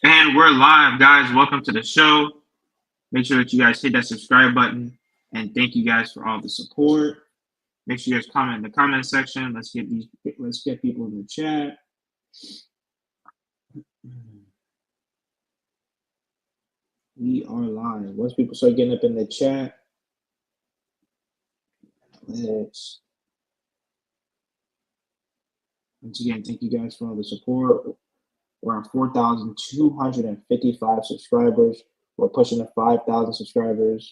And we're live, guys. Welcome to the show. Make sure that you guys hit that subscribe button. And thank you guys for all the support. Make sure you guys comment in the comment section. Let's get people in the chat. We are live. Once people start getting up in the chat, once again, thank you guys for all the support. We're at 4,255 subscribers. We're pushing to 5,000 subscribers.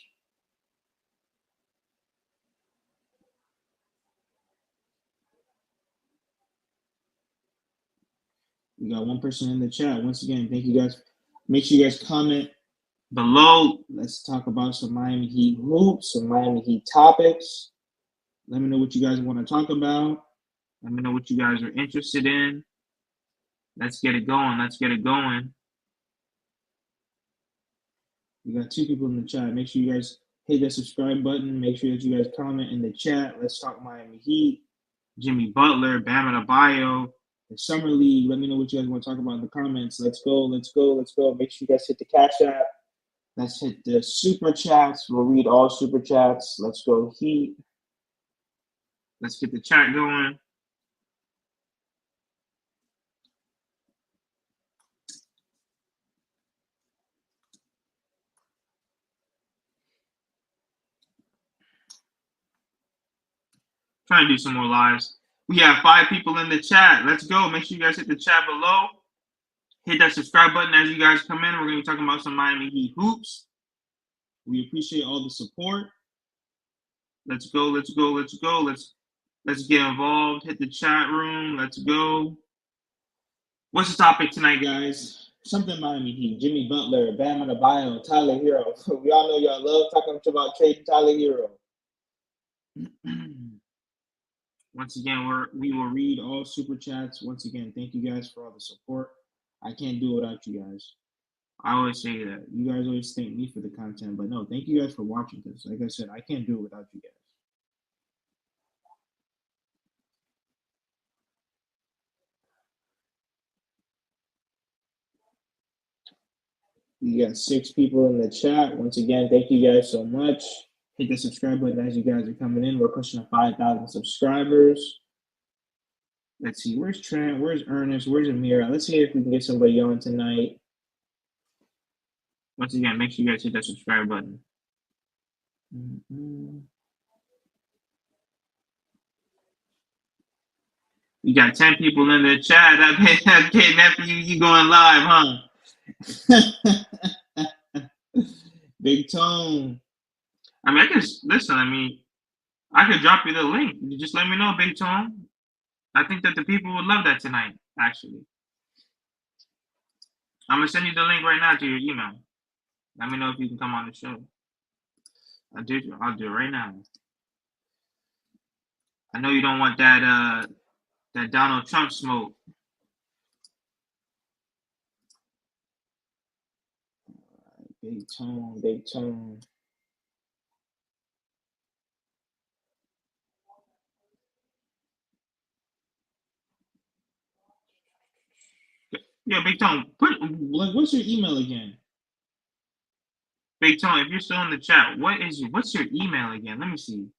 We got one person in the chat. Once again, thank you guys. Make sure you guys comment below. Let's talk about some Miami Heat hoops, some Miami Heat topics. Let me know what you guys want to talk about. Let me know what you guys are interested in. Let's get it going. Let's get it going. We got 2 people in the chat. Make sure you guys hit that subscribe button. Make sure that you guys comment in the chat. Let's talk Miami Heat. Jimmy Butler, Bam Adebayo, the Summer League. Let me know what you guys want to talk about in the comments. Let's go, let's go, let's go. Make sure you guys hit the Cash App. Let's hit the Super Chats. We'll read all Super Chats. Let's go Heat. Let's get the chat going. Trying to do some more lives. We have 5 people in the chat. Let's go. Make sure you guys hit the chat below. Hit that subscribe button as you guys come in. We're going to be talking about some Miami Heat hoops. We appreciate all the support. Let's go. Let's go. Let's go. Let's get involved. Hit the chat room. Let's go. What's the topic tonight, guys? Something Miami Heat. Jimmy Butler, Bam Adebayo, Tyler Hero. We all know y'all love talking about trading Tyler Hero. Once again, we will read all Super Chats. Once again, thank you guys for all the support. I can't do it without you guys. I always say that. You guys always thank me for the content, but no, thank you guys for watching this. Like I said, I can't do it without you guys. We got 6 people in the chat. Once again, thank you guys so much. Hit the subscribe button as you guys are coming in. We're pushing to 5,000 subscribers. Let's see. Where's Trent? Where's Ernest? Where's Amira? Let's see if we can get somebody on tonight. Once again, make sure you guys hit that subscribe button. We got 10 people in the chat. Okay, nephew, you going live, huh? Big Tone. I mean, I can listen. I mean, I could drop you the link. You just let me know, Big Tone. I think that the people would love that tonight, actually. I'm going to send you the link right now to your email. Let me know if you can come on the show. I'll do it right now. I know you don't want that Donald Trump smoke. Big Tone, Big Tone. Yeah, Big Tone. What's your email again? Big Tone, if you're still in the chat, what's your email again? Let me see.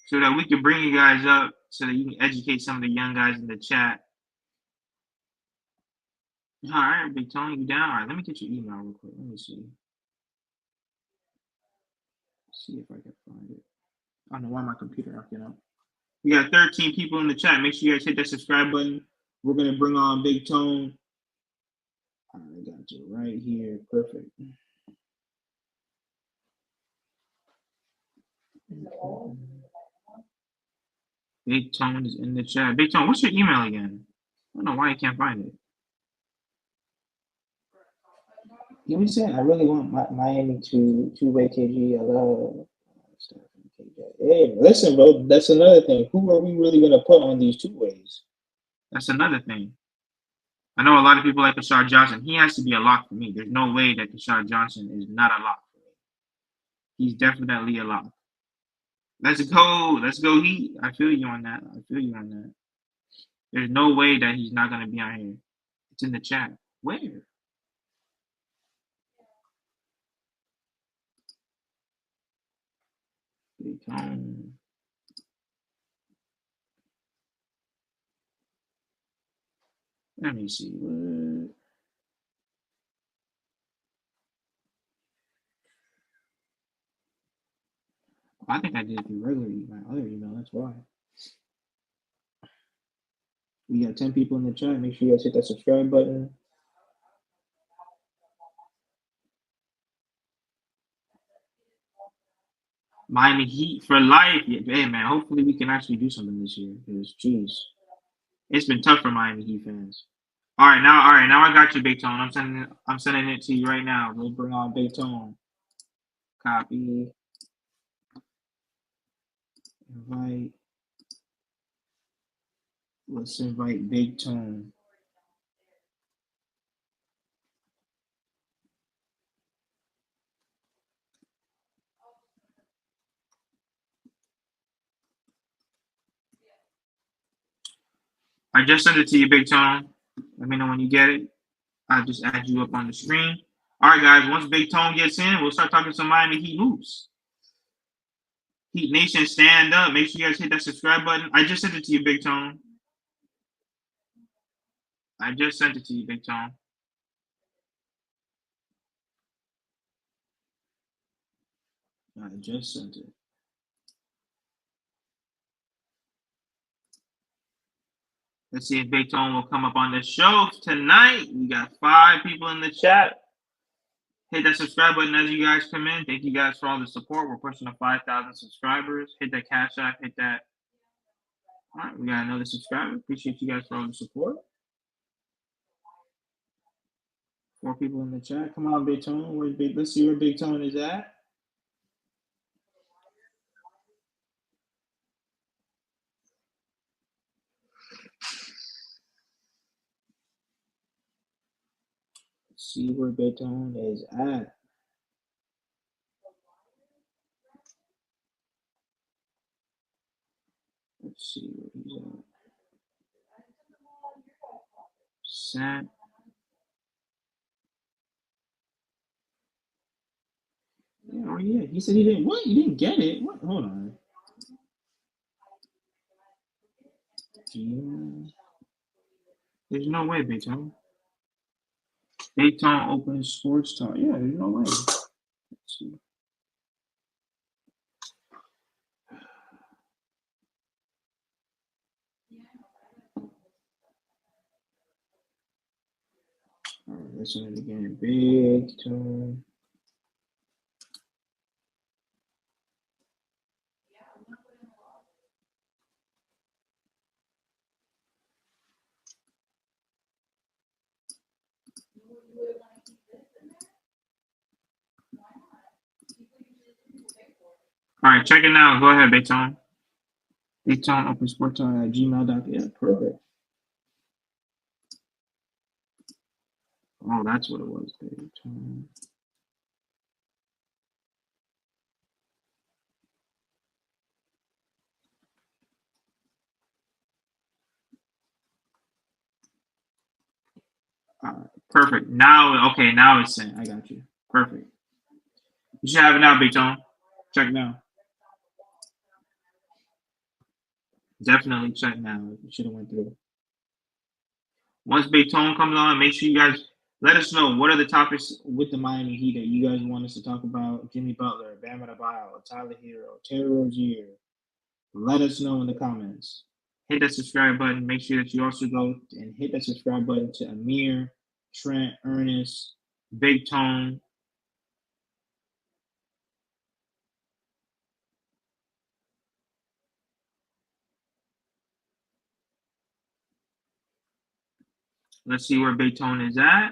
So that we can bring you guys up so that you can educate some of the young guys in the chat. All right, Big Tone, you down? All right, let me get your email real quick. Let me see. See if I can find it. I don't know why my computer acting up. We got 13 people in the chat. Make sure you guys hit that subscribe button. We're gonna bring on Big Tone. All right, I got you right here. Perfect. Big Tone is in the chat. Big Tone, what's your email again? I don't know why I can't find it. You know what I'm saying? I really want Miami to two-way KG. I love stuff from KJ. Hey, listen, bro. That's another thing. Who are we really gonna put on these 2 ways? That's another thing. I know a lot of people like Kashad Johnson. He has to be a lock for me. There's no way that Kashad Johnson is not a lock for me. He's definitely a lock. Let's go. Let's go Heat. I feel you on that. There's no way that he's not going to be on here. It's in the chat. Where? Big Tone. Let me see. I think I did it through my other email. That's why. We got 10 people in the chat. Make sure you guys hit that subscribe button. Miami Heat for life. Yeah, hey, man, hopefully we can actually do something this year. Because, jeez, it's been tough for Miami Heat fans. All right, now I got you, Big Tone. I'm sending it to you right now. We'll bring on Big Tone. Copy. Invite. Let's invite Big Tone. I just sent it to you, Big Tone. Let me know when you get it. I'll just add you up on the screen. All right, guys. Once Big Tone gets in, we'll start talking some Miami Heat hoops. Heat Nation, stand up. Make sure you guys hit that subscribe button. I just sent it to you, Big Tone. I just sent it to you, Big Tone. I just sent it. Let's see if Big Tone will come up on the show tonight. We got 5 people in the chat. Hit that subscribe button as you guys come in. Thank you guys for all the support. We're pushing to 5,000 subscribers. Hit that Cash App. Hit that. All right, we got another subscriber. Appreciate you guys for all the support. 4 people in the chat. Come on, Big Tone. Let's see where Big Tone is at. Let's see where Big Tone is at. Let's see where he's at. Sent. Yeah, oh yeah. He said he didn't. What? You didn't get it? What? Hold on. Yeah. There's no way, Big Tone. Big Tone Open Sports Talk. Yeah, there's no way. Let's see. All right, let's do it again. Big Tone. All right, check it now. Go ahead, Big Tone. Big Tone Open Sports Talk at gmail.com. Yeah, perfect. Oh, that's what it was, Big Tone. All right, perfect. Now, okay, now it's sent. I got you. Perfect. You should have it now, Big Tone. Check now. Definitely check now. You should have went through. Once Big Tone comes on, make sure you guys let us know what are the topics with the Miami Heat that you guys want us to talk about. Jimmy Butler, Bam Adebayo, Tyler Hero, Terry Rozier. Let us know in the comments. Hit that subscribe button. Make sure that you also go and hit that subscribe button to Amir, Trent, Ernest, Big Tone. Let's see where Big Tone is at.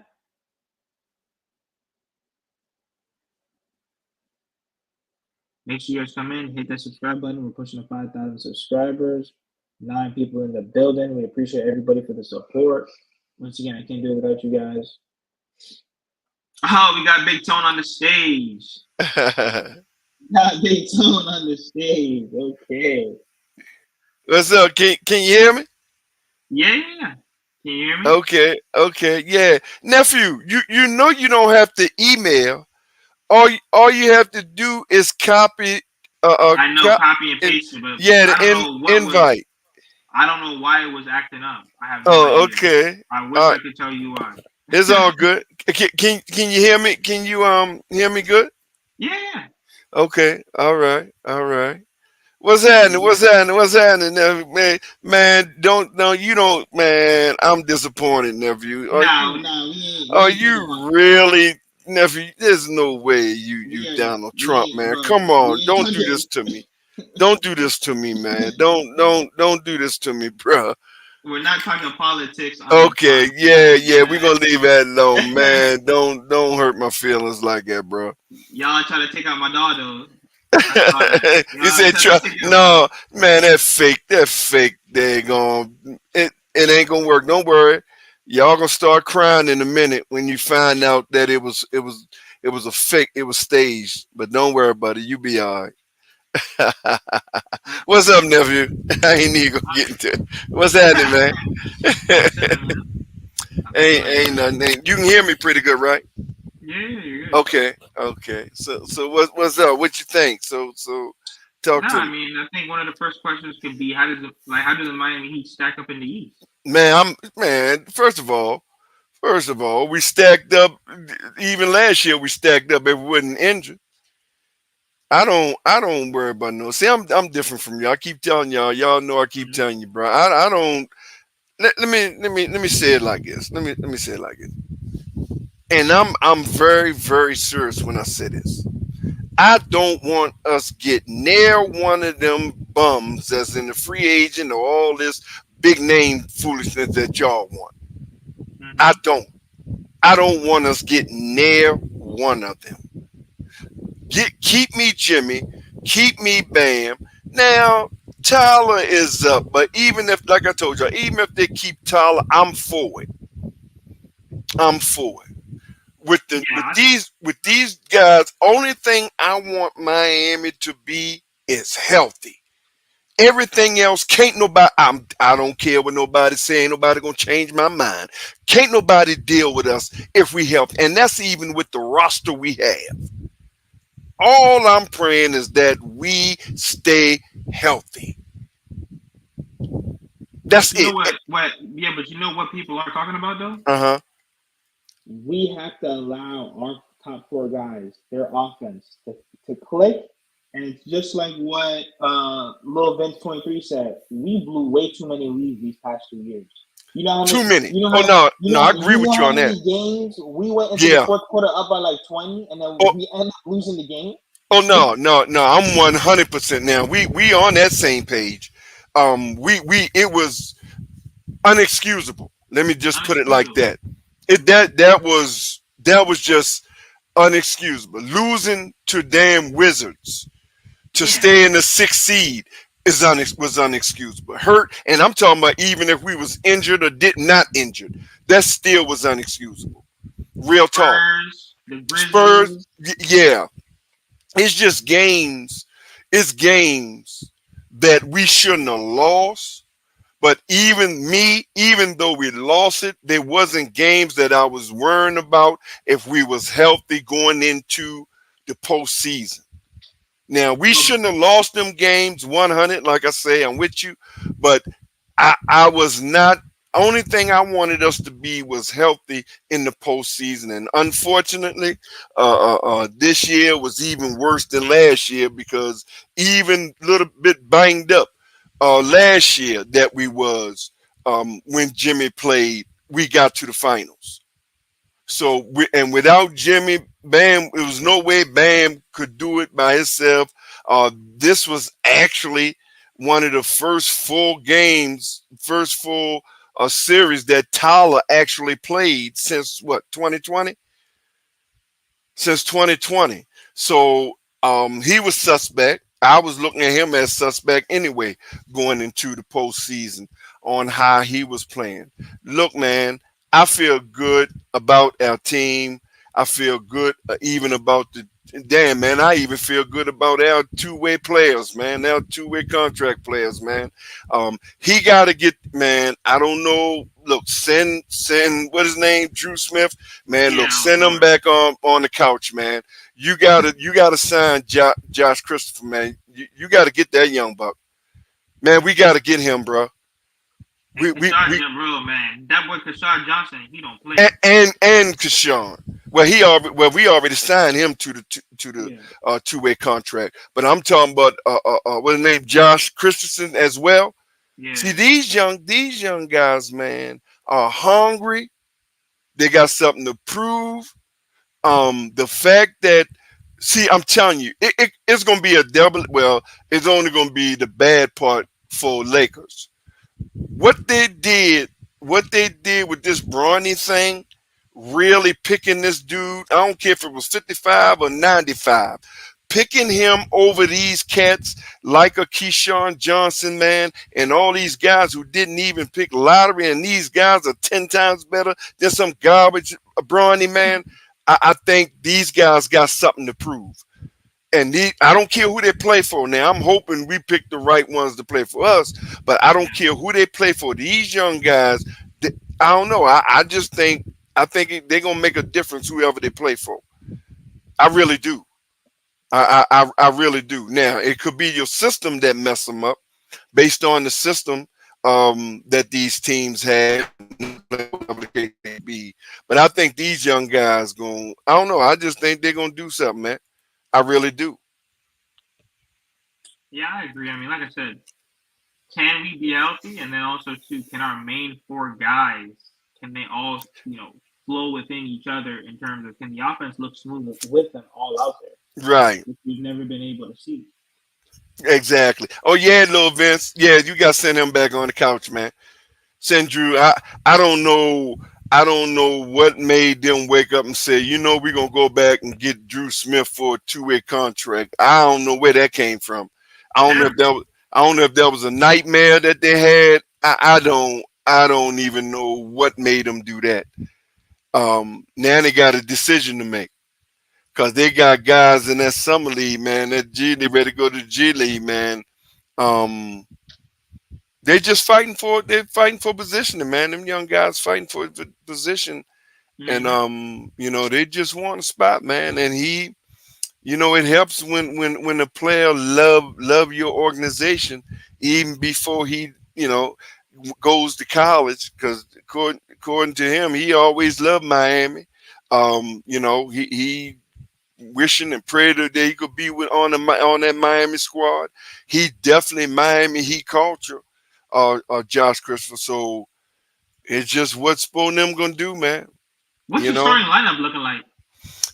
Make sure you guys come in, hit that subscribe button. We're pushing to 5,000 subscribers. 9 people in the building. We appreciate everybody for the support. Once again, I can't do it without you guys. Oh, we got Big Tone on the stage. Got Big Tone on the stage. Okay. What's up? Can you hear me? Yeah. Can you hear me? Okay. Yeah. Nephew, you know you don't have to email. All you have to do is copy I know copy and paste it, but yeah, I don't the know what was. invite. I don't know why it was acting up. I have no Oh, idea. okay. I wish All I right. could tell you why. It's all good. Can you hear me? Can you hear me good? Yeah, Okay. All right. All right. What's yeah, happening? yeah. What's happening? What's happening, nephew? Man, man, don't no, you don't, man. I'm disappointed, nephew. No, no, we Are ain't talking about. you really, nephew? There's no way you Donald We Trump, ain't, man. bro. Come We on, ain't don't do talking. this to me. Don't do this to me, man. Don't do this to me, bruh. We're not talking politics on this Okay, yeah, podcast, yeah, we're gonna man. leave that alone, man. Don't hurt my feelings like that, bro. Y'all try to take out my dog though. I saw that. You Y'all said try to try take it out. no, man, that fake daggone it ain't gonna work. Don't worry. Y'all gonna start crying in a minute when you find out that it was a fake, it was staged. But don't worry about it, you be alright. What's up, nephew? I ain't even gonna get into it. What's happening, man? Nothing chilling, man. Nothing Ain't much. nothing. You can hear me pretty good, right? Yeah, you're good. Okay, okay. So what's up? What you think? So talk No, to I me. mean, I think one of the first questions could be how does the Miami Heat stack up in the East? Man, first of all, we stacked up. Even last year, we stacked up if we wasn't injured. I don't worry about no. See, I'm different from y'all. I keep telling y'all. Y'all know I keep Mhm. telling you, bro. I don't. Let me say it like this. Let me say it like this. And I'm very very serious when I say this. I don't want us get near one of them bums that's in the free agent or all this big name foolishness that y'all want. I Mhm. don't. I don't want us getting near one of them. Keep me Jimmy, keep me Bam. Now Tyler is up, but even if, like I told you, even if they keep Tyler, I'm for it. I'm for it. Yeah. With these guys, only thing I want Miami to be is healthy. Everything else can't nobody. I don't care what nobody's saying. Nobody gonna change my mind. Can't nobody deal with us if we help, and that's even with the roster we have. All I'm praying is that we stay healthy. But That's you know it. what? What? Yeah, but you know what people are talking about though. Uh huh. We have to allow our top four guys their offense to click. And it's just like what Lil Vince 23 said. We blew way too many leads these past 2 years. You know how Too many many. Oh no, no, I agree you know with you how on that. many games we went into the Yeah. fourth quarter up by like 20 and then Oh, we end up losing the game? oh no. I'm 100% now. We on that same page. We it was unexcusable. Let me just put it like Unexcusable. that. That was just unexcusable. Losing to damn Wizards to Yeah. stay in the sixth seed was unexcusable. Hurt, and I'm talking about even if we was injured or did not injured, that still was unexcusable. The Real talk. Spurs, the Spurs, Grizzlies. yeah, it's just games. It's games that we shouldn't have lost. But even though we lost it, there wasn't games that I was worrying about if we was healthy going into the postseason. Now we No, shouldn't have lost them games 100. Like I say, I'm with you, but I was not. Only thing I wanted us to be was healthy in the postseason, and unfortunately, this year was even worse than last year because even a little bit banged up last year that we was when Jimmy played, we got to the finals. So and without Jimmy, Bam, there was no way Bam could do it by himself. This was actually one of the first full series that Tyler actually played since what 2020, since 2020. So he was suspect. I was looking at him as suspect anyway going into the postseason on how he was playing. Look, man, I feel good about our team. I feel good even about the damn man. I even feel good about our two-way players, man. Our two-way contract players, man. He got to get, man. I don't know. Look, send what his name, Drew Smith. Man, look, yeah, of send him course. back on the couch, man. You gotta sign Josh Christopher, man. You got to get that young buck, man. We got to get him, bro. And Kashad, We yeah, bro, man, that boy Kashad Johnson, he don't play. and Kashawn. We already signed him to the Yeah, two-way contract. But I'm talking about what's his name, Josh Christensen as well. See, yeah, these young guys, man, are hungry. They got something to prove. The fact that, see, I'm telling you, it's gonna be a double. Well, it's only gonna be the bad part for Lakers. What they did, what they did with this Bronny thing, really picking this dude. I don't care if it was 55 or 95. Picking him over these cats like a Keyshawn Johnson, man, and all these guys who didn't even pick lottery, and these guys are 10 times better than some garbage Bronny, man. I think these guys got something to prove. And I don't care who they play for now. I'm hoping we pick the right ones to play for us, but I don't care who they play for. These young guys, I don't know. I just think they're gonna make a difference whoever they play for. I really do. I really do. Now it could be your system that mess them up, based on the system that these teams have, whatever the case may be. But I think these young guys going. I don't know. I just think they're gonna do something, man. I really do. yeah. I agree. I mean, like I said, can we be healthy? And then also too, can our main four guys can they all flow within each other in terms of can the offense look smooth with them all out there, Right. which we've never been able to see. Exactly. Oh yeah, little Vince. Yeah, you got to send him back on the couch, man. Send Drew. I don't know. I don't know what made them wake up and say, we're gonna go back and get Drew Smith for a two-way contract. I don't know where that came from. I don't know if that was. I don't know if that was a nightmare that they had. I don't. I don't even know what made them do that. Now they got a decision to make. Cause they got guys in that summer league, man. That they ready to go to the G League, man. Um, they're fighting for positioning, man. Them young guys fighting for position, and Mm-hmm. they just want a spot, man. And it helps when a player love your organization even before he goes to college, because according to him, he always loved Miami. He wishing and prayed that he could be on that Miami squad. He definitely Miami Heat culture, Josh Christopher. So it's just what Spo and them gonna do, man. What's You your know. starting lineup looking like?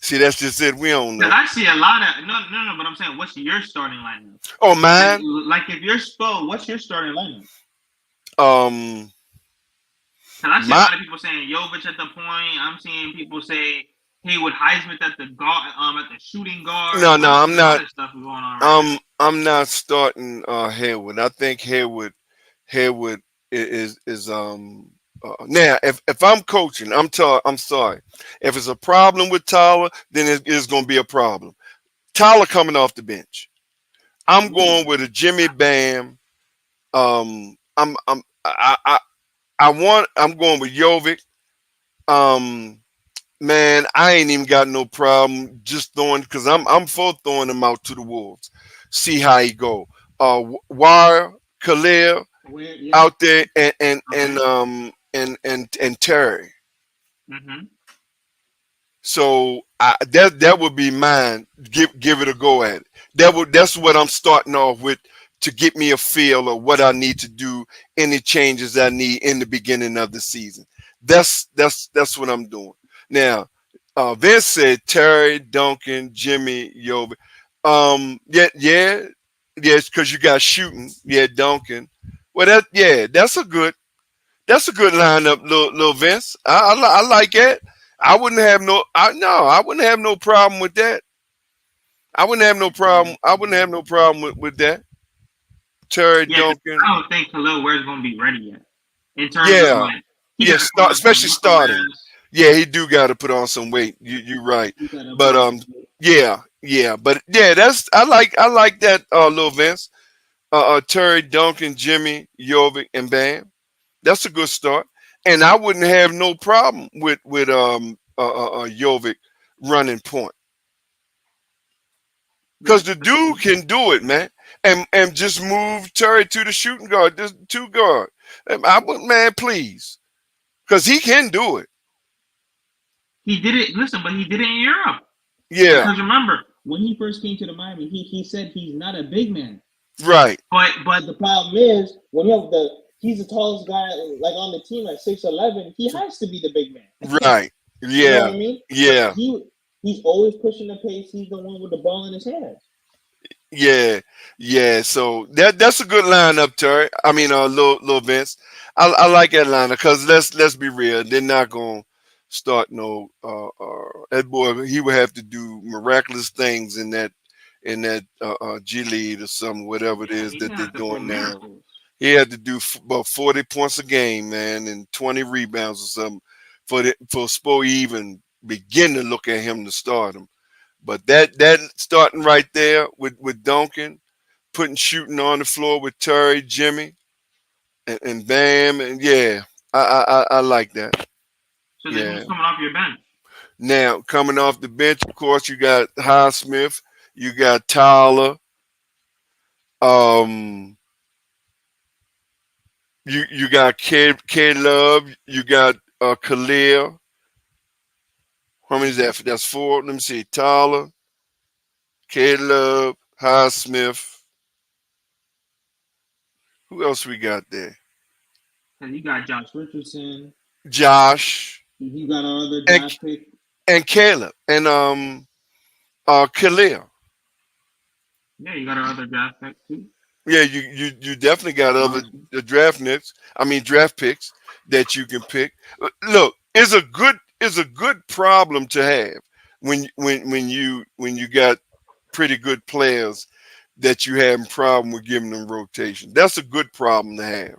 See, that's just it. We don't Because know. I see a lot of no. But I'm saying, what's your starting lineup? Oh, Like, man. like if you're Spo, what's your starting lineup? Um, Because I see a my lot of people saying Jovic at the point. I'm seeing people say Haywood Highsmith at the guard, at the shooting guard. no, no, I'm I'm seeing a lot not. of stuff going on right now. I'm not starting Hayward. I think Hayward is now if I'm coaching, I'm sorry. If it's a problem with Tyler, then it's gonna be a problem. Tyler coming off the bench. I'm Ooh. going with a Jimmy Bam. I'm going with Jovic. Um, Man, I ain't even got no problem just throwing, because I'm for throwing him out to the wolves. See how he go. Wire, Khalil Where? Yeah. out there, and Okay. and and Terry. Mm-hmm. So that would be mine. Give it a go at it. That's what I'm starting off with, to get me a feel of what I need to do, any changes I need in the beginning of the season. That's what I'm doing. Now, Vince said Terry, Duncan, Jimmy, Yobi. Yes, because you got shooting. Yeah, Duncan. Well, that's a good lineup, little Vince. I like it. I wouldn't have no problem with that. I wouldn't have no problem. I wouldn't have no problem with that. Terry Yeah, 'cause Duncan. I don't think Khalil Ware's going to be ready yet. In terms of Yeah, like, he yeah. got to put on some Especially muscle starting. mass. Yeah, he do got to put on some weight. You're right. He got to put But on some weight. yeah. But yeah, I like that, little Vince. Terry Duncan, Jimmy Jovic, and Bam. That's a good start. And I wouldn't have no problem with Jovic running point, because Yeah, the dude can do it, man. and just move Terry to the shooting guard, just two guard. I would, man, please, because he can do it. He did it. Listen, but he did it in Europe. Yeah, Because remember, when he first came to the Miami, he said he's not a big man. right, But the problem is when you have he's the tallest guy like on the team at 6'11", he has to be the big man. right. You know Yeah, what I mean? yeah, But he's always pushing the pace. He's the one with the ball in his hands. yeah, yeah. So that's a good lineup, Terry. I mean, little Vince. I like that lineup because let's be real. They're not gonna start no. That boy, he would have to do miraculous things in that G League or something, whatever it Yeah, is he's that gonna they're have to pull doing now. miracles. He had to do about 40 points a game, man, and 20 rebounds or something for Spo even begin to look at him to start him. But that starting right there with Duncan, putting shooting on the floor with Terry, Jimmy, and Bam, and yeah, I like that. So then Yeah. who's coming off your bench? Now coming off the bench, of course, you got Highsmith, you got Tyler, um, you got K Love, you got Khalil. How many is that? That's four. Let me see. Tyler, Caleb, Highsmith. Who else we got there? Because you got Josh Richardson. Josh You got our other and draft pick. Caleb and Khalil. Yeah, you got our other draft pick too. Yeah, you definitely got other Awesome. draft picks. I mean draft picks that you can pick. Look, it's a good problem to have when you got pretty good players that you having problem with giving them rotation. That's a good problem to have.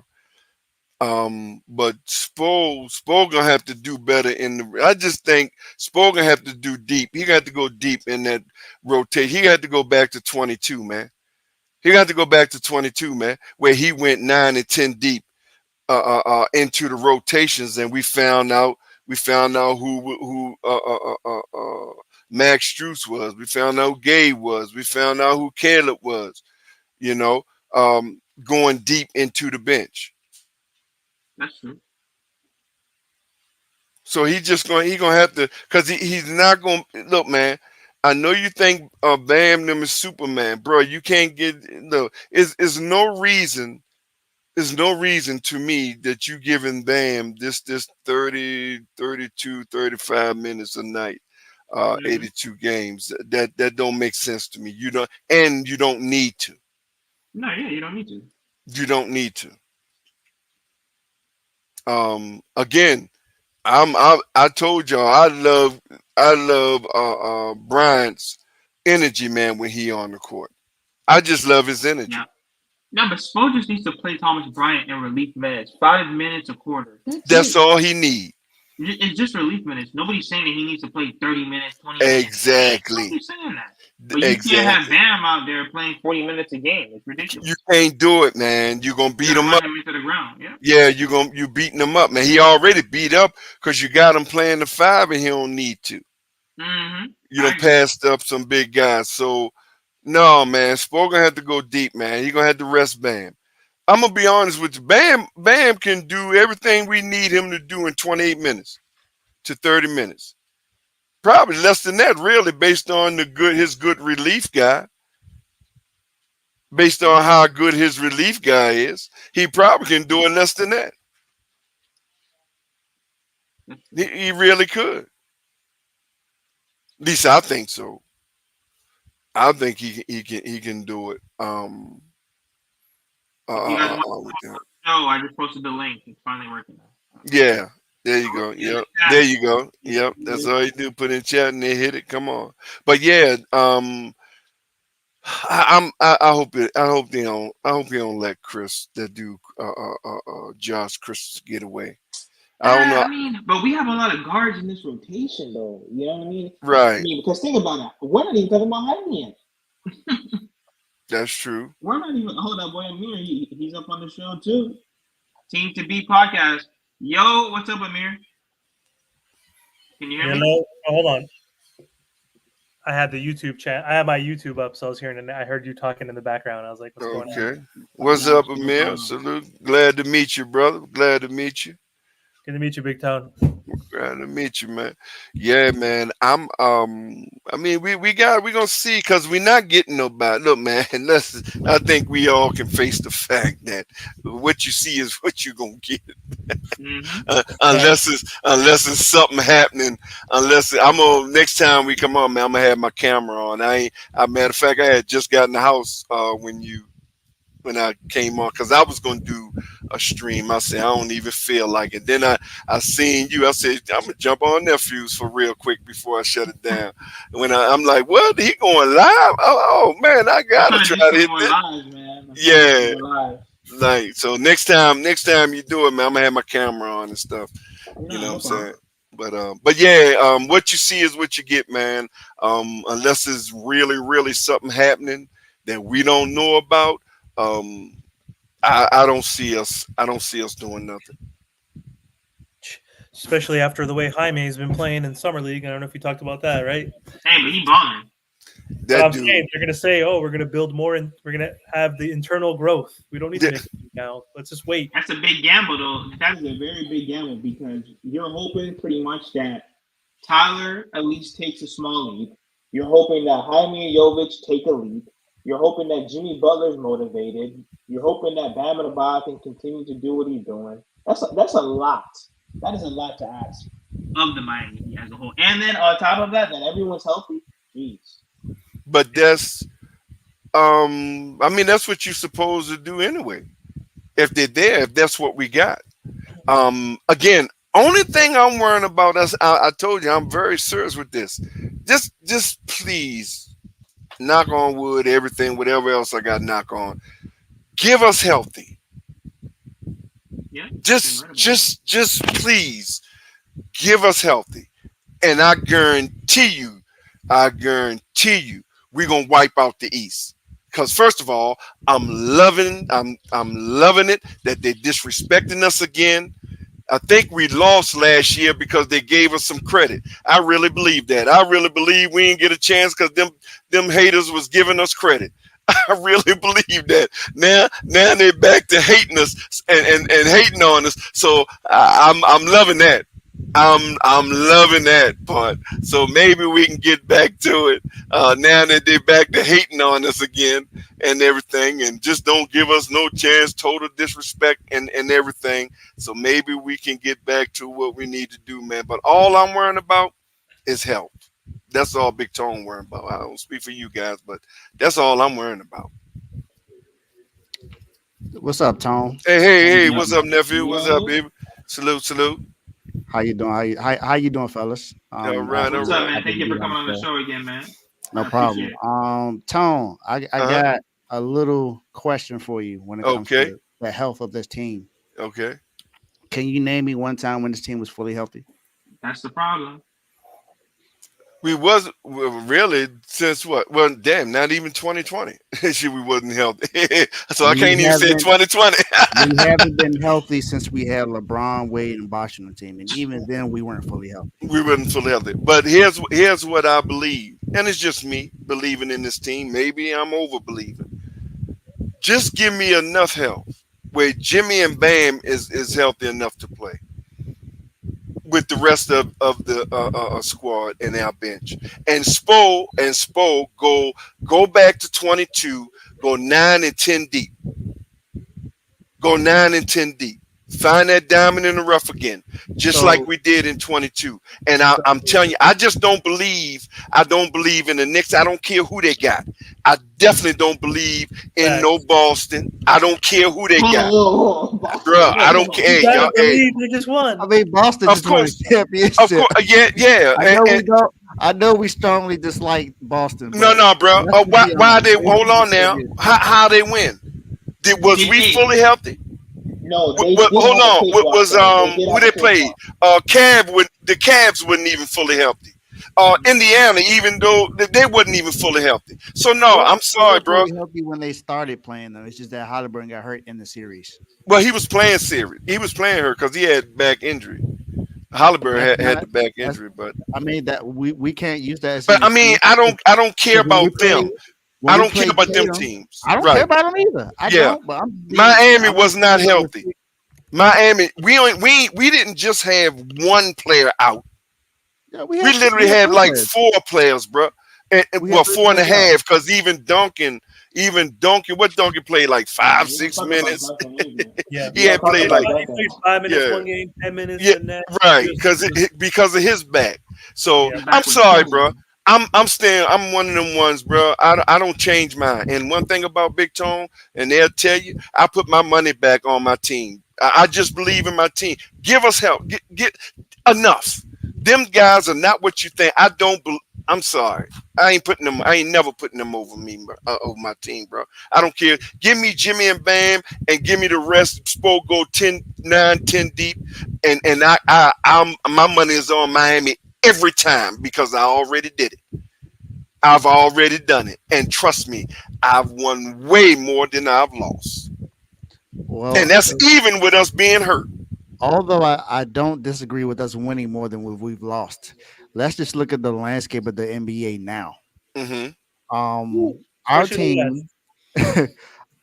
But Spo gonna have to do better in the. I just think Spo gonna have to do deep. He got to go deep in that rotation. He got to go back to 22, man. He got to go back to 22, man, where he went 9 and 10 deep into the rotations, and we found out who Max Struess was. We found out who Gabe was. We found out who Caleb was. You know, going deep into the bench. That's true. So he gonna have to because he's not gonna look, man. I know you think Bam them is Superman, bro. You can't get no. Is no reason. There's no reason to me that you giving Bam this 30, 32, 35 minutes a night, Mm-hmm. 82 games. That don't make sense to me. You don't, and you don't need to. No, yeah, you don't need to. You don't need to. Again, I told y'all I love Bryant's energy, man, when he on the court. I just love his Yeah. energy. No, but Spo just needs to play Thomas Bryant in relief minutes, 5 minutes a quarter. That's That's it. all he need. It's just relief minutes. Nobody's saying that he needs to play 30 minutes, 20 minutes a game. Exactly. Nobody's saying that. But you can't have Exactly. Bam out there playing 40 minutes a game. It's You ridiculous. can't do it, man. You're gonna You beat gotta him run up. him into the ground. Yeah. Yeah, you beating him up, man. He already beat up because you got him playing the five and he don't need to. Mm-hmm. You I done agree. passed up some big guys. So no, man, Spo gonna have to go deep, man. He gonna have to rest Bam. I'm gonna be honest with you. Bam can do everything we need him to do in 28 minutes to 30 minutes. Probably less than that, really, based on his good relief guy. Based on Yeah. how good his relief guy is, he probably That's can do true. it less than that. That's true. He really could. At least I think so. I think he can do it. If you guys want With that. to show, I just posted the link. It's finally working now. Yeah, there you go. Posted it in the Yep, there chat. you go. Yep, that's Yeah. all you do. Put in chat and they hit it. Come on. But yeah, I hope I hope they don't let Chris that do Josh Chris get away. I don't know. I mean, But we have a lot of guards in this rotation, though. You know what I mean? I Right, mean, because think about it. We're not even talking about Jaime yet. that's true. We're not even. Hold up, boy. Amir, he's up on the show too. Team to Be podcast. Yo, what's up, Amir? Can you hear me? No, hold on. I had the YouTube chat. I had my YouTube up, so I was hearing and I heard you talking in the background. I was like, "What's going on?" Okay. What's up, Amir? Salute. Glad to meet you, brother. Glad to meet you. Good to meet you, Big Tone. Glad to meet you, man. Yeah, man. I mean, we're gonna see because we're not getting nobody. Look, man, I think we all can face the fact that what you see is what you're gonna get. Unless it's something happening. Next time we come on, man, I'm gonna have my camera on. Matter of fact, I had just got in the house when I came on because I was gonna do a stream. I said I don't even feel like it. Then I seen you. I said I'm gonna jump on Nephews for real quick before I shut it down. When I'm like, what? He going live? Oh man, I gotta try to hit that. Live, man. Yeah. Like so next time you do it, man, I'm gonna have my camera on and stuff. You know what I'm saying? But yeah, what you see is what you get, man. Unless it's really, really something happening that we don't know about. I don't see us doing nothing. Especially after the way Jaime's been playing in summer league. I don't know if you talked about that, right? Hey, but he balling. I'm saying they're gonna say, "Oh, we're gonna build more, and we're gonna have the internal growth. We don't need to make it now. Let's just wait." That's a big gamble, though. That's a very big gamble because you're hoping pretty much that Tyler at least takes a small leap. You're hoping that Jaime and Jovic take a leap. You're hoping that Jimmy Butler's motivated. You're hoping that Bam Adebayo can continue to do what he's doing. That's a lot. That is a lot to ask of the Miami as a whole. And then on top of that everyone's healthy. Jeez. But that's, I mean, that's what you're supposed to do anyway. If they're there, if that's what we got. Again, only thing I'm worrying about is I told you I'm very serious with this. Just please, knock on wood, everything, whatever else I got to knock on. Give us healthy. Yeah. Just please give us healthy. And I guarantee you, we're gonna wipe out the East. Because first of all, I'm loving it that they're disrespecting us again. I think we lost last year because they gave us some credit. I really believe that. I really believe we didn't get a chance because them haters was giving us credit. I really believe that. Now they're back to hating us and hating on us. So I'm loving that. I'm loving that part. So maybe we can get back to it now that they're back to hating on us again and everything, and just don't give us no chance, total disrespect and everything. So maybe we can get back to what we need to do, man. But all I'm worrying about is health. That's all Big Tone worrying about. I don't speak for you guys, but that's all I'm worrying about. What's up, Tone? Hey, what's up, nephew? What's up, baby? Salute. How you doing? How you doing, fellas? All right. What's up, man? Thank you for coming on the show again, man. No problem. Tone, I got a little question for you when it comes to the health of this team. Okay. Can you name me one time when this team was fully healthy? That's the problem. We was really since what? Well, damn, not even 2020. We wasn't healthy, so I can't even say 2020. We haven't been healthy since we had LeBron, Wade, and Bosh on the team, and even then, we weren't fully healthy. We weren't fully healthy. But here's what I believe, and it's just me believing in this team. Maybe I'm over believing. Just give me enough health where Jimmy and Bam is healthy enough to play with the rest of the squad and our bench, and Spo go back to 22, go 9 and 10 deep, find that diamond in the rough again, just like we did in 22. And I'm telling you, I just don't believe. I don't believe in the Knicks. I don't care who they got. I definitely don't believe in no Boston. I don't care who they got, bro. I don't care. They just won. I mean, Boston just won the championship. Of course, yeah. I know we strongly dislike Boston. No, bro. Why they? Hold on now. How they win? Was we fully healthy? No, hold on. Who they played? The Cavs wasn't even fully healthy. Indiana, even though they wasn't even fully healthy. So no, I'm sorry, bro. Healthy when they started playing though. It's just that Halliburton got hurt in the series. Well, he was playing series. He was playing her because he had back injury. Halliburton had the back injury, but I mean that we can't use that as but an I mean excuse. I don't care about them. I When we don't care played about them Tatum, teams. I don't Right. care about them either. I Yeah. don't. But Miami was not healthy. Miami, we didn't just have one player out. Yeah, We literally had three like players. 4 players, bro. Well, 4.5 because even Duncan, what Duncan played like 5-6 minutes. Yeah, He had played like he played 5 minutes Yeah. one game, 10 minutes Yeah, the next. right, because of his back. So Yeah. I'm sorry, bro. I'm staying. I'm one of them ones, bro. I don't change mine. And one thing about Big Tone, and they'll tell you, I put my money back on my team. I just believe in my team. Give us help. Get enough. Them guys are not what you think. I don't. I'm sorry. I ain't never putting them over me, over my team, bro. I don't care. Give me Jimmy and Bam, and give me the rest. Supposed go 10, 9, 10 deep, and I'm my money is on Miami every time because I already did it. I've already done it, and trust me, I've won way more than I've lost. Well, And that's even with us being hurt. although I don't disagree with us winning more than we've lost. Let's just look at the landscape of the NBA now. Mm-hmm. Our Especially team,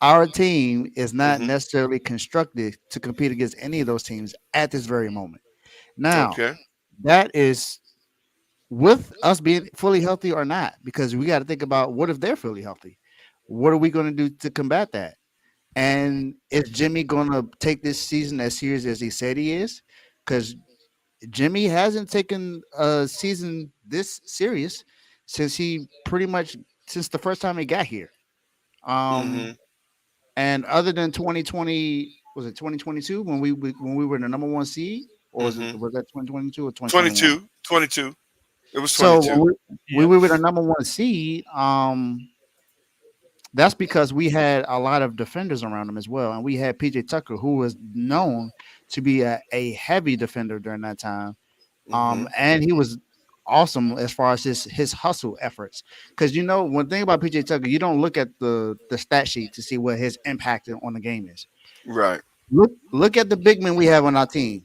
our team is not Mhm. necessarily constructed to compete against any of those teams at this very moment. Now, Okay. that is with us being fully healthy or not, because we got to think about what if they're fully healthy. What are we going to do to combat that? And is Jimmy going to take this season as serious as he said he is? Because Jimmy hasn't taken a season this serious since he pretty much since the first time he got here. Mm-hmm. And other than 2020, was it 2022 when we were the number one seed, or was Mm-hmm. that 2022 or 2021? 22. It was So 22. when we were the number one seed, that's because we had a lot of defenders around him as well, and we had PJ Tucker, who was known to be a heavy defender during that time. Mm-hmm. And he was awesome as far as his hustle efforts. Because one thing about PJ Tucker, you don't look at the stat sheet to see what his impact on the game is. Right. Look at the big men we have on our team.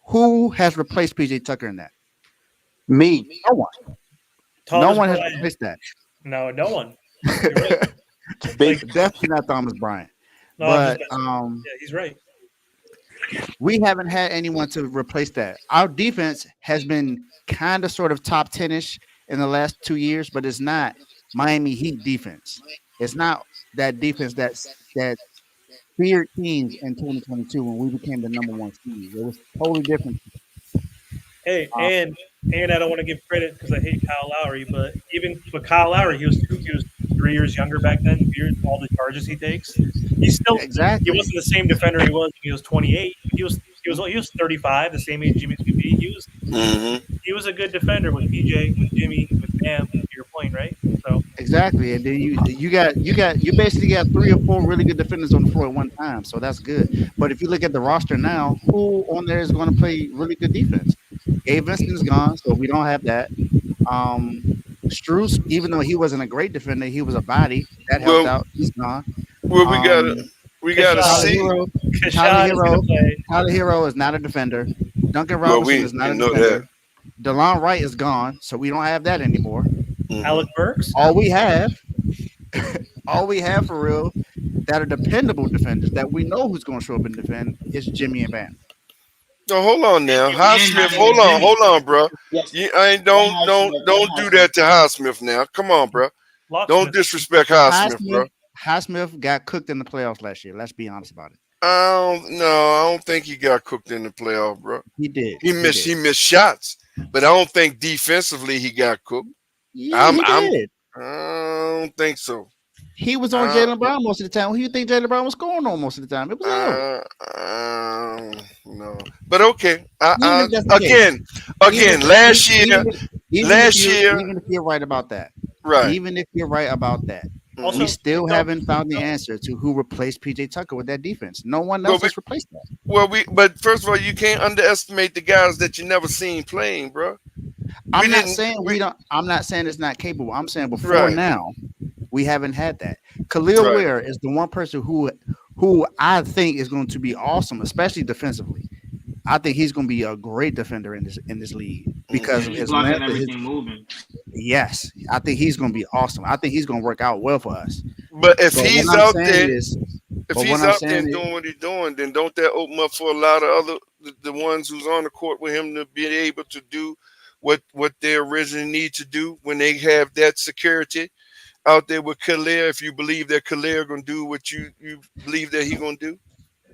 Who has replaced PJ Tucker in that? Me. No one. Thomas No one has Bryant. replaced that. No one. You're right. Definitely not Thomas Bryant. No, But yeah, he's right. we haven't had anyone to replace that. Our defense has been kind of sort of top 10-ish in the last 2 years, but it's not Miami Heat defense. It's not that defense that feared teams in 2022 when we became the number one seed. It was totally different. Hey, and I don't want to give credit because I hate Kyle Lowry, but Kyle Lowry, he was 3 years younger back then. All the charges he takes, he Exactly. wasn't the same defender he was when he was 28. He was 35, the same age Jimmy's could be. He was a good defender with PJ, with Jimmy, with Bam. To your point, right? So Exactly, and then you basically got 3 or 4 really good defenders on the floor at one time, so that's good. But if you look at the roster now, who on there is going to play really good defense? Gabe Vincent's gone, so we don't have that. Strus, even though he wasn't a great defender, he was a body that helped out. He's gone. Well, we gotta see. Tyler Hero is not a defender. Duncan Robinson is not a defender. DeLon Wright is gone, so we don't have that anymore. Mm-hmm. Alec Burks. All we have for real that are dependable defenders that we know who's going to show up and defend is Jimmy and Bam. No, hold on now, Highsmith. Hold on, bro. Yes. Don't do that to Highsmith now. Come on, bro. Don't disrespect Highsmith, bro. Highsmith got cooked in the playoffs last year. Let's be honest about it. I don't think he got cooked in the playoff, bro. He did. He missed shots, but I don't think defensively he got cooked. Yeah, he did. I don't think so. He was on Jaylen Brown most of the time. Who do you think Jaylen Brown was scoring on most of the time? It was no. But okay. Again, last year. Even if you're right about that. Right. Even if you're right about that. Also, we still haven't found the answer to who replaced PJ Tucker with that defense. No one else has replaced that. But first of all, you can't underestimate the guys that you never seen playing, bro. I'm not saying it's not capable. I'm saying before now, we haven't had that. Khalil Ware is the one person who I think is going to be awesome, especially defensively. I think he's going to be a great defender in this league because of He's his blocking length. everything moving. Yes, I think he's going to be awesome. I think he's going to work out well for us. But if But he's what I'm out saying there, is, if but what he's I'm out there saying and is, doing what he's doing, then don't that open up for a lot of other the ones who's on the court with him to be able to do what they originally need to do when they have that security out there with Khalil? If you believe that Khalil gonna do what you believe that he gonna do,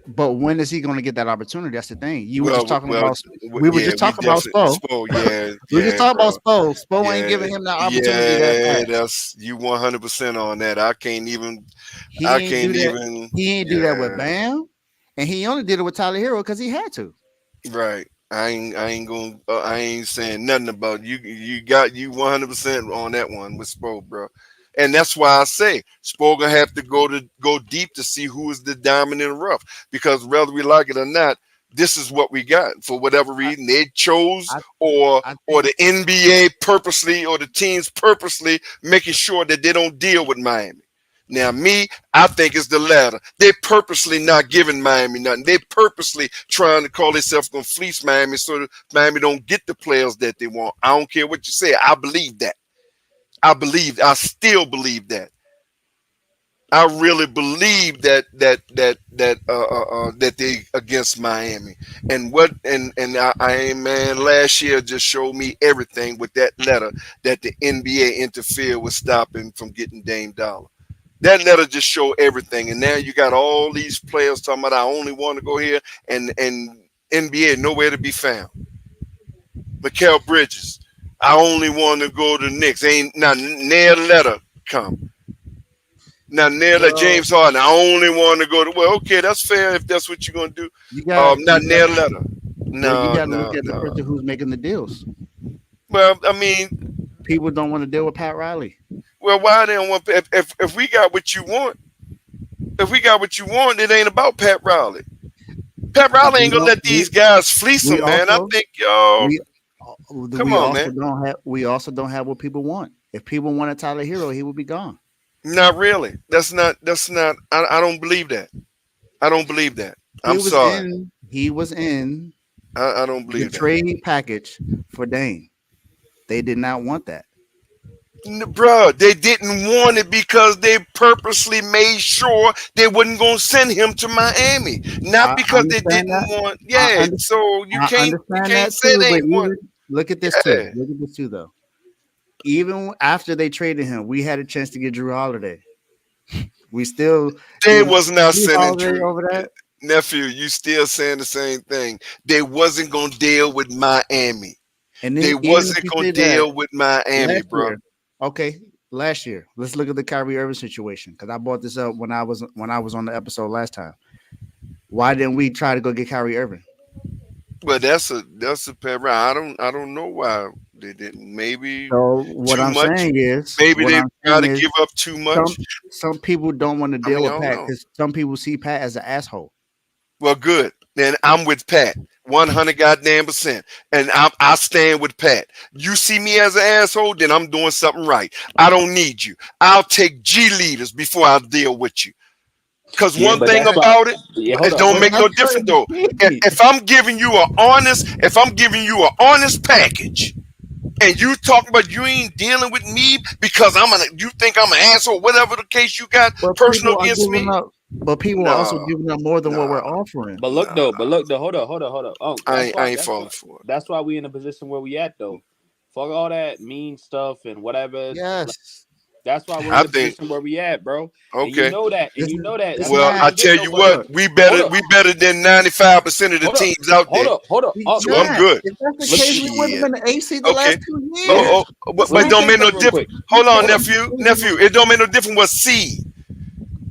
but when is he going to get that opportunity? That's the thing. You were just well, talking well, about. We were yeah, just we talking about definitely Spo. Spo, yeah, We were just yeah, talking bro. about Spo. Spo ain't Yeah, giving him that opportunity that yeah, fast. that's you 100% on that. I can't even. He I ain't do can't that. even. He ain't do that with Yeah, Bam, and he only did it with Tyler Hero because he had to. right. I ain't gonna. I ain't saying nothing about you. You got you 100% on that one with Spo, bro. And that's why I say Spo gonna have to go deep to see who is the diamond in the rough. Because whether we like it or not, this is what we got. For whatever reason, they chose I, or I the NBA purposely or the teams purposely making sure that they don't deal with Miami. Now, me, I think it's the latter. They purposely not giving Miami nothing. They purposely trying to call themselves going to fleece Miami so that Miami don't get the players that they want. I don't care what you say. I believe that. I still believe that. I really believe that they against Miami. And man, last year just showed me everything with that letter that the NBA interfered with stopping from getting Dame Dollar. That letter just showed everything. And now you got all these players talking about I only want to go here and NBA nowhere to be found. Mikal Bridges, I only want to go to Knicks. Ain't now near letter come. Now near the well, James Harden, I only want to go to okay, that's fair if that's what you're gonna do. you got Not you near got letter. well, you No, got to look no, at the no. person who's making the deals. Well, I mean, People don't want to deal with Pat Riley. well, why they don't want if we got what you want, it ain't about Pat Riley. Pat Riley We ain't gonna don't. let these guys fleece We him, man. I also think y'all we come we on, also man. don't have what people want. If people wanted Tyler Hero, he would be gone. Not really. That's not I don't believe that. I don't believe that. I'm sorry. He was in I don't the believe that. trade package for Dame. They did not want that. Bruh, they didn't want it because they purposely made sure they wasn't gonna send him to Miami. Not I because they understand didn't that. want. I, Yeah, under, so I you understand can't that say too. they But ain't want. even look at this too. Yeah, Look at this too, though. Even after they traded him, we had a chance to get Drew Holiday. We still they gave was not Drew sending Holiday Drew. over that. Nephew, you still saying the same thing. They wasn't gonna deal with Miami. And They then even if wasn't you gonna say that deal with Miami, last bro. year, okay, last year, let's look at the Kyrie Irving situation because I brought this up when I was on the episode last time. Why didn't we try to go get Kyrie Irving? Well, that's a pair. I don't know why they didn't. Maybe So what too I'm much. saying is, Maybe they try to give up too some much. some people don't want to I deal mean, I with don't Pat know. because some people see Pat as an asshole. Well, good. Then I'm with Pat, 100 goddamn percent, and I stand with Pat. You see me as an asshole, then I'm doing something right. I don't need you. I'll take G leaders before I deal with you. Because Yeah, one but thing that's why. about it, Yeah, hold it up, don't hold up. make no That's difference though. crazy. If I'm giving you an honest package, and you talking about you ain't dealing with me because you think I'm an asshole, whatever the case you got But personal people are against giving me. up. But people are also No, giving up more than what no, we're offering. no. But look though, hold up. Oh, that's I why. ain't falling for it. That's why we in the position where we at though. Fuck all that mean stuff and whatever. Yes, That's why we're in I the think position where we at, bro. And you okay. know that. And it's you know that. it's I'm Well, not not. I trying to get tell you nobody. what, Look, we Hold better up. we better than 95% of the Hold up. teams out there. Hold up. we Oh, So I'm not. good. If that's the look, case, we wouldn't Shit. have been the AC the Okay. last 2 Oh, years. let but me it don't say make no something real quick. difference. Hold on, Hold up. nephew. It don't make no difference what seed.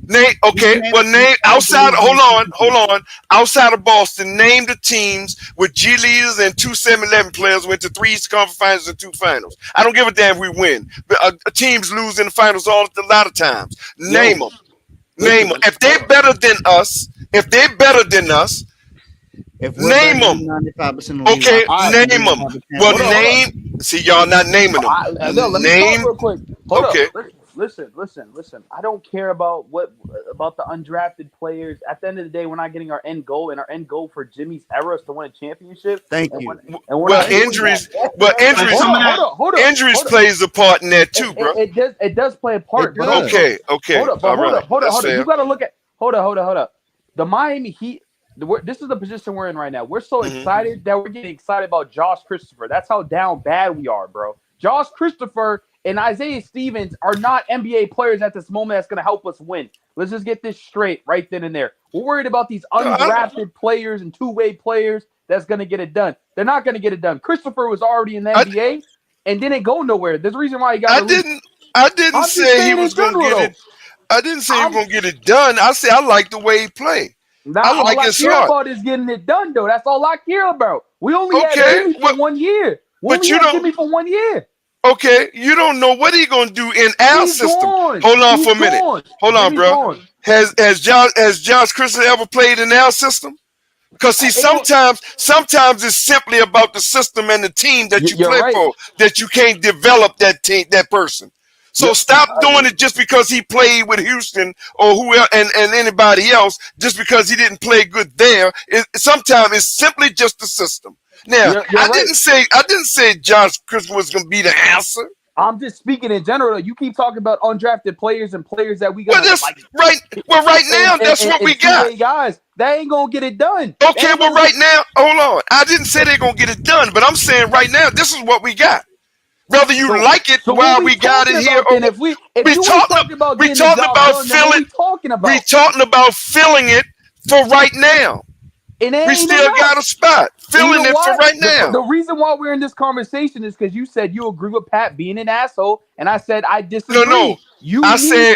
Name We okay. can't. Well, We name can't outside. believe in Hold on. Outside of Boston, name the teams with G leaders and 2 7-11 players went to 3 East Conference Finals and 2 finals. I don't give a damn if we win. But teams lose in the finals a lot of times. Name Yo, them. listen, Name them. but If they're better than us, If we're name better them. than 95% of the league, why Okay, all right. do we name not them. have a chance Well, to Hold win? up. name. See, y'all not naming them. No, let me talk Name. real quick. Hold up. Okay. listen. I don't care about the undrafted players. At the end of the day, we're not getting our end goal, and our end goal for Jimmy's era is to win a championship. Thank and you. And we're Well, not doing injuries, that. but injuries, Hold up. injuries plays a part in that too, bro. It does play a part. It But does. also, Okay, hold up. That's fair. You got to look at. Hold up. The Miami Heat. This is the position we're in right now. We're so excited that we're getting excited about Josh Christopher. That's how down bad we are, bro. Josh Christopher and Isaiah Stevens are not NBA players at this moment that's going to help us win. Let's just get this straight right then and there. We're worried about these undrafted players and two-way players that's going to get it done. They're not going to get it done. Christopher was already in the NBA and didn't go nowhere. There's a reason why he got released. I didn't say he was going to get it. I didn't say he was going to get it done. I said I like the way he played. All I care about is getting it done, though. That's all I care about. We only had Jimmy for 1 year. Jimmy for 1 year. Okay, you don't know what he's going to do in our system. Gone. Hold on for a minute. Hold on, bro. Gone. Has Josh Christopher ever played in our system? Because see, sometimes it's simply about the system and the team that you play for that you can't develop that team, that person. So stop doing it just because he played with Houston or whoever and anybody else, just because he didn't play good there. Sometimes it's simply just the system. Now, I didn't say Josh Christopher was going to be the answer. I'm just speaking in general. You keep talking about undrafted players and players that we got. Right now, that's what we got. Guys, that ain't gonna get it done. Okay, but right now, hold on. I didn't say they're gonna get it done, but I'm saying right now, this is what we got. Whether you like it while we got it here, or we talking about filling it for right now. We still got a spot. Filling it for right now. The reason why we're in this conversation is because you said you agree with Pat being an asshole, and I said I disagree. No. I said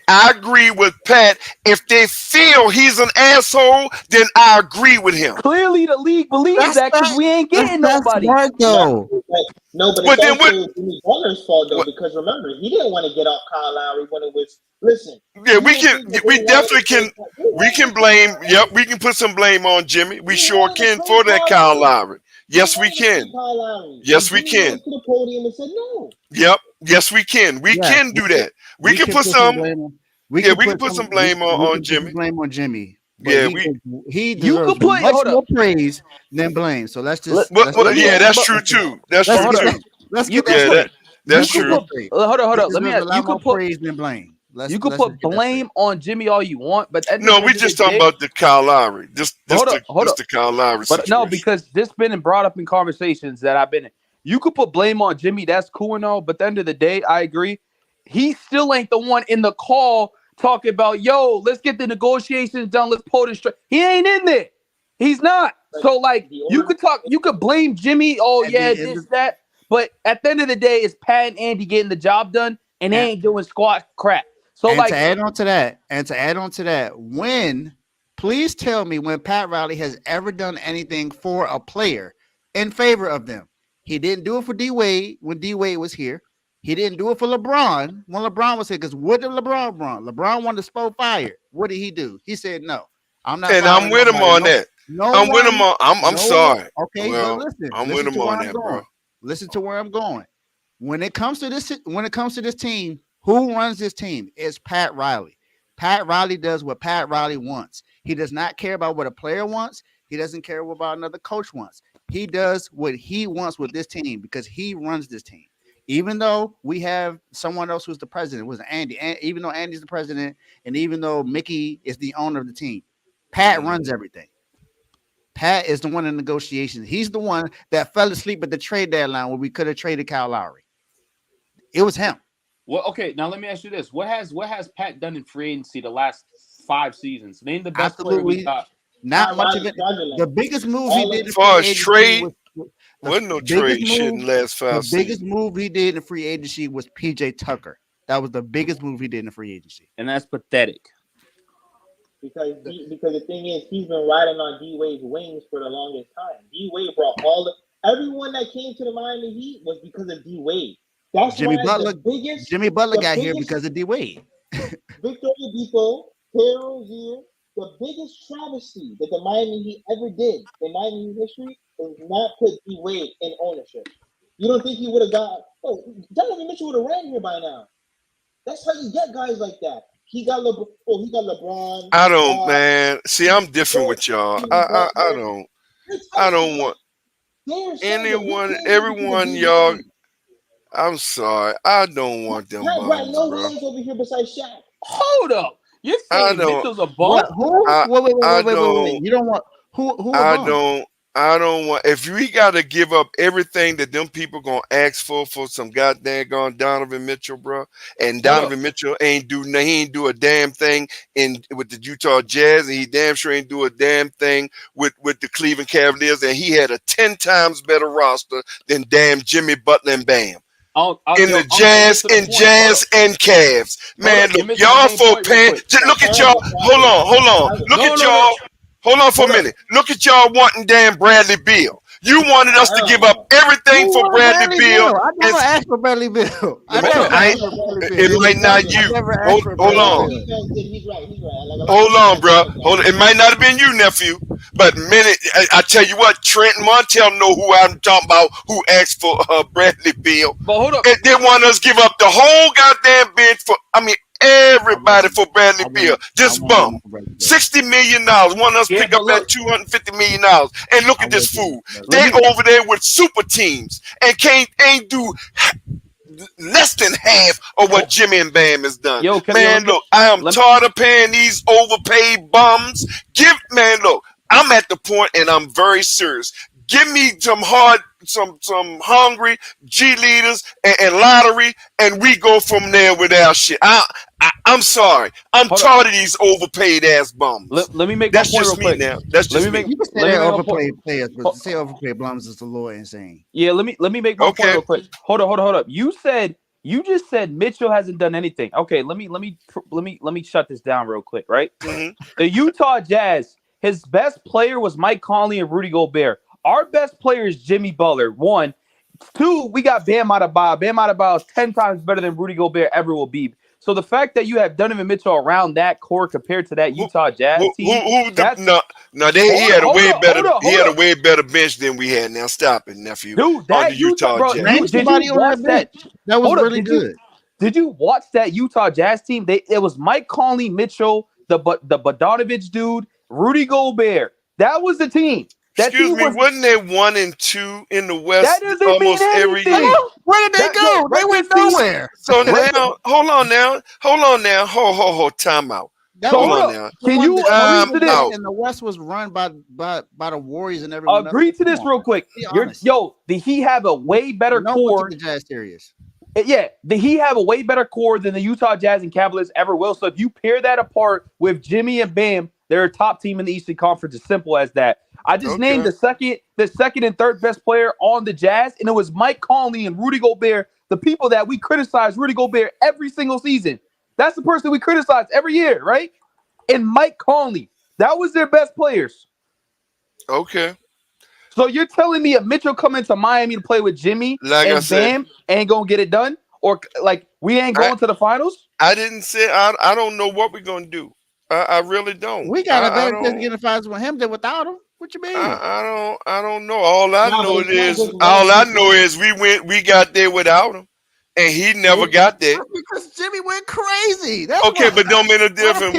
I agree with Pat. If they feel he's an asshole, then I agree with him. Clearly, the league believes that because we ain't getting nobody. Right, though. No, but it's also Jimmy Butler's fault though, because remember he didn't want to get off Kyle Lowry when it was. Listen. Yeah, we definitely can. We can blame. Yep, we can put some blame on Jimmy. We sure can for that Kyle Lowry. Yes, we can. Yes, we can. To the podium and said no. Yep. Yes, we can. We can do that. We can put some. We can put some blame on Jimmy. Blame on Jimmy. Yeah, he deserves much more praise than blame. So let's just. That's true too. That's true too. Let's get that. That's true. Hold on. Let me ask. You can put praise than blame. You can put blame on Jimmy all you want, but we just talking about the Kyle Lowry. Just the Kyle Lowry situation. But no, because this been brought up in conversations that I've been in. You could put blame on Jimmy. That's cool and all. But at the end of the day, I agree. He still ain't the one in the call talking about, let's get the negotiations done. Let's pull this straight. He ain't in there. He's not. So, you could blame Jimmy. Oh, that. But at the end of the day, it's Pat and Andy getting the job done, and they ain't doing squat crap. So, to add on to that, please tell me when Pat Riley has ever done anything for a player in favor of them. He didn't do it for D-Wade when D-Wade was here. He didn't do it for LeBron when LeBron was here. Because what did LeBron want? LeBron wanted to spell fire. What did he do? He said, no, I'm not. And I'm with him on that. I'm with him on. I'm sorry. Okay, well, listen. I'm with him on that, bro. Listen to where I'm going. When it comes to this team, who runs this team? It's Pat Riley. Pat Riley does what Pat Riley wants. He does not care about what a player wants. He doesn't care what about another coach wants. He does what he wants with this team because he runs this team. Even though we have someone else who's the president, was Andy. And even though Andy's the president, and even though Mickey is the owner of the team, Pat runs everything. Pat is the one in negotiations. He's the one that fell asleep at the trade deadline where we could have traded Kyle Lowry. It was him. Well, okay. Now let me ask you this: What has Pat done in free agency the last 5 seasons? Name the best player we got. Not much of it. The biggest move he did as far as trade wasn't no trade shit in the last 5 seasons. The biggest move he did in free agency was PJ Tucker. That was the biggest move he did in free agency, and that's pathetic. Because the thing is, he's been riding on D-Wade's wings for the longest time. D-Wade brought everyone that came to the Miami Heat was because of D-Wade. That's Jimmy Butler. Jimmy Butler got here because of D-Wade. Victor Oladipo, Terry Rozier, the biggest travesty that the Miami Heat ever did in Miami history is not put D-Wade in ownership. You don't think he would have got? Oh, Donovan Mitchell would have ran here by now. That's how you get guys like that. He got LeBron. Oh, he got LeBron. I don't, man. See, I'm different with y'all. I don't want anyone, everyone, y'all. I'm sorry. I don't want them Pat got bums, no bro. hands over here besides Shaq. Hold up. You're I saying don't- Mitchell's a bum? What? Who? I- Wait. I Wait. don't- You don't want who? I a bum? don't want. If we got to give up everything that them people gonna ask for some goddamn gone Donovan Mitchell, bro, and Donovan Mitchell ain't do a damn thing with the Utah Jazz, and he damn sure ain't do a damn thing with the Cleveland Cavaliers, and he had a 10 times better roster than damn Jimmy Butler and Bam. The Jazz and Cavs. Man, look, y'all for paying. Just look at y'all. Hold on. Look at y'all. Hold on for a minute. Look at y'all wanting damn Bradley Beal. You wanted us to give up everything for Bradley Beal. I never asked for Bradley Beal. It might not you. Hold on. He's right. Hold on, bro. It might not have been you, nephew. But minute, I tell you what, Trent Montel know who I'm talking about. Who asked for Bradley Beal? But hold up. And they want us to give up the whole goddamn bench for. Everybody for Bradley Beal. Just bum. $60 million. Want us to pick up that $250 million. And look at this fool. They over there with super teams and ain't do less than half of what Jimmy and Bam has done. Man, look, I am tired of paying these overpaid bums. Look, I'm at the point and I'm very serious. Give me some hungry G leaders and lottery, and we go from there with our shit. I'm sorry. I'm tired of these overpaid ass bums. Let me make That's my point just real quick. me now. That's just me. You can say they're overpaid players, but to say overpaid bums is a little insane. Yeah, let me make my point real quick. Hold up. You just said Mitchell hasn't done anything. Okay, let me shut this down real quick, right? Mm-hmm. The Utah Jazz, his best player was Mike Conley and Rudy Gobert. Our best player is Jimmy Butler. 1. 2, we got Bam Adebayo. Bam Adebayo is 10 times better than Rudy Gobert ever will be. So the fact that you have Donovan Mitchell around that core compared to that Utah Jazz team, he had a way better bench than we had. Now stop it, nephew. Dude, that Utah Jazz. Did you watch that? That was really good. Did you watch that Utah Jazz team? It was Mike Conley, Mitchell, the Bogdanovich dude, Rudy Gobert. That was the team. Excuse me, wasn't they 1 and 2 in the West almost every year? Where did they go? They went nowhere. So now, hold on now. Time out. Hold on now. Can you agree to this? And the West was run by the Warriors and everyone. Agree to this real quick. Did he have a way better core? The Jazz series. Yeah, did he have a way better core than the Utah Jazz and Cavaliers ever will? So if you pair that apart with Jimmy and Bam, they're a top team in the Eastern Conference. As simple as that. I just named the second and third best player on the Jazz, and it was Mike Conley and Rudy Gobert, the people that we criticize Rudy Gobert every single season. That's the person we criticize every year, right? And Mike Conley, that was their best players. Okay. So you're telling me if Mitchell come into Miami to play with Jimmy and Bam ain't gonna get it done? Or like we ain't going to the finals? I didn't say I don't know what we're gonna do. I really don't. We got a better chance to get in the finals with him than without him. What you mean? I don't know. All I know is we got there without him, and he never got there. That's because Jimmy went crazy. But don't mean a difference.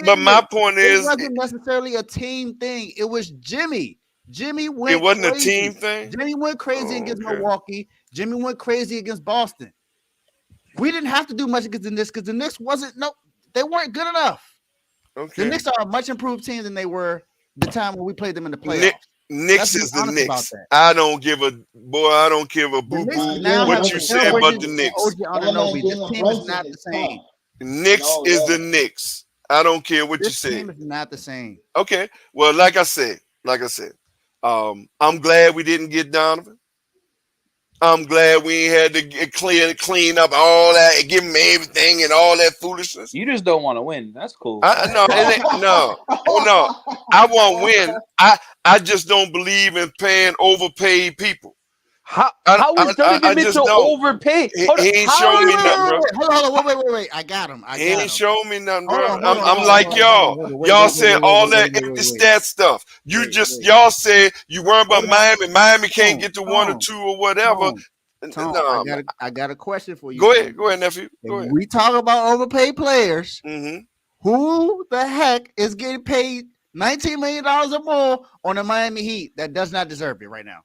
But my point is, it wasn't necessarily a team thing. It was Jimmy. Jimmy went. It wasn't crazy. A team thing. Jimmy went crazy against Milwaukee. Jimmy went crazy against Boston. We didn't have to do much against the Knicks because the Knicks they weren't good enough. Okay. The Knicks are a much improved team than they were the time when we played them in the playoffs. Knicks is the Knicks. I don't give a boo boo what you say about the Knicks. This team is not the same. Knicks is the Knicks. I don't care what you say. This team is not the same. Okay. Well, like I said, I'm glad we didn't get Donovan. I'm glad we ain't had to clean up all that and give him everything and all that foolishness. You just don't want to win. That's cool. No. I won't win. I just don't believe in paying overpaid people. How is I Donovan just Mitchell don't. overpaid? He Hold on, ain't how showing me is- nothing, bro. Hold on, wait. I got him. He ain't showing me nothing, Hold bro. on, I'm like y'all. Y'all saying all that empty stat stuff. You y'all say you worry about Miami. Miami can't get to 1 or 2 or whatever. Tom, Nah, I got a question for you. go ahead, nephew. Go ahead. We talk about overpaid players. Mm-hmm. Who the heck is getting paid $19 million or more on the Miami Heat that does not deserve it right now?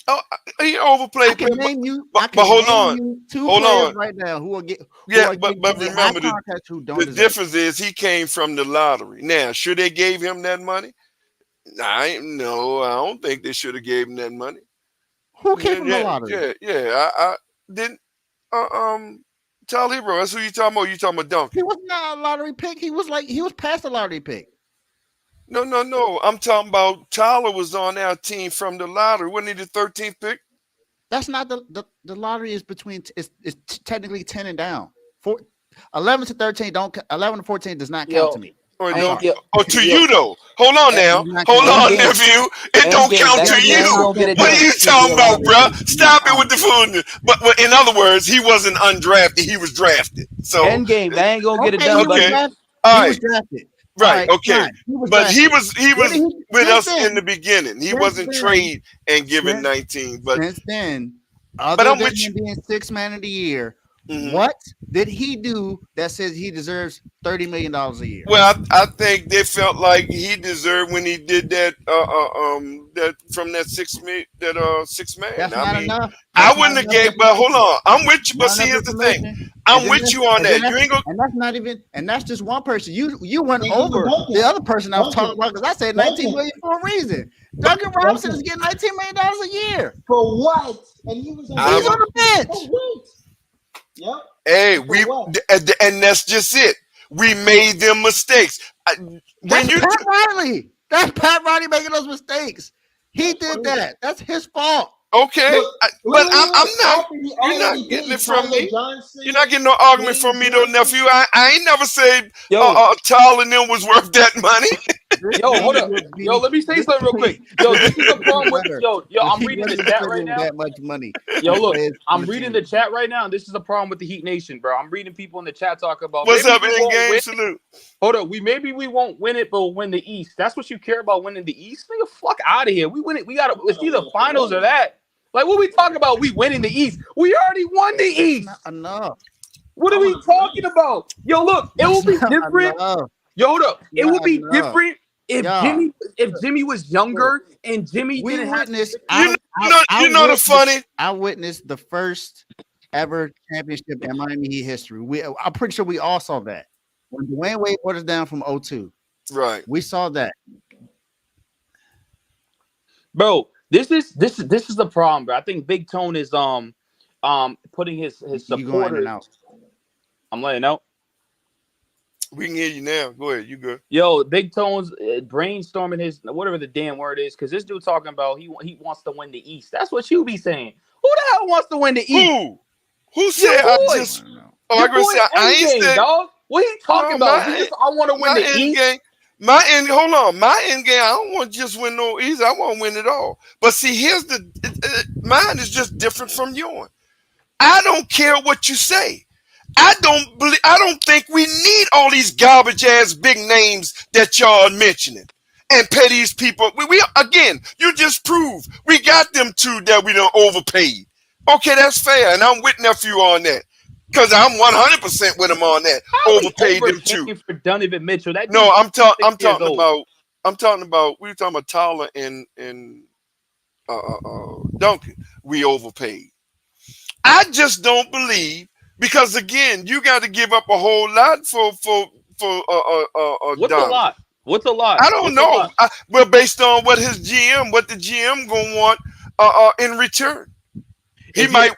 Oh, he overplayed. I can name you. But hold on. You 2 Hold players on. right now who are getting. Yeah, but remember the deserve difference is he came from the lottery. Now, should they gave him that money? I don't think they should have gave him that money. Who came from the lottery? Yeah. I didn't. Tyler Hero. That's who you talking about. You talking about Duncan? He was not a lottery pick. He was past the lottery pick. No. I'm talking about Tyler was on our team from the lottery. Wasn't he the 13th pick? That's not the lottery is between it's technically 10 and down. 11 to 13 don't 11 to 14 does not count to me. To you though. Hold on now. Hold on, nephew. It don't count to you. What are you talking about, bro? Stop it with the food. But in other words, he wasn't undrafted. He was drafted. So Endgame, they ain't gonna get it done. Okay. All right. He was drafted. Right. Okay. But he was with us then, in the beginning. He wasn't traded and given 19. But since then, I'm with you. Being 6th man of the year, Mm-hmm. what did he do that says he deserves $30 million a year? Well, I think they felt like he deserved when he did that that from that 6 man. That's not enough. I wouldn't have gave. But hold on, I'm with you. But see, here's the thing. I'm with you on that. You ain't gonna. And that's not even. And that's just one person. You went over the other person I was talking about because I said 19 million for a reason. Duncan Robinson is getting $19 million a year for what? And he was he's on the bench. Yep. Hey, and that's just it. We made them mistakes. That's Pat Riley. That's Pat Riley making those mistakes. He did that. That's his fault. Okay, but I'm not. You're not getting it from me. You're not getting no argument from me, though, nephew. I ain't never said Tyler and them was worth that money. Yo, hold up. Yo, let me say something real quick. Yo, this is the problem with yo. I'm reading the chat right now. That much money. Yo, look, I'm reading the chat right now, and this is the problem with the Heat Nation, bro. I'm reading people in the chat talking about what's up, in-game salute. Hold up, maybe we won't win it, but we'll win the East. That's what you care about, winning the East, nigga. Fuck out of here. We win it. We got it's either finals or that. Like, what we talking about? We winning the East. We already won the East. Not enough. What are we talking about? Yo, look, it will be different. Yo, hold up. It will be different if Jimmy was younger and Jimmy didn't have this. You know the funny. I witnessed the first ever championship in Miami Heat history. I'm pretty sure we all saw that when Dwayne Wade brought us down from 0-2. Right. We saw that. Bro, this is the problem, bro. I think Big Tone is putting his supporters. I'm letting out. We can hear you now. Go ahead. You good? Yo, Big Tone's brainstorming his whatever the damn word is, because this dude talking about he wants to win the East. That's what you be saying. Who the hell wants to win the East? Who said I just? Oh, I ain't said. Dog. What he talking about? I want to win the East. Hold on. My end game, I don't want to just win no East. I want to win it all. But see, here's mine is just different from yours. I don't care what you say. I don't think we need all these garbage ass big names that y'all are mentioning and pay these people. We again, you just proved we got them two that we don't overpaid. Okay, that's fair, and I'm with nephew on that. Because I'm 100% with him on that. Overpaid them too. For Donovan Mitchell. No, I'm talking about. We were talking about Tyler and Duncan. We overpaid. I just don't believe, because again, you got to give up a whole lot for what's a lot? What's a lot? I don't know. Well, based on what the GM gonna want in return. He might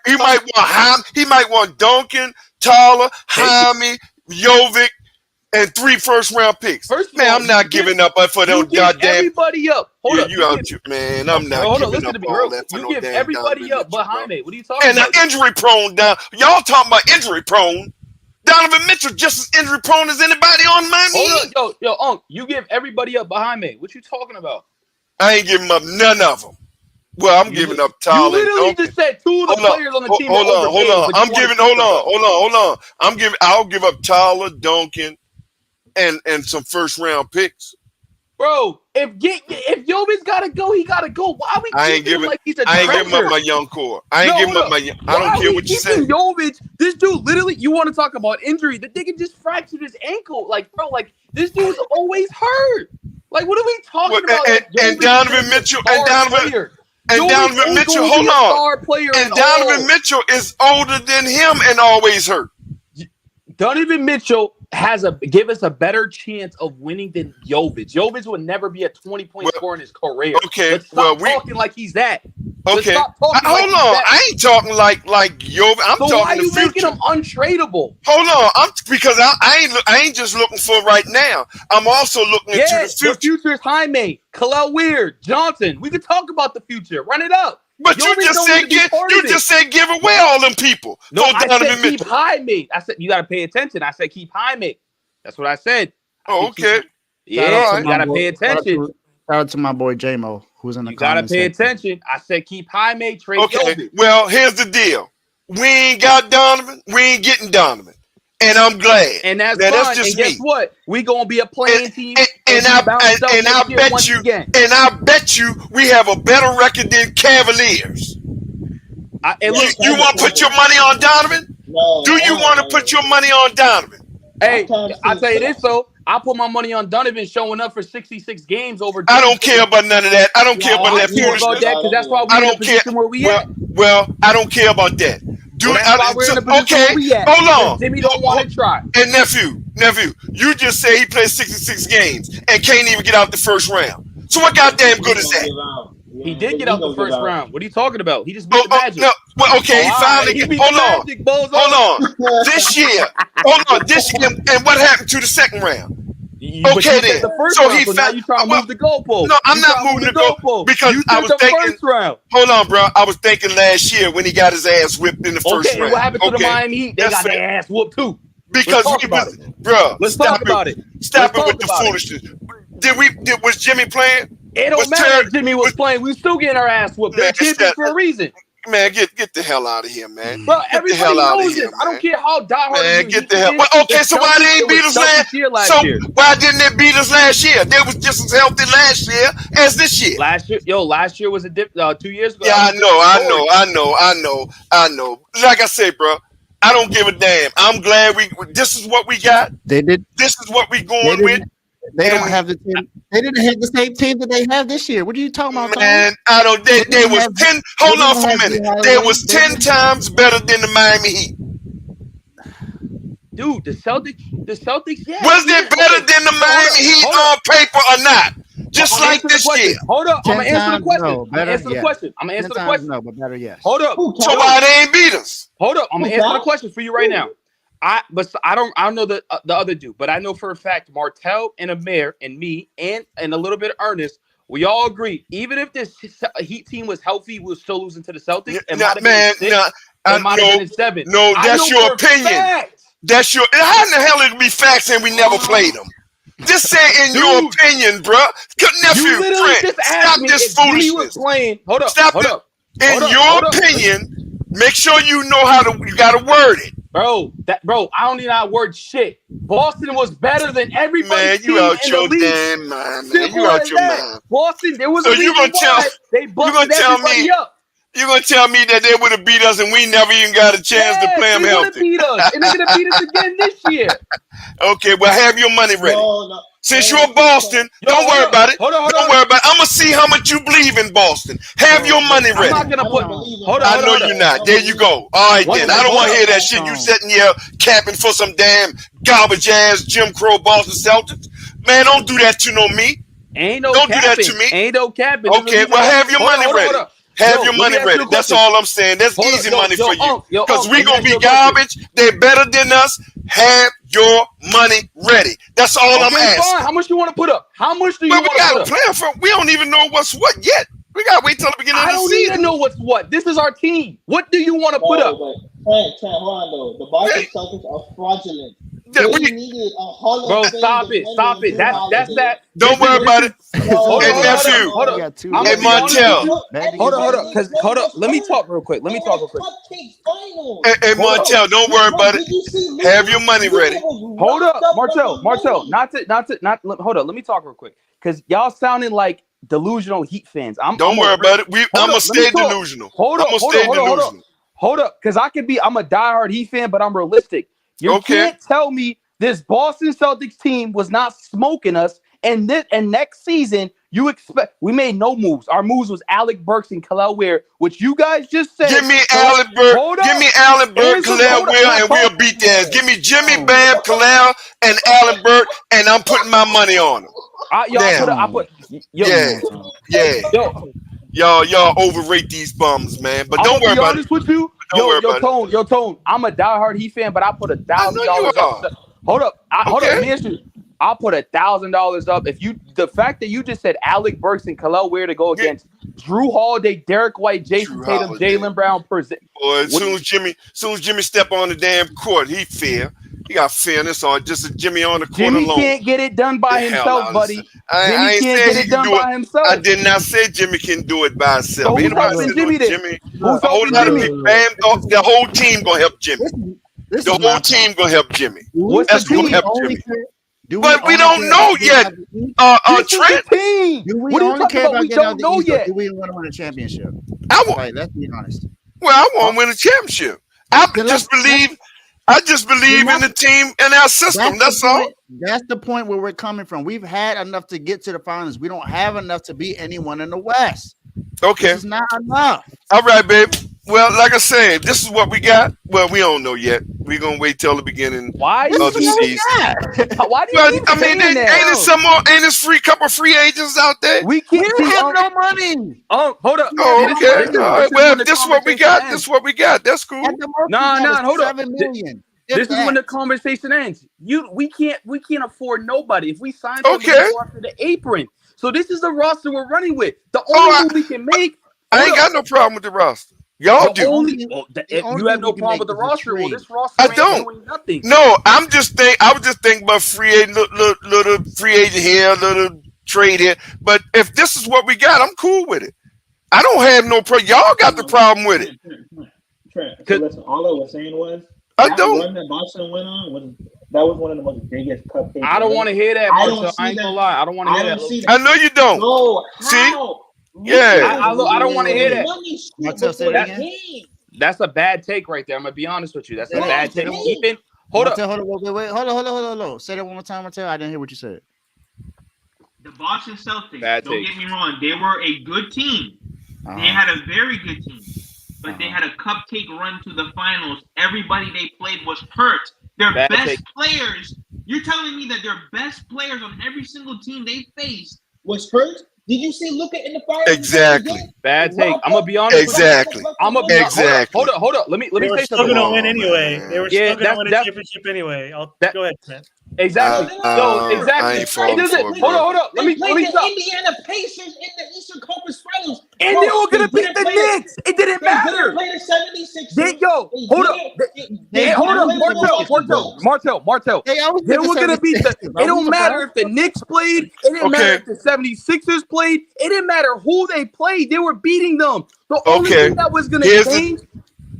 want Duncan, Tyler, Jaime, Jovic, and 3 first-round picks. I'm not giving up for them goddamn. Everybody up. Hold up. Man, I'm not giving up all that for no damn. You give everybody up behind me. What are you talking about? And injury-prone down. Y'all talking about injury-prone. Donovan Mitchell just as injury-prone as anybody on Miami. Yo, you give everybody up behind me. What you talking about? I ain't giving up none of them. Well, I'm giving up You Tyler. literally just said two of the players on the team. Hold on. I'll give up Tyler, Duncan, and some first round picks. Bro, if Jovic gotta go, he gotta go. Why are we keeping him like he's a treasure? I ain't giving up my young core. I don't care what you say. Jovic, this dude literally, you want to talk about injury? The nigga just fractured his ankle. Like, bro, like this dude's always hurt. Like, what are we talking about? And Donovan Mitchell and Donovan Mitchell, hold on. And Donovan Mitchell is older than him and always hurt. Donovan Mitchell give us a better chance of winning than Jovic. Jovic would never be a 20-point scorer in his career. Okay, let's stop talking like he's that. Okay, hold on. I ain't talking like Jovic. I'm talking why are you the future. making him untradeable? Hold on, because I ain't just looking for right now. I'm also looking into the future. The future is Jaime, Khalil Weird, Johnson. We could talk about the future. Run it up. But you just said give away all them people. No, I said keep Jaime. I said you got to pay attention. I said keep Jaime. That's what I said. Oh, okay. Yeah, you got to pay attention. Shout out to my boy J-Mo, who's in the You got comments. to pay attention. I said keep Jaime, trade Jovic. Well, here's the deal. We ain't got Donovan. We ain't getting Donovan. And I'm glad. And that's fine. Just and guess what? We gonna be a playing team. And I bet you we have a better record than Cavaliers. You want to put your money on Donovan? No, Do you want to put your money on Donovan? Hey, I'll tell you this though. I put my money on Donovan showing up for 66 games over. I don't care about none of that. I don't care about that foolishness. Because that's why we're in the position where we at. Well, I don't care about that. Hold on. Jimmy don't want to try. And nephew, you just say he played 66 games and can't even get out the first round. So what goddamn good is that? He did get out the first round. What are you talking about? He just beat the Magic. No. Well, okay, he finally got. Hold on. This year, and what happened to the second round? Okay, then. So now you trying to move the goalpost. No, I'm not moving the goalpost because I was thinking. Hold on, bro. I was thinking last year when he got his ass whipped in the first round. Okay, what happened to the Miami Heat? They got their ass whooped too. Because he was, bro. Let's talk about it. Stop it with the foolishness. Was Jimmy playing? It don't matter if Jimmy was playing. We still getting our ass whooped. They're champions for a reason. Man, get the hell out of here, man. Bro, everybody knows this. I don't care how diehard. Man, get the hell. Okay, so why they ain't beat us last year? Why didn't they beat us last year? They was just as healthy last year as this year. Last year was a dip. 2 years ago. Yeah, I know. Like I say, bro, I don't give a damn. I'm glad this is what we got. This is what we going with. They don't have the team. They didn't have the same team that they have this year. What are you talking about? Man, I don't. They was 10. Hold on for a minute. They was 10 times better than the Miami Heat. Dude, the Celtics. Yeah. Was they better than the Miami Heat on paper or not? Just like this year. Hold up. I'm gonna answer the question. I'm gonna answer the question. No, but better yes. Hold up. So why they ain't beat us? Hold up. I'm gonna answer the question for you right now. I don't know the other dude, but I know for a fact Martell and Amir and me and a little bit of Ernest, we all agree. Even if this Heat team was healthy, we'll still losing to the Celtics. It might have been in 7. No, that's your opinion. That's your. How in the hell it be facts and we never played them? Just say in your opinion, bro. Nephew, friend, stop this foolishness. Hold up. Stop it. In your opinion, make sure you know you gotta word it. Bro, I don't need that word shit. Boston was better than everybody. Man, you out your damn mind, man. You out your mind. Boston, there was a reason why they busted everybody up. You're gonna tell me that they would have beat us and we never even got a chance to play them healthy? Beat us, and they're gonna beat us again this year. Okay, well, have your money ready. No. Since you're Boston, don't worry about it. Don't worry about it. I'm gonna see how much you believe in Boston. Have your money ready. I'm not gonna put. I know you're not. There you go. All right, then. I don't want to hear that shit. You sitting here capping for some damn garbage ass Jim Crow Boston Celtics. Man, don't do that to me. Don't do that to me. Ain't no capping. Okay, well, have your money ready. Have your money ready. That's all I'm saying. That's easy money for you. Because we're going to be garbage. They're better than us. Have your money ready. That's all I'm asking. Fine. How much you want to put up? How much do you want to put up? We got a plan for. We don't even know what's what yet. We got to wait till the beginning of the season. I don't even know what's what. This is our team. What do you want to put up? Trent, hold on, though. The Boston Celtics are fraudulent. They we- needed a Hall Bro, of Fame stop it. defender Stop in it. Drew That's Holiday. that. Don't worry about it. Hold Hey, on, nephew. hold You up. got two. I'm Hey, gonna be honest with Montel. you. Hold on, because hold up. Let me talk real quick. Let me talk real quick. Cupcake finals. Hey, Montel, don't worry about it. Did you see Luka? Have your money Luka ready. was Hold up, locked Martel. like a Hold up. Let me talk real quick, because y'all sounding like delusional Heat fans. Don't worry about it. I'm gonna up, let me stay talk. delusional. Hold I'm up, gonna hold stay up, hold up, hold up. delusional. Hold up, because I'm a diehard Heat fan, but I'm realistic. You Okay. can't tell me this Boston Celtics team was not smoking us, and next season you expect we made no moves. Our moves was Alec Burks and Khalil Ware, which you guys just said. Give me So, Allen Burke. hold Give up. me Allen Burke, Answer- Khalil hold up, Will, I'm and we'll talking. beat their ass. Give me Jimmy Bam, Khalil, and Allen Burke, and I'm putting my money on them. I Damn. put yo, Yeah. Yeah. yo, Y'all overrate these bums, man. But I'm don't gonna worry be about it. honest with you. Don't worry about it. Tone. I'm a diehard Heat fan, but I put I $1,000 know you up. are. Hold up. Hold up. Okay. Let me answer you. I'll put $1,000 up. The fact that you just said Alec Burks and Khalil Ware to go Yeah. against Drew Holiday, Derek White, Jason Drew Tatum, Holiday. Jaylen Brown, Boy, as soon as Jimmy step on the damn court, he fair. He got fairness on just a Jimmy on the court Jimmy alone. can't get it done by The hell himself, out. buddy. I Jimmy ain't can't saying get he it can done do by it. himself. I did not say Jimmy can do it by himself. So who's Ain't nobody helping sitting Jimmy on then? Jimmy. Who's A whole helping lot of Jimmy? people. Bam, the whole team gonna help Jimmy. This The is whole my team problem. gonna help Jimmy. What's That's the gonna team? help Only Jimmy. care, do But we only don't care know about getting yet. out the East? This is Trent. the team. Do we What are you only talking care about? about We getting out don't the know East, or yet. do we want to win a championship? I want. Right, let's be honest. Well, I want to win a championship. I just believe in the team and our system. That's all. That's the point where we're coming from. We've had enough to get to the finals. We don't have enough to beat anyone in the West. Okay. This is not enough. All right, babe. Well, like I said, this is what we got. Well, we don't know yet. We're gonna wait till the beginning Why do of the you keep season. Why do you Well, keep I mean, saying that? ain't it some more? Ain't this couple free agents out there? We We can't don't see. have no money. Hold up. Oh, This- okay. this is- All right. this is Well, when the if this is what we conversation got. ends. This is what we got. That's cool. At the most, Nah, we got hold up. 7 million. This is when the conversation ends. We can't afford nobody. If we sign somebody, Okay. go after the apron. So this is the roster we're running with. The Oh, only move we can make. I ain't got no problem with the roster. Y'all The do. only, The if only you have thing no we can problem make with the is a roster, well, trade. this roster I ain't don't. doing nothing. No, I was just thinking about free agent, little free agent here, little trade here. But if this is what we got, I'm cool with it. I don't have no problem. Y'all got the problem with it. Trent, so listen, all I was saying was I that don't. run that Boston went on was one of the most biggest cupcakes. I don't want to hear that, I don't Marcel. see I ain't that. gonna lie. I don't want to I hear don't that. see I know you don't. No, See? how? Yeah. I don't want to hear that. Marcel, say that again. That's a bad take right there. I'm gonna be honest with you. That's a Yeah, bad say take. that. Even hold up. Martel, wait. Hold on. Say that one more time, Martel. I didn't hear what you said. The Boston Celtics, Bad don't take. get me wrong, they were a good team. Uh-huh. They had a very good team. But they had a cupcake run to the finals. Everybody they played was hurt. Their Bad best take. players, you're telling me that their best players on every single team they faced Was hurt? Did you see Luka in the fire? Exactly. Bad take. I'm gonna be honest. Exactly. I'm gonna be Exactly. Hold up. Let me They were say still something. going to win anyway. man. They were Yeah, still going to win a that's- championship anyway. Go ahead, Trent. Exactly. I Exactly. ain't falling It doesn't. for it, Hold bro. up. Let They me played the stop. Indiana Pacers in the Eastern Conference Finals. And Bro, they were gonna they beat didn't the play Knicks. It didn't They didn't matter. play the 76ers. Hold up. Hold up, Martel. They always They beat the were gonna beat the. 76ers. It don't matter if the Knicks played. It didn't matter if the 76ers played. It didn't matter who they played. They were beating them. The only Okay. thing that was gonna Here's the- change.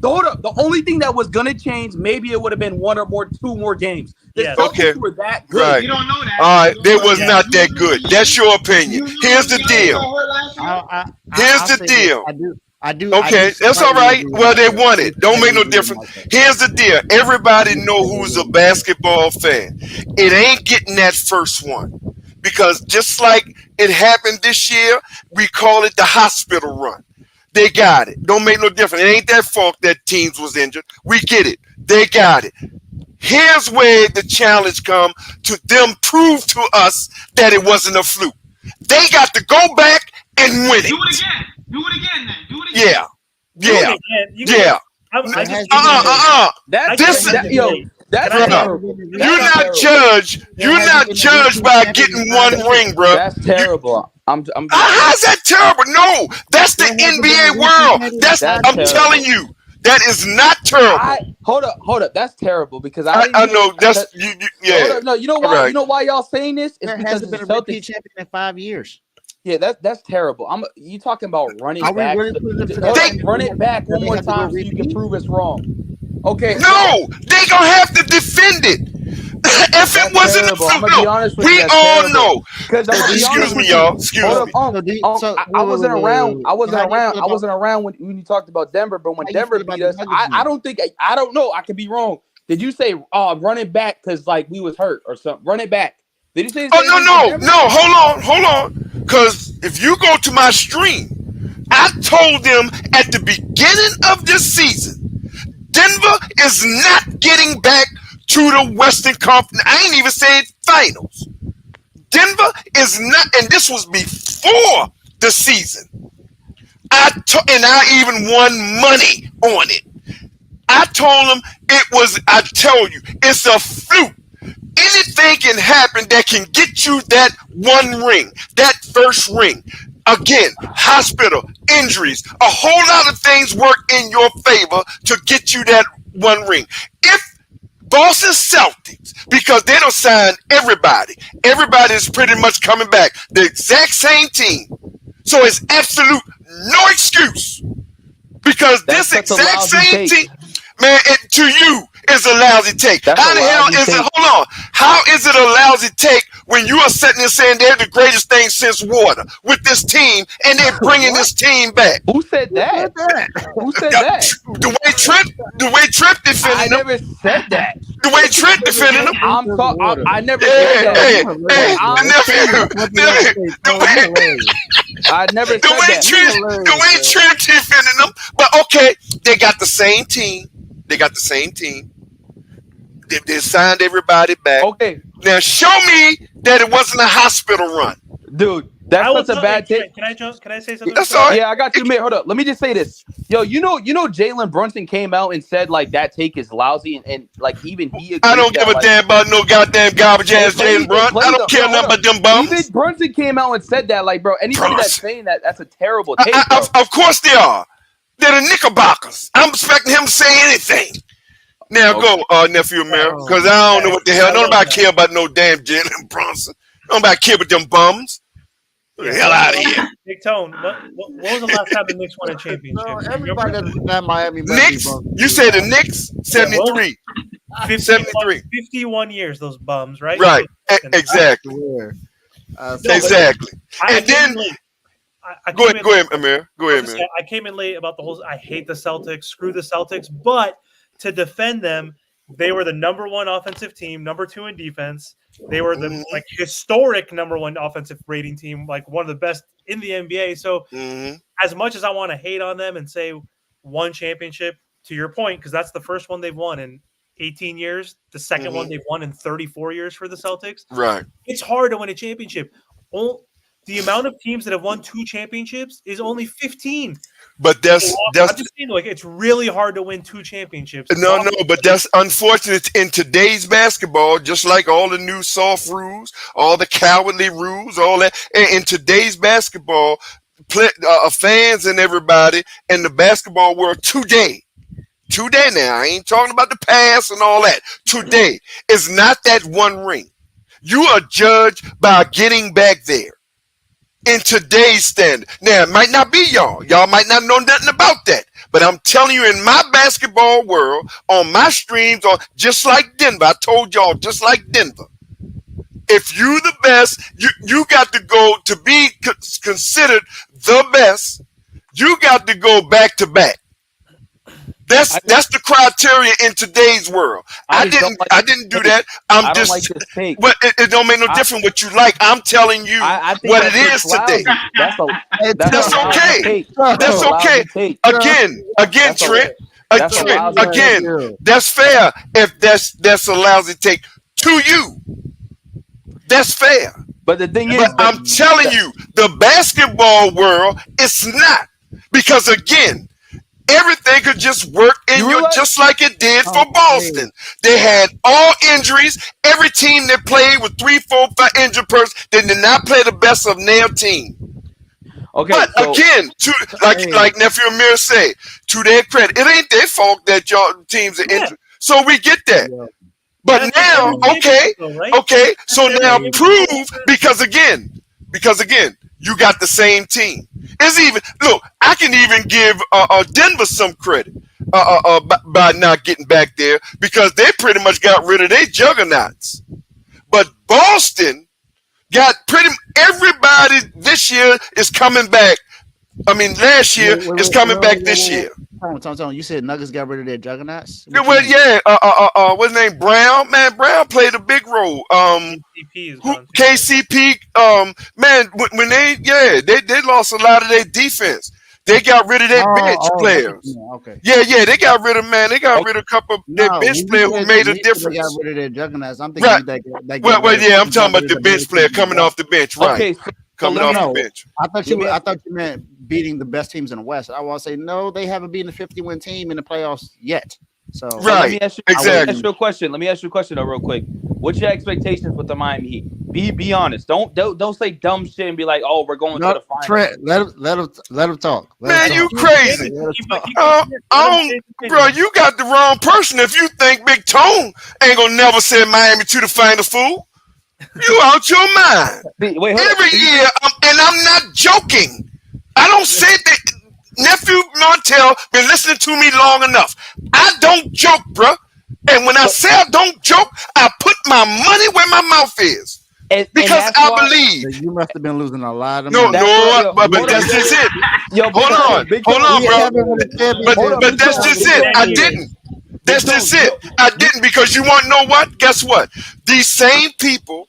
Hold up. The only thing that was gonna change, maybe it would have been two more games. The Yes. Celtics Okay. were that good. Right. You don't know that. All right. You They don't know was that. not that good. That's your opinion. Here's the deal. Here's I'll the say this. deal. I do. Okay, that's all right. Well, they won it. Don't make no difference. Here's the deal. Everybody know who's a basketball fan. It ain't getting that first one. Because just like it happened this year, we call it the hospital run. They got it. Don't make no difference. It ain't their fault that teams was injured. We get it. They got it. Here's where the challenge come to them prove to us that it wasn't a fluke. They got to go back and win Do it it. again. Do it again then. Do it again. Yeah. You Yeah. I just That's Bruh, terrible. You're not judged. You're not judged by getting one ring, bro. That's terrible. How's that terrible? No, that's the NBA world. I'm That's telling you. That is not terrible. Hold up. That's terrible because I know that's yeah. Hold up, no, you know why? Right. You know why y'all saying this? It's There because hasn't the been a repeat Celtics. champion in 5 years. Yeah, that's terrible. You talking about running Are we back? really putting them to Hold that? up, run it back one They more have to go time so you can repeat? prove us wrong. Okay. No, they gonna have to defend it. If That's it wasn't terrible. a I'm fluke, gonna be no, honest with you. we That's all terrible. know. Because I'm gonna be Excuse honest me, with y'all. you. Excuse Hold me. up, I wasn't around. I wasn't around. I wasn't around when you talked about Denver. But when How you Denver feel about beat the us, Nuggets I don't think I don't know. I could be wrong. Did you say run it back because like we was hurt or something? Run it back. Did you say? Oh no. Hold on. Because if you go to my stream, I told them at the beginning of this season, Denver is not getting back to the Western Conference. I ain't even saying finals. Denver is not, and this was before the season. And I even won money on it. I told them I tell you, it's a fluke. Anything can happen that can get you that one ring, that first ring. Again, hospital, injuries, a whole lot of things work in your favor to get you that one ring. If Boston Celtics, because they don't sign everybody. Everybody is pretty much coming back. The exact same team. So it's absolute no excuse. Because this exact same team, man, to you is a lousy take. How the hell is it? Hold on. How is it a lousy take when you are sitting there saying they're the greatest thing since water with this team and they're bringing this team back? Who said that? Who said that? The way Trent defending them. I never said that. The way Trent defending them. I never said that. I never said that. The way Trent defending them. But okay, they got the same team. They signed everybody back. Okay. Now show me that it wasn't a hospital run. Dude, that's such a bad take. Can I say something? That's all right. Yeah, I got you, man. Hold up. Let me just say this. Yo, you know, Jalen Brunson came out and said like that take is lousy, and like even he. I don't give a damn about no goddamn garbage ass Jalen Brunson. I don't care nothing about them bums. Even Brunson came out and said that, like, bro. Anybody that's saying that's a terrible take. Of course they are. They're the Knickerbockers. I'm expecting him to say anything. Now go, nephew America, because I don't know what the hell. Nobody care about no damn Jalen Brunson. Nobody care about them bums. Get the hell out of here. Big Tone, what was the last time the Knicks won a championship? No, everybody doesn't Miami. Knicks? You said the Knicks? 73. 51 years, those bums, right? Right. Exactly. Exactly. And then go ahead, Amir. Go ahead, man. I came in late about the whole. I hate the Celtics. Screw the Celtics. But to defend them, they were the number one offensive team, number two in defense. They were the historic number one offensive rating team, like one of the best in the NBA. So as much as I want to hate on them and say one championship, to your point, because that's the first one they've won in 18 years, the second one they've won in 34 years for the Celtics. Right. It's hard to win a championship. The amount of teams that have won 2 championships is only 15. But that's I'm just saying, like, it's really hard to win 2 championships. No, but that's unfortunate in today's basketball. Just like all the new soft rules, all the cowardly rules, all that. In today's basketball, fans and everybody in the basketball world today now. I ain't talking about the past and all that. Today is not that one ring. You are judged by getting back there. In today's standard. Now, it might not be y'all. Y'all might not know nothing about that. But I'm telling you, in my basketball world, on my streams, or just like Denver, I told y'all, just like Denver, if you the best, you got to go to be considered the best. You got to go back to back. That's the criteria in today's world. I didn't do that. I'm just like this take. But it don't make no difference what you like. I'm telling you what it is today. That's okay. That's okay. Again, Trent. Again, that's fair. If that's a lousy take to you, that's fair. But the thing is, I'm telling you, the basketball world, it's not, because again, everything could just work in just like it did for Boston. They had all injuries. Every team that played with 3, 4, 5 injured persons, they did not play the best of their team. Okay, But so again, like nephew Amir said, to their credit, it ain't their fault that y'all teams are injured. So we get that. But now, okay, so now prove because again, you got the same team. It's even look, I can even give Denver some credit by not getting back there because they pretty much got rid of their juggernauts. But Boston got everybody this year is coming back. I mean, last year is coming back this year. Tom, you said Nuggets got rid of their juggernauts? Well, yeah. What's his name? Brown. Man, Brown played a big role. KCP. Man, when they lost a lot of their defense. They got rid of their bench players. Okay. Yeah, they got rid of They got rid of a couple of their bench players who made a difference. They got rid of their juggernauts. I'm thinking well, yeah, I'm talking about the bench player coming off the bench, right? Okay, coming off the bench. I thought you meant beating the best teams in the West. I want to say no, they haven't beaten a 50-win team in the playoffs yet. So right, let me ask you a question. Let me ask you a question though, real quick. What's your expectations with the Miami Heat? Be honest. Don't say dumb shit and be like, oh, we're going to the finals. Trent, let him talk. You crazy? Bro, you got the wrong person if you think Big Tone ain't gonna never send Miami to the final, fool. You out your mind. Wait, every year, and I'm not joking. I don't say that. Nephew Montel been listening to me long enough. I don't joke, bro. And when I say I don't joke, I put my money where my mouth is. Because I believe. You must have been losing a lot of money. But that's just it. Hold on, bro. But that's just it. I didn't. That's just it. I didn't because you want to know what? Guess what? These same people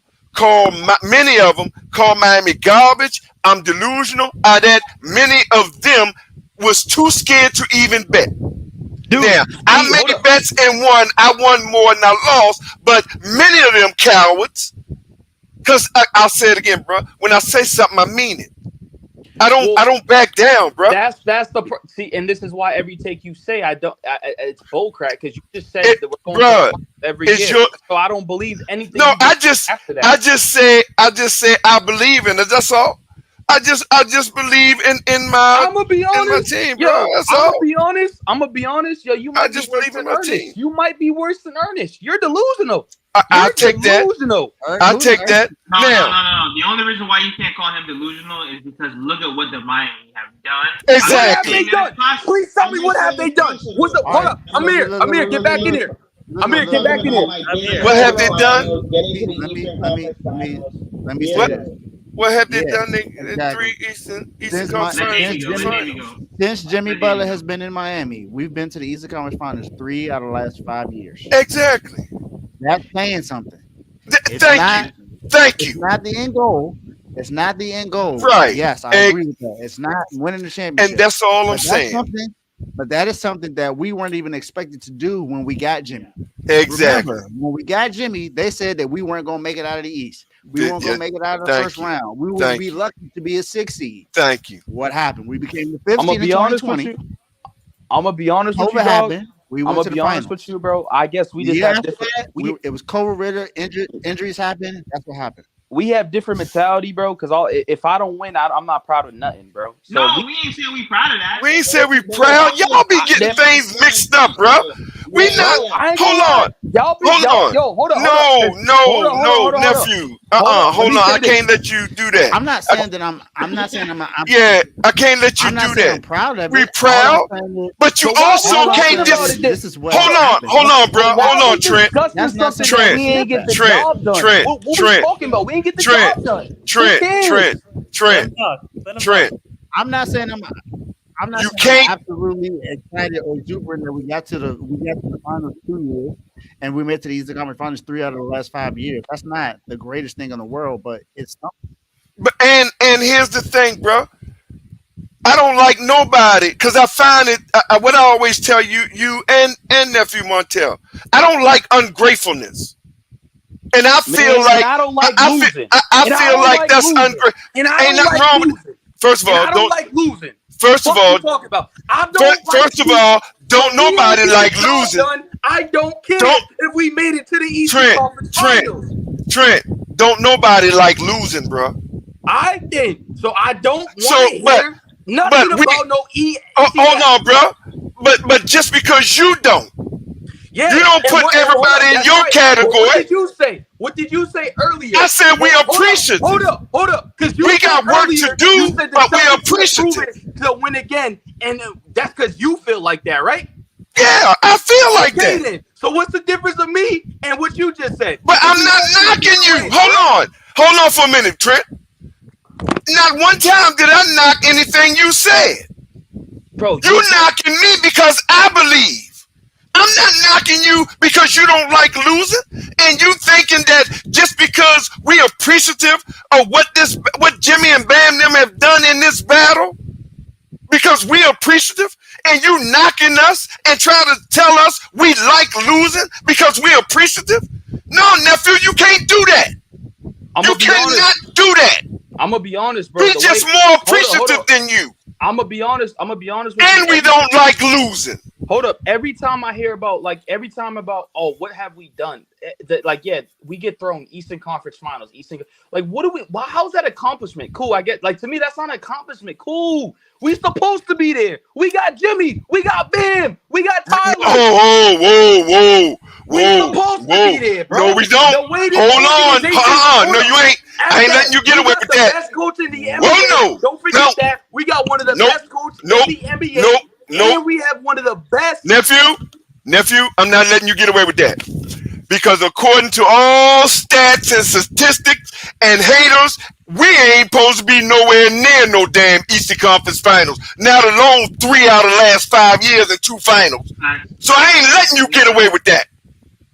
many of them call Miami garbage. I'm delusional. That many of them was too scared to even bet. Now, I made bets and won. I won more than I lost, but many of them cowards. Because I'll say it again, bro. When I say something, I mean it. I don't back down, bro. That's see, and this is why every take you say it's bullcrap because you just said that we're going to every year. So I don't believe anything. No, I just say I believe in it. That's all. I just believe in my. I'm gonna be honest, in my team, bro. That's all. I'm gonna be honest. Yo, you might just believe in my team. You might be worse than Ernest. You're delusional. I'll take that. I'll take that. No. The only reason why you can't call him delusional is because look at what the Miami have done. Exactly. What have they done? Please tell me what have they done. Hold up, Amir, get back in here. Amir, get back in here. What have they done? Let me say that. What have they done in 3 Eastern Conference? Since Jimmy Butler has been in Miami, we've been to the Eastern Conference Finals 3 out of the last 5 years. Exactly. That's saying something. Thank you. It's not the end goal. It's not the end goal. Right. Yes, I agree with that. It's not winning the championship. And that's all I'm saying. But that is something that we weren't even expected to do when we got Jimmy. Exactly. Remember, when we got Jimmy, they said that we weren't going to make it out of the East. We weren't going to make it out of the first round. We would be lucky to be a 6 seed. Thank you. What happened? We became the 15th I'm gonna be honest with you. I'm gonna be honest with you, dog. I'm gonna be honest with you, bro. I guess we just have different. It was Cole Ritter. Injuries happened. That's what happened. We have different mentality, bro. Because if I don't win, I'm not proud of nothing, bro. So we ain't saying we proud of that. We ain't saying we proud. Y'all be getting things mixed up, bro. We not. Hold on. Hold on. Yo, hold on. No, nephew. Hold on. I can't let you do that. I'm not saying that I'm yeah, I can't let you do that. I'm proud of it. We proud, but you also can't just. Hold on, bro. Hold on, Trent. That's not Trent. We ain't get the job done. What we talking about? We ain't get the job done. Trent. I'm not saying I'm absolutely excited or exuberant that we got to the finals 2 years and we went to the Eastern Conference Finals 3 out of the last 5 years. That's not the greatest thing in the world, but it's something. But and here's the thing, bro. I don't like nobody because I find it. What I always tell you and nephew Montel, I don't like ungratefulness. And I feel I don't like losing. I feel like that's ungrateful. And I don't like losing. First of all, I don't like losing. First of all, don't nobody like losing. I don't care if we made it to the Eastern Conference Finals. Trent, don't nobody like losing, bro. I did. So I don't want So, to hear nothing but we- about no E. Hold on, bro. But just because you don't, Yeah, you don't and put everybody in that's your right. category. But what did you say? What did you say earlier? I said we appreciative. Hold up. Because We got work to do, but we appreciative. to win again, and that's because you feel like that, right? Yeah, I feel like Okay, that. then. So what's the difference of me and what you just said? But I'm not knocking you. Hold on for a minute, Trent. Not one time did I knock anything you said. Bro, You knocking me because I believe. I'm not knocking you because you don't like losing, and you thinking that just because we appreciative of what Jimmy and Bam them have done in this battle, because we appreciative, and you knocking us and trying to tell us we like losing because we appreciative. No, nephew, you can't do that. You cannot do that. I'm gonna be honest, bro. We just more appreciative than you. I'm gonna be honest with and you. we don't like losing. Hold up. Every time I hear about, what have we done? We get thrown Eastern Conference Finals. How's that accomplishment? Cool. I get, to me, that's not an accomplishment. Cool. We supposed to be there. We got Jimmy. We got Bam. We got Tyler. Whoa. We supposed to be there, bro. No, we don't. Hold on. No, you ain't. I ain't letting you get away with that. Best coach in the NBA. Whoa, no. Don't forget that. We got one of the best coaches in the NBA. And we have one of the best. Nephew, I'm not letting you get away with that. Because according to all stats and statistics and haters, we ain't supposed to be nowhere near no damn Eastern Conference Finals. Not alone 3 out of the last 5 years and 2 finals. So I ain't letting you get away with that.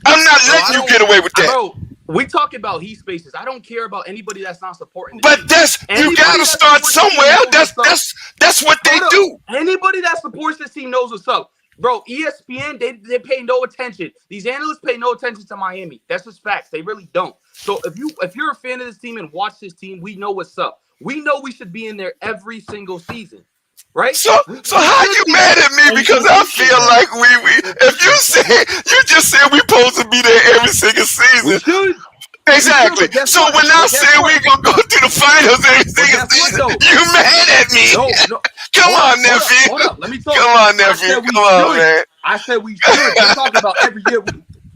I'm not letting you get away with that. Bro, we talk about heat spaces. I don't care about anybody that's not supporting. But you gotta start somewhere. That's what they do. Anybody that supports this team knows what's up. Bro, ESPN, they pay no attention. These analysts pay no attention to Miami. That's just facts. They really don't. So if you're a fan of this team and watch this team, we know what's up. We know we should be in there every single season. Right? So how you mad at me because I feel like if you just said we supposed to be there every single season. Exactly. So when I say we gonna go to the finals every single season, you mad at me? No. Come on, nephew. Hold up. Let me talk. Come on, nephew. Come on, man. I said we should. We're talking about every year.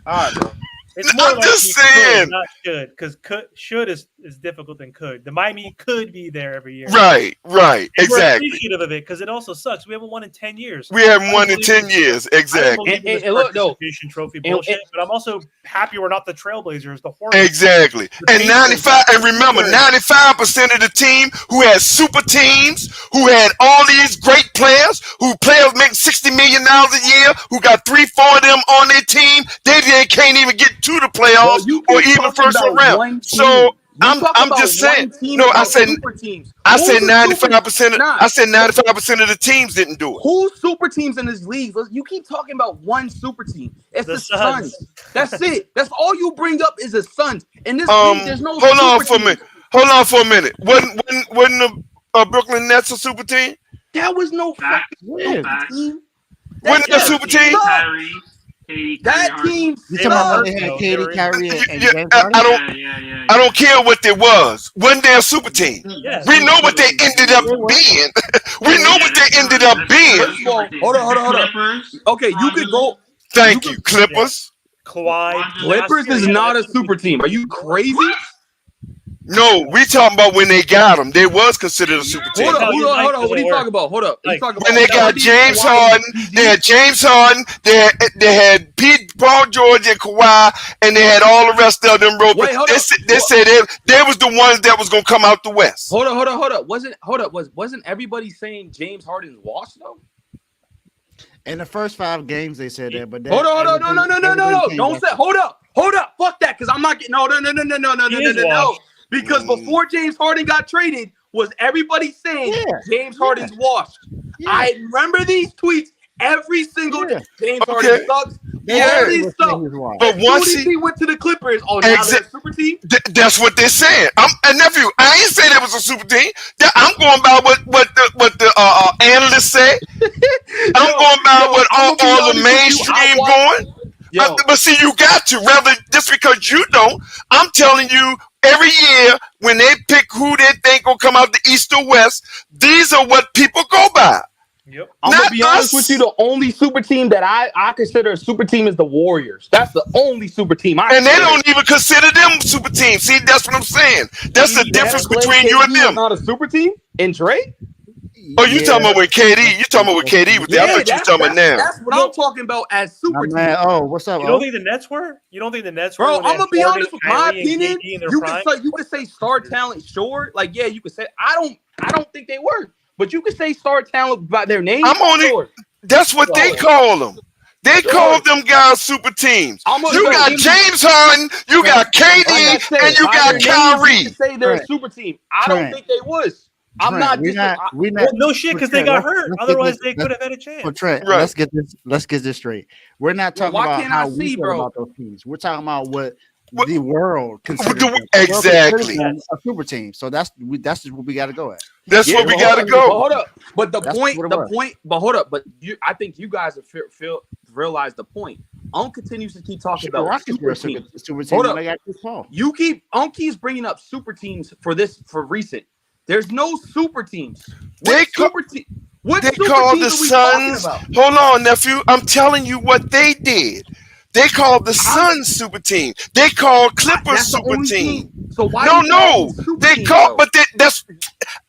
All right, bro. It's more I'm just saying. Not should, because should is difficult than could. The Miami could be there every year. Right, And exactly. we're appreciative of it because it also sucks. We haven't won in 10 years. We haven't won in 10 years, exactly. And look, participation trophy bullshit. But I'm also happy we're not the Trailblazers, the Hornets. Exactly. And 95, and remember, 95% of the team who had super teams, who had all these great players, who players make $60 million a year, who got 3-4 of them on their team, they can't even get to the playoffs or even first round. So I'm just saying. No, I said 95%. I said 95% of the teams didn't do it. Who's super teams in this league? You keep talking about one super team. It's the Suns. That's it. That's all you bring up is the Suns. In this league, there's no. Hold on for a minute. Wasn't the Brooklyn Nets a super team? That was no fucking team. Wasn't that a super team? That team. You talking about when they had Katie, Kyrie, and James Harden? I don't care what they was. Wasn't they a super team? Yes. We know what they ended up being. We know what they ended up being. Hold on. Okay, you could go. Thank you, Clippers. Kawhi. Clippers is not a super team. Are you crazy? No, we talking about when they got them. They was considered a super team. Hold on. What are you talking about? Hold up. When they got James Harden, they had James Harden, they had Paul George and Kawhi, and they had all the rest of them. They said they was the ones that was gonna come out the West. Hold up. Wasn't everybody saying James Harden's washed though? In the first 5 games, they said that, but hold on. No. Don't say. Hold up. Fuck that, because I'm not getting. No. Because before James Harden got traded, was everybody saying James Harden's washed? Yeah. I remember these tweets every single day. James Harden sucks. But once he went to the Clippers, now they're a super team. That's what they're saying. And nephew, I ain't say that was a super team. I'm going by what the analysts say. I'm going by what all the mainstream going. But see, you got to, rather just because you don't, I'm telling you every year when they pick who they think will come out the East or West, these are what people go by. Yep. I'm Not gonna be honest us. with you. The only super team that I consider a super team is the Warriors. That's the only super team I And they consider. don't even consider them super teams. See, that's what I'm saying. That's the difference Clay between you and KD is them. not a super team. And Drake? Oh, you talking about with KD? You talking about with KD? With I thought you was talking about now. That's what I'm talking about as super team. Man, oh, what's up? You don't think the Nets were? You don't think the Nets were? Bro, when they I'm gonna had be Harden, honest with my Kyrie, and opinion. KD in their You prime? can say star talent, sure. Like, yeah, you can say I don't think they were, but you can say star talent by their name. I'm only. Sure. That's what they call them. They call them guys super teams. You got James Harden, you got KD, and you got Kyrie. You can say they're a super team. I don't think they was. I'm not. Well, no shit, because they got hurt. Otherwise, they could have had a chance. Well, Trent, Right. let's get this straight. We're not talking why about can't I how we see, feel bro? about those teams. We're talking about what the world considers do we- them. The world exactly. considers them a super team. So that's just what we got to go at. That's what we got to But go. hold up. But That's what it was. But hold up. But I think you guys have realize the point. Continues to keep talking about Rockets were super a teams. super team Hold when up. they got Chris Paul. Keeps bringing up super teams for recent. There's no super teams. They call the Suns. Hold on, nephew. I'm telling you what they did. They called the Suns super team. They called Clippers super team. So why? No. They called, but that's.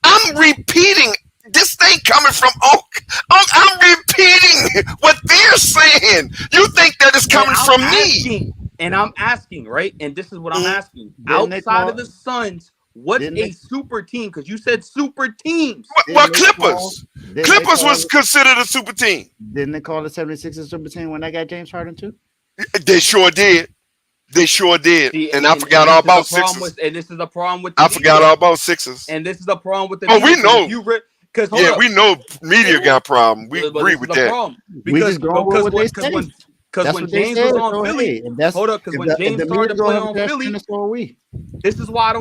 I'm repeating. This thing coming from Oak. I'm repeating what they're saying. You think that is coming from me? And I'm asking, right? And this is what I'm asking. Didn't they Outside call- of the Suns, what's didn't a they- super team? Because you said super teams. Well, Clippers. Clippers was considered a super team. Didn't they call the 76ers super team when they got James Harden too? They sure did. They sure did. See, and I forgot all about Sixers. And this is the problem with. I forgot all about Sixers. And this is the problem with the. Oh, we know. Because we know media got a problem. We agree with that. Because when James was on Philly, hold up, because when James started to play on Philly, this is why I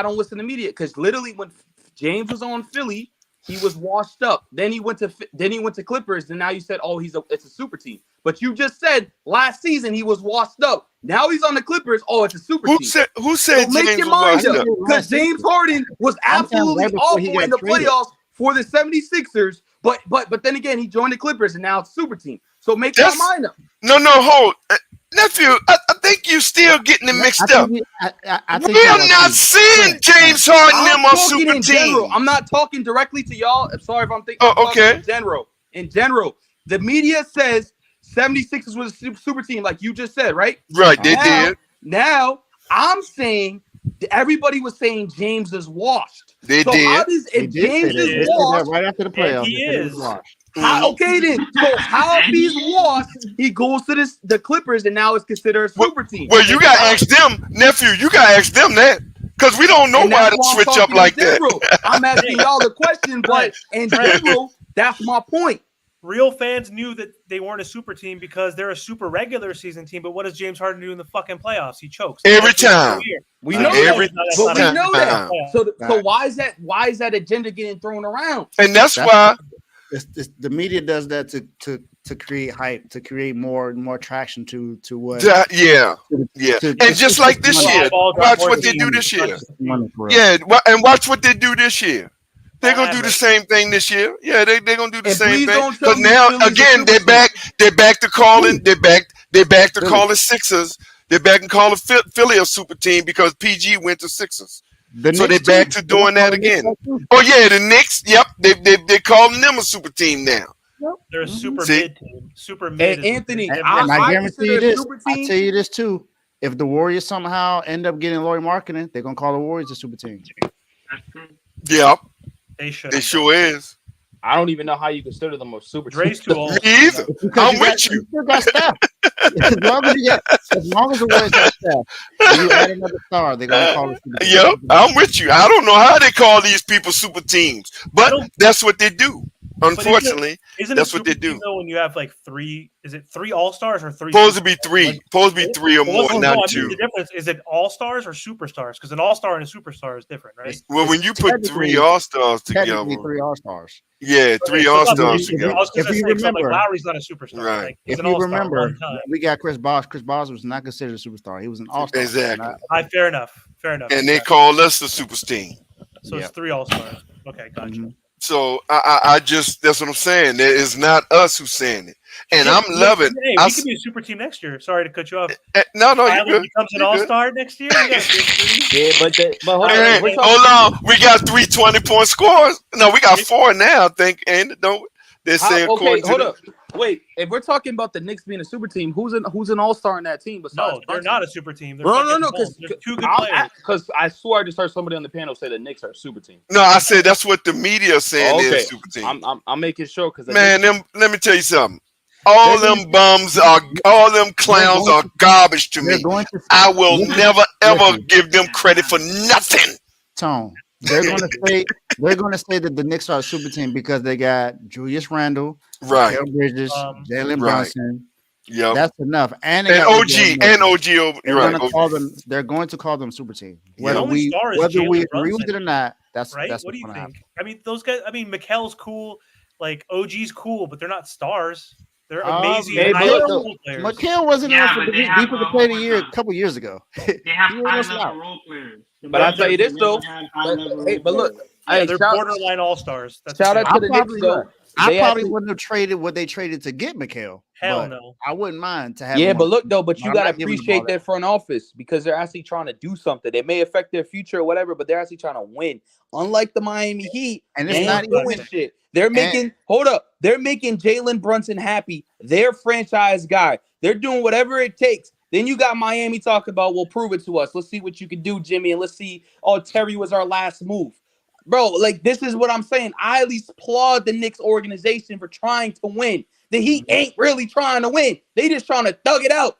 don't listen to media. Because literally, when James was on Philly, he was washed up. Then he went to Clippers, and now you said, "Oh, it's a super team." But you just said last season he was washed up. Now he's on the Clippers. Oh, it's a super team. Who said make James your was mind washed up? up? Because James Harden was absolutely awful in the playoffs for the 76ers. But then again, he joined the Clippers, and now it's a super team. So make your mind up. No, hold. Nephew, I think you still getting it mixed up. We're not seeing James Harden them on super team. I'm not talking directly to y'all. I'm sorry if I'm thinking. Oh, okay. In general, the media says 76ers was a super team, like you just said, right? Right, they did. Now I'm saying everybody was saying James is washed. They did. If James is washed right after the playoffs, he is. Okay, then. So how if he's washed, he goes to the Clippers, and now it's considered a super team. Well, you gotta ask them, nephew. You gotta ask them that, because we don't know why to switch up like that. I'm asking y'all the question, but in general, that's my point. Real fans knew that they weren't a super team because they're a super regular season team. But what does James Harden do in the fucking playoffs? He chokes every time. We know every that. But we know that. So why is that? Why is that agenda getting thrown around? And that's why the media does that to create hype, to create more traction to what. Yeah. And just like this year, watch what they do this year. Yeah, and watch what they do this year. They're gonna do the same thing this year. Yeah, they're gonna do the same thing. Because now again, they're back to calling. They're back to calling Sixers. They're back and calling Philly a super team because PG went to Sixers. So they're back to doing that again. Oh yeah, the Knicks. Yep, they're calling them a super team now. They're a super mid team. Super mid. And Anthony, I guarantee you this. I'll tell you this too. If the Warriors somehow end up getting Laurie Marketing, they're gonna call the Warriors a super team. Yep. They should. It sure is. I don't even know how you consider them a super team. Dre's too old. Me either. I'm with you. Still got Steph. as long as the Warriors got Steph, you add another star, they're gonna call it super team. Yep, I'm with you. I don't know how they call these people super teams, but that's what they do. Unfortunately, isn't that's a what they super team, do. though, when you have like three? Is it 3 All Stars or 3? Supposed to be three. Supposed to be 3 or more, No, not I 2. mean the difference is it All Stars or Superstars? Because an All Star and a Superstar is different, right? Well, when you put 3 All-Stars together, Technically 3 All-Stars. yeah, 3 All-Stars together. I was going to If you say, so like remember- Lowry's not a superstar. Right. Like, he's If an you all-star remember, one time. when we got Chris Bosh. Chris Bosh was not considered a superstar. He was an All-Star. Exactly. Fair enough. And they call us the super team. So it's 3 All-Stars. Okay, gotcha. Mm-hmm. So I just, that's what I'm saying. It's not us who's saying it. And I'm loving. Hey, we could be a super team next year. Sorry to cut you off. No, you Tyler good. becomes an You good. all-star next year. You got Yeah, but hold Hey, on. hold on. We got 3 20-point scores. No, we got 4 now, I think. And don't they're saying Okay, hold up. up. Wait, if we're talking about the Knicks being a super team, who's an all-star in that team besides No, they're Brunson? not a super team. They're No, because there's 2 good players. because I swear I just heard somebody on the panel say the Knicks are a super team. No, I said that's what the media is saying Okay. is super team. I'm making sure because Man, let me tell you something. All them bums are, all them clowns are garbage to me. I will never ever give them credit for nothing. Tone. They're gonna say that the Knicks are a super team because they got Julius Randle, Right. Mikal Bridges, Jalen Brunson. Yep. That's enough. And OG over. They're going to call them super team. The only we star is whether Jalen we agree Brunson, with it or not, that's right. That's What do you what's gonna think? happen. I mean, those guys. I mean, Mikel's cool. Like OG's cool, but they're not stars. They're amazing. Mikal wasn't Yeah, on for but they have defensive player of the year a couple years ago. They have He was high-level role players. But I'll tell you this though. But look, they're borderline all stars. Shout out to the Knicks though. I probably wouldn't have traded what they traded to get Mikal. Hell no. I wouldn't mind to have. Yeah, but look though, but you I'm gotta not giving them appreciate all their front office because they're actually trying to do something. They may affect their future or whatever, but they're actually trying to win. Unlike the Miami Heat, and they it's not ain't doing shit. They're making they're making Jalen Brunson happy. Their franchise guy. They're doing whatever it takes. Then you got Miami talking about, well, prove it to us. Let's see what you can do, Jimmy, and let's see. Oh, Terry was our last move. Bro, like this is what I'm saying. I at least applaud the Knicks organization for trying to win. The Heat ain't really trying to win. They just trying to thug it out.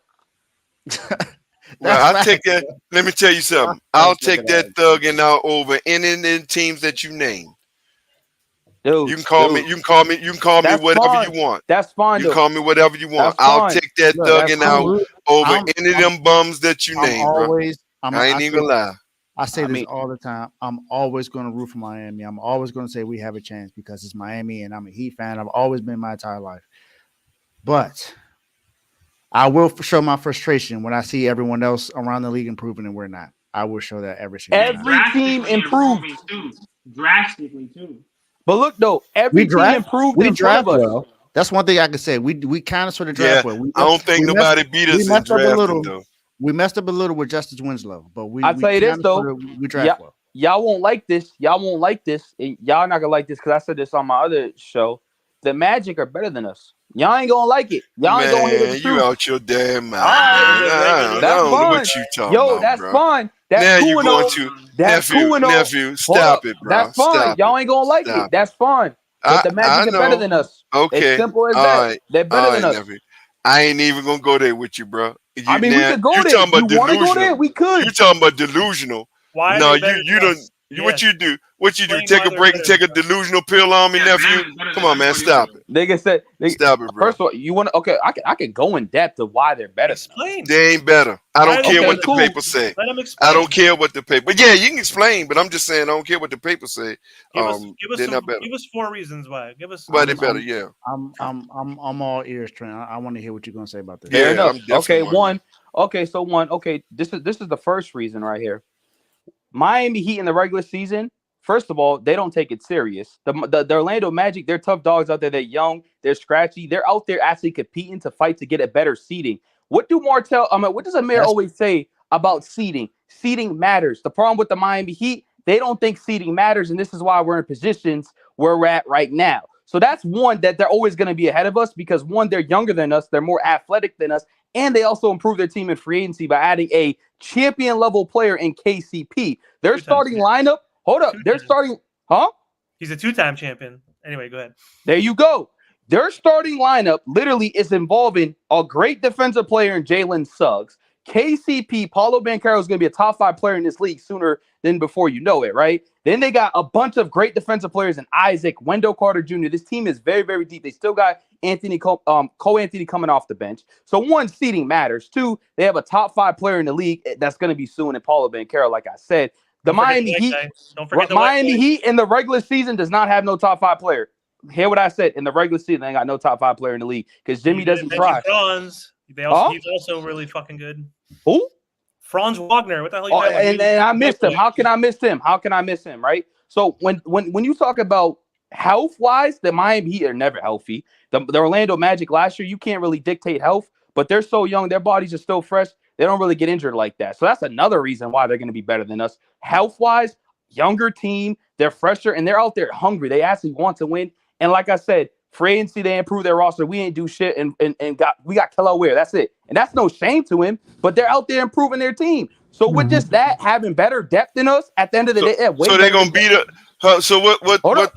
Well, I'll take that. Let me tell you something. I'll take that thugging out over any of the teams that you name. Dude, you can call me whatever you want. That's fine. You call me whatever you want. I'll take that thugging out over any of them bums that you name, bro. I ain't even gonna lie. I say this all the time. I'm always going to root for Miami. I'm always going to say we have a chance because it's Miami and I'm a Heat fan. I've always been my entire life. But I will show my frustration when I see everyone else around the league improving and we're not. I will show that every team improved drastically too. But look though, every team improved. We draft well. That's one thing I can say. We kind of sort of draft well. I don't think nobody beat us in drafting though. We messed up a little with Justice Winslow, but I'll tell you this though. We draft well. Y'all won't like this. Y'all won't like this. And y'all not gonna like this because I said this on my other show. The Magic are better than us. Y'all ain't gonna like it. Y'all ain't gonna hear the truth. You out your damn mind. That's fun. What you talking about, that's bro. fun. That's now cool you going to nephew. Stop it, bro. That's fun. Y'all ain't gonna like it. That's fun. But the Magic are better than us. Okay. It's simple as that. Right. They're better than us. Nephew. I ain't even gonna go there with you, bro. We could go there. You want to go there? We could. You talking about delusional? Why? No, you don't. What you do? What you do? Take a break and take a delusional pill on me, nephew? Come on, man, stop it. Nigga said, stop it, bro. First of all, you want to? Okay, I can go in depth of why they're better. Explain. They ain't better. I don't care what the paper say. Let them explain. I don't care what the paper. But yeah, you can explain. But I'm just saying, I don't care what the paper say. Give us 4 reasons why. Give us. Why they better? Yeah. I'm all ears, Trent. I want to hear what you're gonna say about this. Fair enough. Okay, one. Okay, this is the first reason right here. Miami Heat in the regular season. First of all, they don't take it serious. The Orlando Magic, they're tough dogs out there. They're young, they're scratchy. They're out there actually competing to fight to get a better seeding. What does Amir always say about seeding? Seeding matters. The problem with the Miami Heat, they don't think seeding matters, and this is why we're in positions where we're at right now. So that's one, that they're always going to be ahead of us because one, they're younger than us, they're more athletic than us, and they also improved their team in free agency by adding a champion level player in KCP. Their starting lineup. Hold up. They're starting. Huh? He's a 2-time champion. Anyway, go ahead. There you go. Their starting lineup literally is involving a great defensive player in Jalen Suggs. KCP, Paulo Banchero is going to be a top 5 player in this league sooner then before you know it, right? Then they got a bunch of great defensive players in Isaac, Wendell Carter Jr. This team is very, very deep. They still got Cole Anthony coming off the bench. So one, seeding matters. Two, they have a top 5 player in the league that's going to be soon in Paolo Banchero, like I said. The Miami Heat, Miami Heat in the regular season does not have no top 5 player. Hear what I said? In the regular season, they ain't got no top 5 player in the league because Jimmy doesn't try. Franz. He's also really fucking good. Who? Franz Wagner. What the hell? And I missed him. How can I miss him? How can I miss him? Right. So when you talk about health wise, the Miami Heat are never healthy. The Orlando Magic last year, you can't really dictate health, but they're so young, their bodies are still fresh. They don't really get injured like that. So that's another reason why they're going to be better than us. Health wise, younger team, they're fresher and they're out there hungry. They actually want to win. And like I said, free agency, they improved their roster. We ain't do shit and we got Kelly Ware. That's it. And that's no shame to him, but they're out there improving their team. So with just that, having better depth than us at the end of the day, so they're gonna beat it. So what the rounds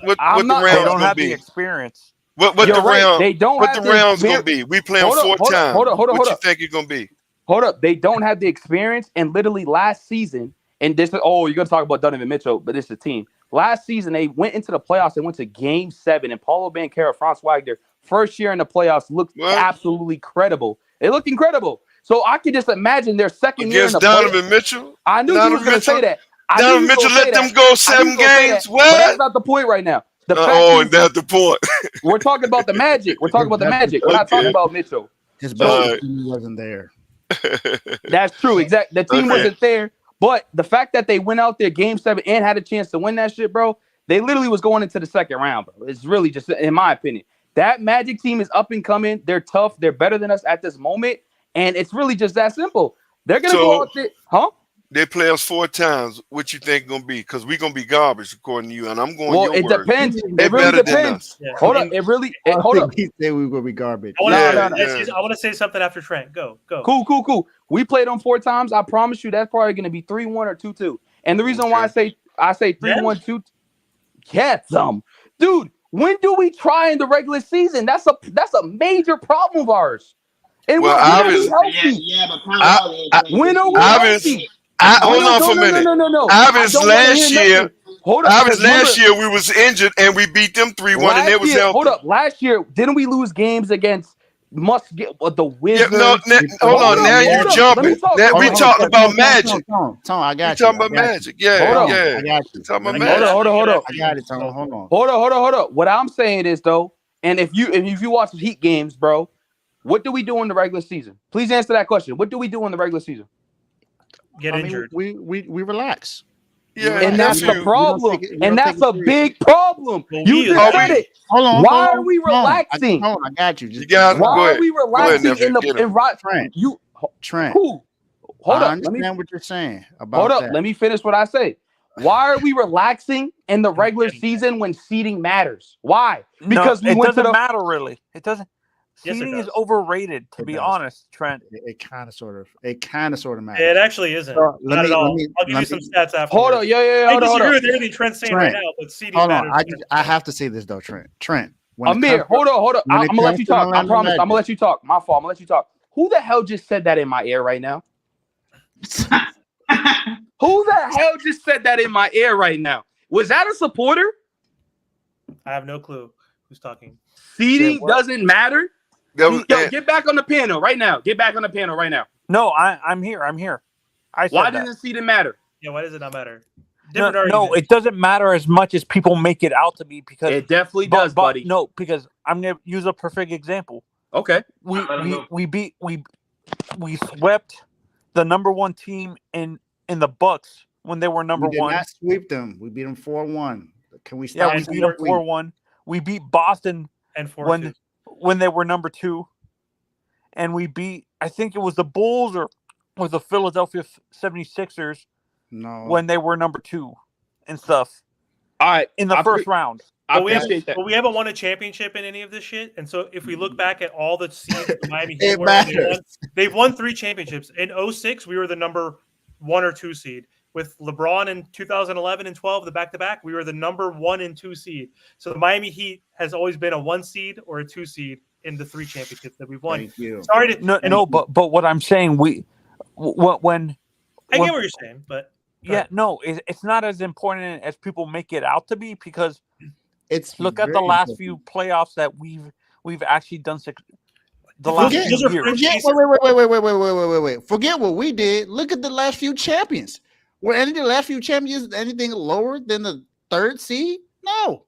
They don't have be? the experience. What the round? They don't. What the rounds gonna be? We play them 4 times. What you think it's gonna be? Hold up. They don't have the experience, and literally last season, and this is you're gonna talk about Donovan Mitchell, but this is the team. Last season, they went into the playoffs. They went to Game 7, and Paolo Banchero, Franz Wagner, first year in the playoffs, looked absolutely credible. They looked incredible. So I can just imagine their second year in the Donovan Mitchell. I knew you was going to say that. Donovan Mitchell let them go 7 games. But that's not the point right now. That's the point. We're talking about the Magic. We're talking about the Magic. We're not talking about Mitchell. His brother wasn't there. That's true. Exactly. The team wasn't there. But the fact that they went out there Game 7 and had a chance to win that shit, bro, they literally was going into the second round, bro. It's really just, in my opinion, that Magic team is up and coming. They're tough. They're better than us at this moment. And it's really just that simple. They're going to go out there. Huh? They play us 4 times. What you think going to be? Because we're going to be garbage, according to you. And I'm going your it word. Depends. They're really better depends. Than us. Hold up. Hold up. He said we were going to be garbage. I want to say something after Trent. Go. Cool. We played them 4 times. I promise you that's probably going to be 3-1 or 2-2. And the reason why I say 3-1, 2, get them. Dude, when do we try in the regular season? That's a major problem of ours. And when are we healthy? When are we healthy? Hold on for a minute. No. Last year, we was injured and we beat them 3-1 and it was healthy. Hold up. Last year, didn't we lose games against the Wizards? Hold on. Now you're jumping. We talking about Magic. Tom, I got you. Talking about Magic. Yeah. I got you. Talking about Magic. Hold up. I got it, Tom. Hold on. Hold up. What I'm saying is, though, and if you watch the Heat games, bro, what do we do in the regular season? Please answer that question. What do we do in the regular season? Get injured. We relax. Yeah, and that's the problem. And that's a big problem. You just said it. Hold on. Why are we relaxing? I got you. Why are we relaxing Trent? Trent. Cool. Hold up. Understand what you're saying about Hold up. that. Let me finish what I say. Why are we relaxing in the regular season when seeding matters? Why? Because it doesn't matter really. It doesn't. Seeding is overrated, to be honest, Trent. It kind of sort of matters. It actually isn't. Not at all. I'll give you some stats after. Hold on, I disagree with everything Trent's saying right now, but seeding matters. I have to say this though, Trent. Amir, hold on. I'm gonna let you talk. I promise. I'm gonna let you talk. My fault. I'm gonna let you talk. Who the hell just said that in my ear right now? Who the hell just said that in my ear right now? Was that a supporter? I have no clue who's talking. Seeding doesn't matter. Yo, get back on the panel right now. No, I'm here. Why doesn't seeding matter? Yeah, why does it not matter? No, it doesn't matter as much as people make it out to be because it definitely does, buddy. No, because I'm gonna use a perfect example. Okay, we swept the number 1 team in the Bucks when they were number 1. We did not sweep them. We beat them 4-1. Can we stop? Yeah, we beat them 4-1. We beat Boston and 4-2. When they were number 2, and we beat, I think it was the Bulls or the Philadelphia 76ers when they were number 2 and stuff. All right, in the first round. But we haven't won a championship in any of this shit. And so if we look back at all the seeds the Miami Heat they've won 3 championships. In 2006, we were the number 1 or 2 seed. With LeBron in 2011 and 12, the back-to-back, we were the number 1 and 2 seed. So the Miami Heat has always been a 1 seed or a 2 seed in the 3 championships that we've won. But what I'm saying, when I get what you're saying, but Yeah, no, it's not as important as people make it out to be because It's look at the very last important. few playoffs that we've actually done. The Forget- last those few are years. French Forget, cases. wait. Forget what we did. Look at the last few champions. Were any of the last few champions anything lower than the third seed? No.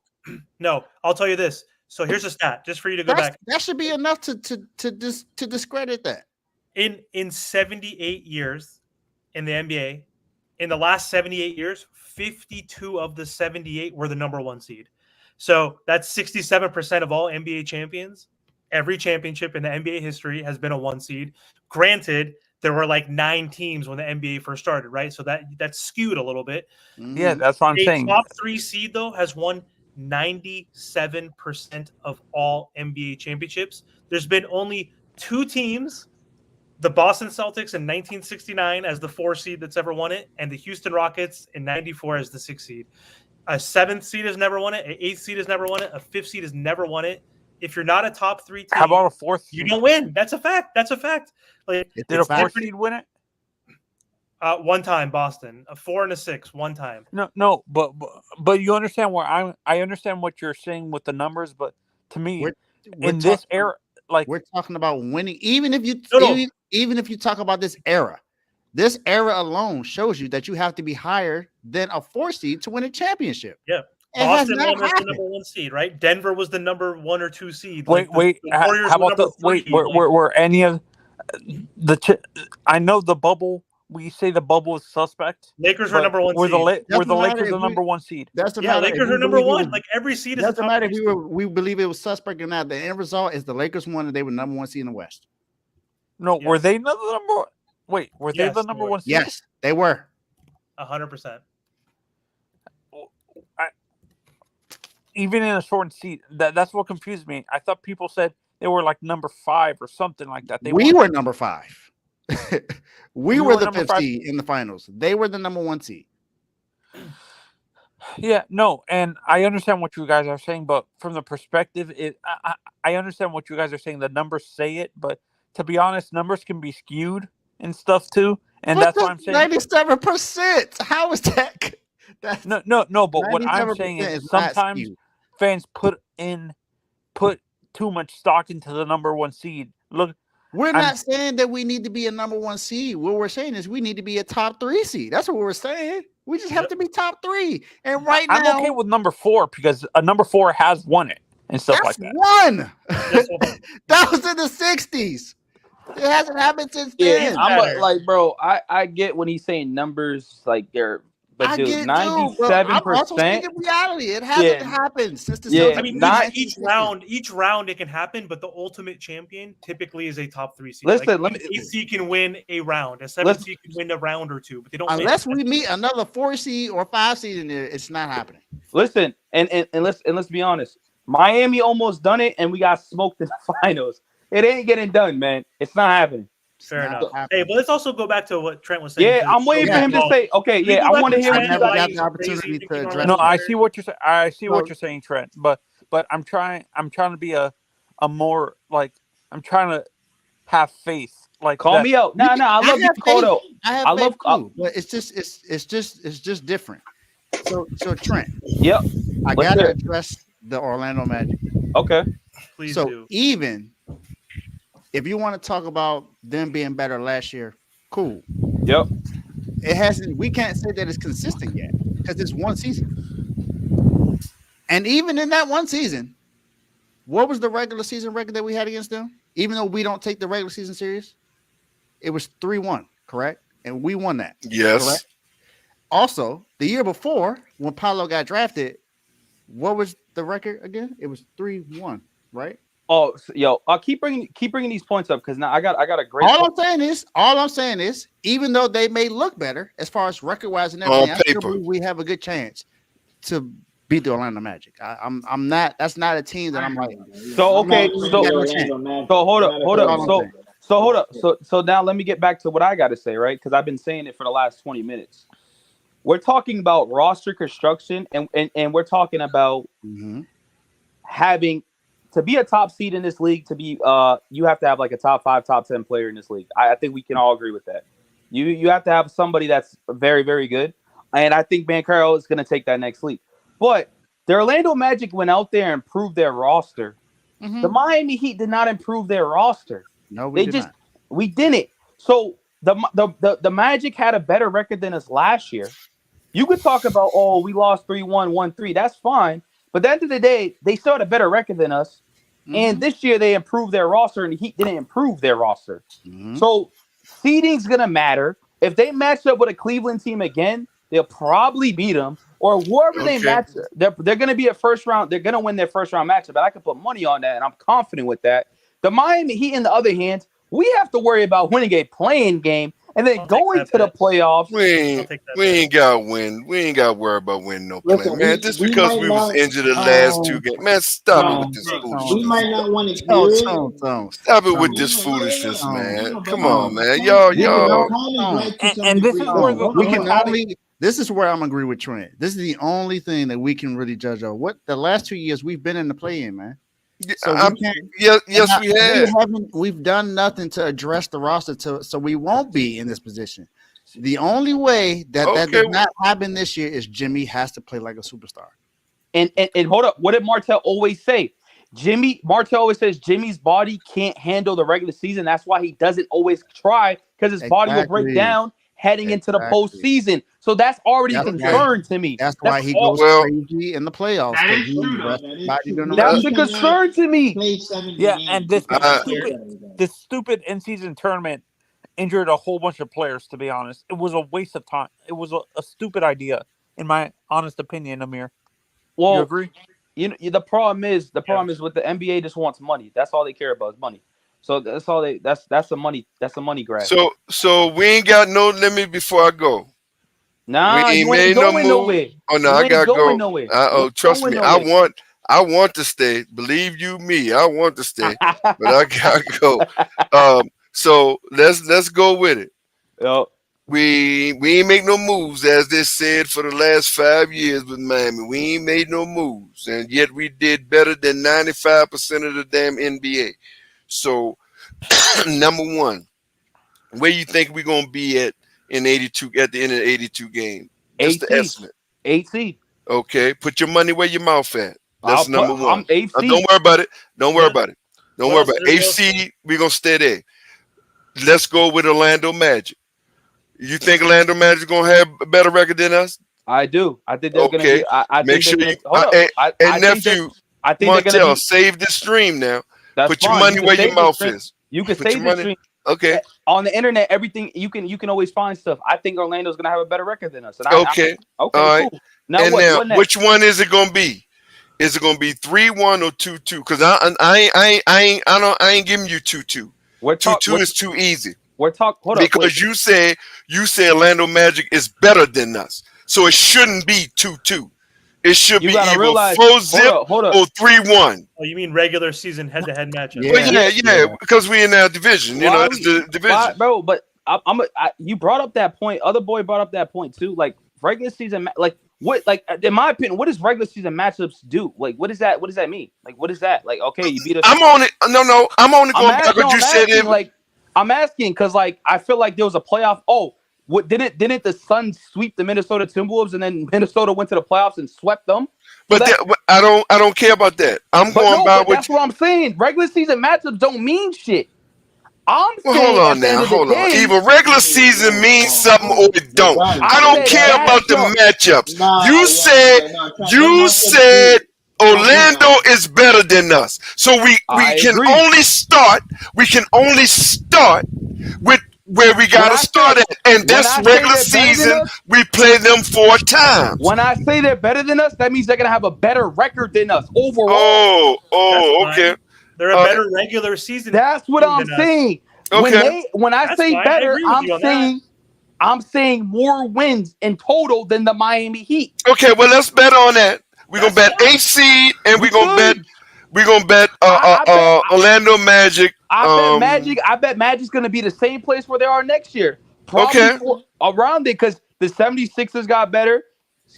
No, I'll tell you this. So here's a stat, just for you to go back. That should be enough to discredit that. In 78 years in the NBA, in the last 78 years, 52 of the 78 were the number one seed. So that's 67% of all NBA champions. Every championship in the NBA history has been a one seed. Granted, there were like 9 teams when the NBA first started, right? So that's skewed a little bit. Yeah, that's what I'm A saying. top 3 seed though has won 97% of all NBA championships. There's been only 2 teams, the Boston Celtics in 1969 as the 4 seed that's ever won it, and the Houston Rockets in 94 as the 6 seed. A 7th seed has never won it. An 8th seed has never won it. A 5th seed has never won it. If you're not a top 3 team, How about a 4th seed? you don't win. That's a fact. That's a fact. Like, It's Did a a fact. 4th seed win it? one time, Boston. A 4 and a 6, one time. No, but you understand where I understand what you're saying with the numbers, but to me, We're in this era, like we're talking about winning. Even if you No. even if you talk about this era alone shows you that you have to be higher than a 4 seed to win a championship. Yeah. It has Boston not won as the happened. number 1 seed, right? Denver was the number 1 or 2 seed. wait, the Warriors how were about the number 3. were any of I know the bubble. We say the bubble is suspect. Lakers were but number 1 were seed. the Lakers matter the if number 1 seed? Doesn't Yeah, matter if Lakers we are number believe it 1. was- Like every seed is a doesn't top matter if 3 we believe it was suspect or not. The end result is the Lakers won and they were number 1 seed in the West. No, were Yes. they the number? Wait, were they Yes, the they number were. 1 seed? Yes, they were. 100%. Even in a shortened seat, that's what confused me. I thought people said they were like number 5 or something like that. We were number 5. we were the number 5th 5. seed in the finals. They were the number 1 seed. Yeah, no, and I understand what you guys are saying, but from the perspective, I understand what you guys are saying. The numbers say it, but to be honest, numbers can be skewed and stuff too, and that's why I'm saying 97%. How is that? That's no. But what I'm 97% saying is is not sometimes skewed. fans put too much stock into the number 1 seed. Look, We're not saying that we need to be a number 1 seed. What we're saying is we need to be a top 3 seed. That's what we're saying. We just have to be top 3. And right now, I'm okay with number 4 because a number 4 has won it and stuff like that's that. 1. That was in the 60s. It hasn't happened since Yeah, then. like, bro, I get when he's saying numbers like they're, but I dude, get it too, but I'm also 97%. speaking reality. It hasn't Yeah. happened since the Yeah, Celtics. I mean, Not- each round it can happen, but the ultimate champion typically is a top 3 seed. Listen, like, let me- an 8 seed can win a round. A 7 Let's- seed can win a round or 2, but they don't Unless win. we meet another 4 seed or 5 seed in there, it's not happening. Listen, and let's be honest. Miami almost done it, and we got smoked in the finals. It ain't getting done, man. It's not happening. Fair not enough. happening. Hey, but let's also go back to what Trent was saying. Yeah, too. I'm waiting for him to Well, say, okay, we yeah, go I back want to to hear I what Trent, you never guys. got like, the opportunity crazy, to thinking address No, on I Twitter. see what So- you're saying, Trent. But I'm trying to be a more like I'm trying to have faith. Like Call that. me out. Nah, I love you, have faith. Kodo. I have I faith love- too, but it's just different. So Trent, Yep. I Let's gotta hear it. address the Orlando Magic. Okay. Please So do. even if you want to talk about them being better last year, cool. Yep. It hasn't. We can't say that it's consistent yet because it's 1 season. And even in that 1 season, what was the regular season record that we had against them? Even though we don't take the regular season serious, it was 3-1, correct? And we won that. Yes. Correct? Also, the year before, when Paolo got drafted, what was the record again? It was 3-1, right? Oh, yo, keep bringing these points up because now I got a great. All I'm saying is, even though they may look better as far as record wise and everything, On I still paper. believe we have a good chance to beat the Orlando Magic. I'm not. That's not a team that I'm like. So okay, I'm not so even Orlando Magic. hold up. All I'm saying. So hold up. So now let me get back to what I got to say, right? Because I've been saying it for the last 20 minutes. We're talking about roster construction, and we're talking about Mhm. having to be a top seed in this league. To be you have to have like a top 5, top 10 player in this league. I think we can all agree with that. You have to have somebody that's very, very good. and I think Banchero is going to take that next leap. But the Orlando Magic went out there and improved their roster. Mhm. The Miami Heat did not improve their roster. No, we They did just not. we didn't. So the Magic had a better record than us last year. You could talk about, oh, we lost 3-1, 1-3. That's fine. But at the end of the day, they still had a better record than us. And Mhm. this year they improved their roster, and the Heat didn't improve their roster. Mhm. So seeding's gonna matter. If they match up with a Cleveland team again, they'll probably beat them. Or whoever they Okay. match, they're gonna be a first round. They're gonna win their first round matchup. But I can put money on that, and I'm confident with that. The Miami Heat, on the other hand, we have to worry about winning a playing game and then I'll take going that to the bet. playoffs. I'll take that. We ain't got to win. We ain't got to worry about winning no play, Listen, man. Just we because might we was not- injured the last 2 games, man. Stop it with this we foolishness. might not want to hear Tone, it. tone, tone. Stop it with Tone. this foolishness, man. but Come no, on, man. Tone- Y'all. Tone is right to some And this is degree. where Tone. the- We Hold can on. only. This is where I'm agree with Trent. This is the only thing that we can really judge on. What the last 2 years we've been in the play-in, man. So we can't. Yes, we have. We've done nothing to address the roster so we won't be in this position. The only way that Okay. does not happen this year is Jimmy has to play like a superstar. And hold up, what did Martell always say? Martell always says Jimmy's body can't handle the regular season. That's why he doesn't always try, because his body will break Exactly. down heading into the Exactly. postseason. So that's already a That's concern to me. That's why he all- goes Well- crazy in the playoffs. That 'cause is he true, though. rests That his is body true. during the That's regular a concern to me. Play 70 Yeah, games. and this stupid. this stupid in-season tournament injured a whole bunch of players. To be honest, it was a waste of time. It was a stupid idea, in my honest opinion. Amir, you Well, agree? the problem is with the NBA just wants money. That's all they care about is money. So that's all that's a money grab. So we ain't got no limit before I go. Nah, we ain't you ain't made no going move. nowhere. Oh no, You I ain't gotta going go. nowhere. Oh, You ain't trust going me, nowhere. I want to stay. Believe you me, I want to stay, but I gotta go. So let's go with it. Yo, We ain't make no moves, as they said, for the last 5 years with Miami. We ain't made no moves, and yet we did better than 95% of the damn NBA. So number one, where you think we're gonna be at in 82 at the end of the 82 game? Just the 8 estimate. 8 seed. Okay, put your money where your mouth at. That's number one. I'm 8 seed. Don't worry about it. Don't worry Yeah. about it. Don't What worry else about it. is there AC, else? we're gonna stay there. Let's go with Orlando Magic. You think Orlando Magic gonna have a better record than us? I do. I think they're gonna Okay. be. I Make think sure they're you gonna, hold up. and nephew I think they're gonna Martell, be. save this stream now. That's Put your fine. money You can where your save the mouth stream. is. You can Put save your the money. stream Okay. on the internet. Everything you can always find stuff. I think Orlando's gonna have a better record than us. And Okay. okay, All right. cool. Now And what? now, What next? which one is it gonna be? Is it gonna be 3-1 or 2-2? Because I ain't giving you 2-2. We're 2-2 is too easy. Hold up. Wait. Because you say Orlando Magic is better than us, so it shouldn't be 2-2. It should You be gotta either realize. 4-zip Hold up. or 3-1. Oh, you mean regular season head-to-head matchup? Yeah. Well, yeah, because we in our division. You know, Why it's the division. Why, bro? But you brought up that point. Other boy brought up that point too. Like regular season, like what? Like in my opinion, what does regular season matchups do? Like what does that? What does that mean? Like what is that? Like okay, you beat us. I'm on it. No, I'm only going back what you said. I'm asking because like I feel like there was a playoff. Oh, what didn't the Suns sweep the Minnesota Timberwolves and then Minnesota went to the playoffs and swept them? But I don't care about that. I'm going by what. That's what I'm saying. Regular season matchups don't mean shit. I'm saying hold on at the end now, of the hold on. day, Either regular season means something or it don't. I don't care about the matchups. You said Orlando is better than us, so we can agree. only start. We can only start with where we gotta start at, and this regular season we play them 4 times. When I say they're better than us, that means they're gonna have a better record than us overall. Oh, okay. They're a better regular season. That's what I'm saying. Okay. When I say fine. better, I agree with you on I'm saying more wins in total than the Miami Heat. Okay, well let's bet on that. We're gonna bet 8 seed, and we're gonna bet Orlando Magic. I bet Magic's gonna be the same place where they are next year. Probably around it because the 76ers got better,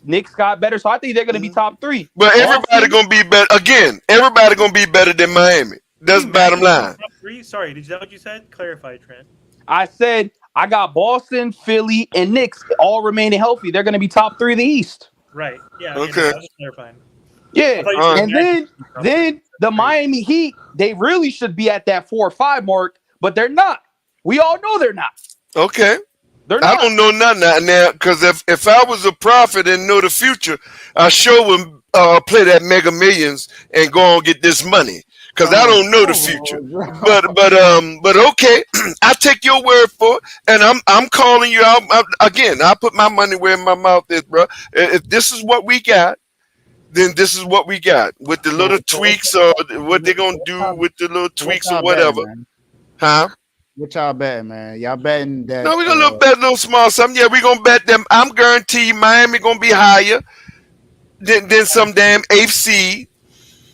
Knicks got better, so I think they're gonna be top 3. But everybody gonna be better again. Everybody gonna be better than Miami. That's the bottom line. Top 3? Sorry, did you know what you said? Clarify, Trent. I said I got Boston, Philly, and Knicks all remaining healthy. They're going to be top 3 of the East. Right. Yeah. Okay. I was just clarifying. Yeah, I thought you said and Magic. then the Miami Heat, they really should be at that 4 or 5 mark, but they're not. We all know they're not. Okay. They're not. I don't know nothing now because if I was a prophet and know the future, I sure would play that Mega Millions and go and get this money because I don't know the future. But okay, I take your word for it, and I'm calling you out again. I put my money where my mouth is, bro. If this is what we got, then this is what we got with the little tweaks or what they're gonna do with the little tweaks or whatever, huh? What y'all betting, man? Y'all betting that? No, we're gonna bet a little small something. Yeah, we're gonna bet them. I'm guaranteed Miami gonna be higher than some damn 8th seed.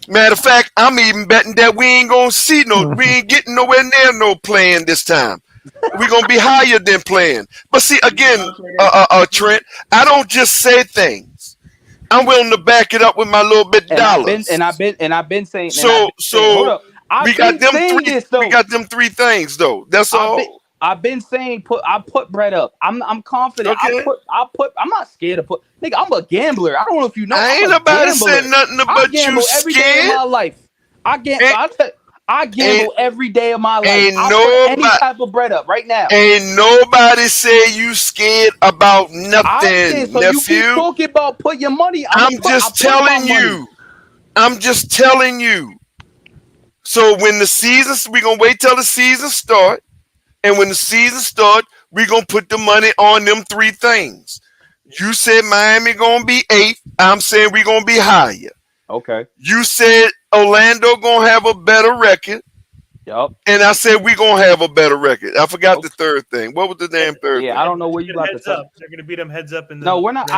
Matter of fact, I'm even betting that we ain't getting nowhere near no playing this time. We're gonna be higher than playing. But see, again, Trent, I don't just say things. I'm willing to back it up with my little bit dollars. I've been saying. So hold up. We got them 3 things though. That's all. I've been saying I put bread up. I'm confident. Okay. I'm not scared to put. Nigga, I'm a gambler. I don't know if you know. I ain't about to say nothing about you every day of my scared. life. I gamble every day of my life. Ain't I'll put any type of bread up right now. Ain't nobody say you scared about nothing, so nephew. you keep talking about put your money. I'm just telling you. So when the season, we're gonna wait till the season start, and when the season start, we're gonna put the money on them 3 things. You said Miami gonna be 8th. I'm saying we're gonna be higher. Okay. You said Orlando gonna have a better record. Yep. And I said we're gonna have a better record. I forgot the third thing. What was the damn third thing? I don't know where you got the They're gonna beat them heads up in the. No, we're not. He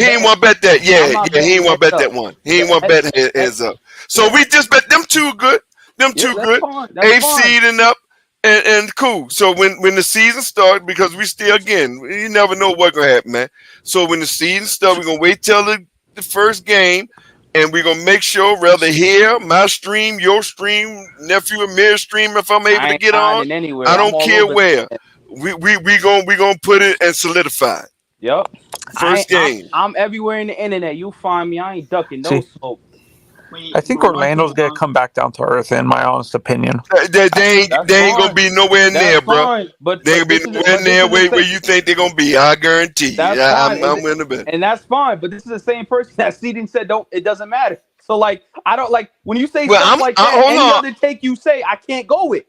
ain't want to bet that. Yeah, he ain't want to bet that one. He ain't want to bet heads up. So we just bet them 2 good. Them 2 good. 8th seed and up. And cool. So when the season starts, because we still, again, you never know what's gonna happen, man. So when the season starts, we're gonna wait till the first game, and we're gonna make sure, rather here, my stream, your stream, nephew and Mir's stream, if I'm able to get on, I don't care where. We gonna put it and solidify it. Yep. First game. I'm everywhere in the internet. You find me. I ain't ducking no smoke. I think Orlando's gonna come back down to earth, in my honest opinion. They ain't gonna be nowhere near, bro. They ain't gonna be nowhere near where you think they're gonna be. I guarantee. I'm willing to bet. And that's fine. But this is the same person that seeding said it doesn't matter. So like I don't like when you say stuff like that. Any other take you say I can't go with.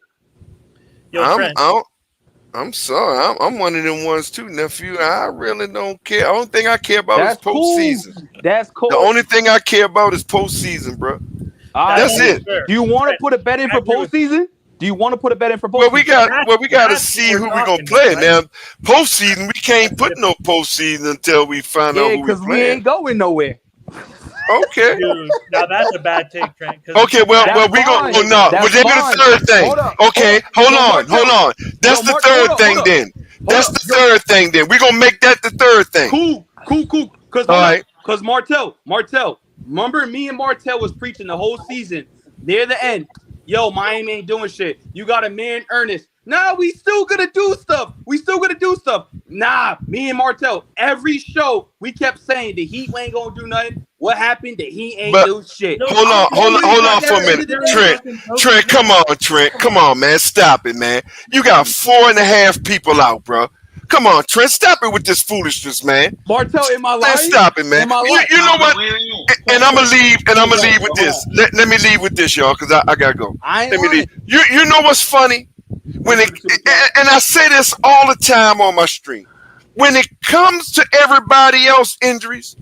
I'm sorry. I'm one of them ones too, nephew. I really don't care. Only thing I care about is postseason. Cool. That's cool. The only thing I care about is postseason, bro. That's it. Do you want to put a bet in for postseason? Well, we got to see who we're gonna play now. Postseason, we can't put no postseason until we find out who we're because we playing. ain't going nowhere. Okay. Dude, now that's a bad take, Trent. Okay, well, we gonna no. Well, then the third thing. Okay, hold on. That's the third thing then. That's the third thing then. We're gonna make that the third thing. Cool. Because Martell, remember me and Martell was preaching the whole season near the end. Yo, Miami ain't doing shit. You got a man Ernest. Nah, we still gonna do stuff. Nah, me and Martell, every show we kept saying the Heat ain't gonna do nothing. What happened? The Heat ain't do shit. Hold on for a minute, Trent. Come on, Trent. Come on, man. Stop it, man. You got 4.5 people out, bro. Come on, Trent. Stop it with this foolishness, man. Martell, in my life. Man, stop it, man. You know what? And I'm gonna leave. With this. Let me leave with this, y'all, because I gotta go. Let me leave. You know what's funny? And I say this all the time on my stream. When it comes to everybody else injuries,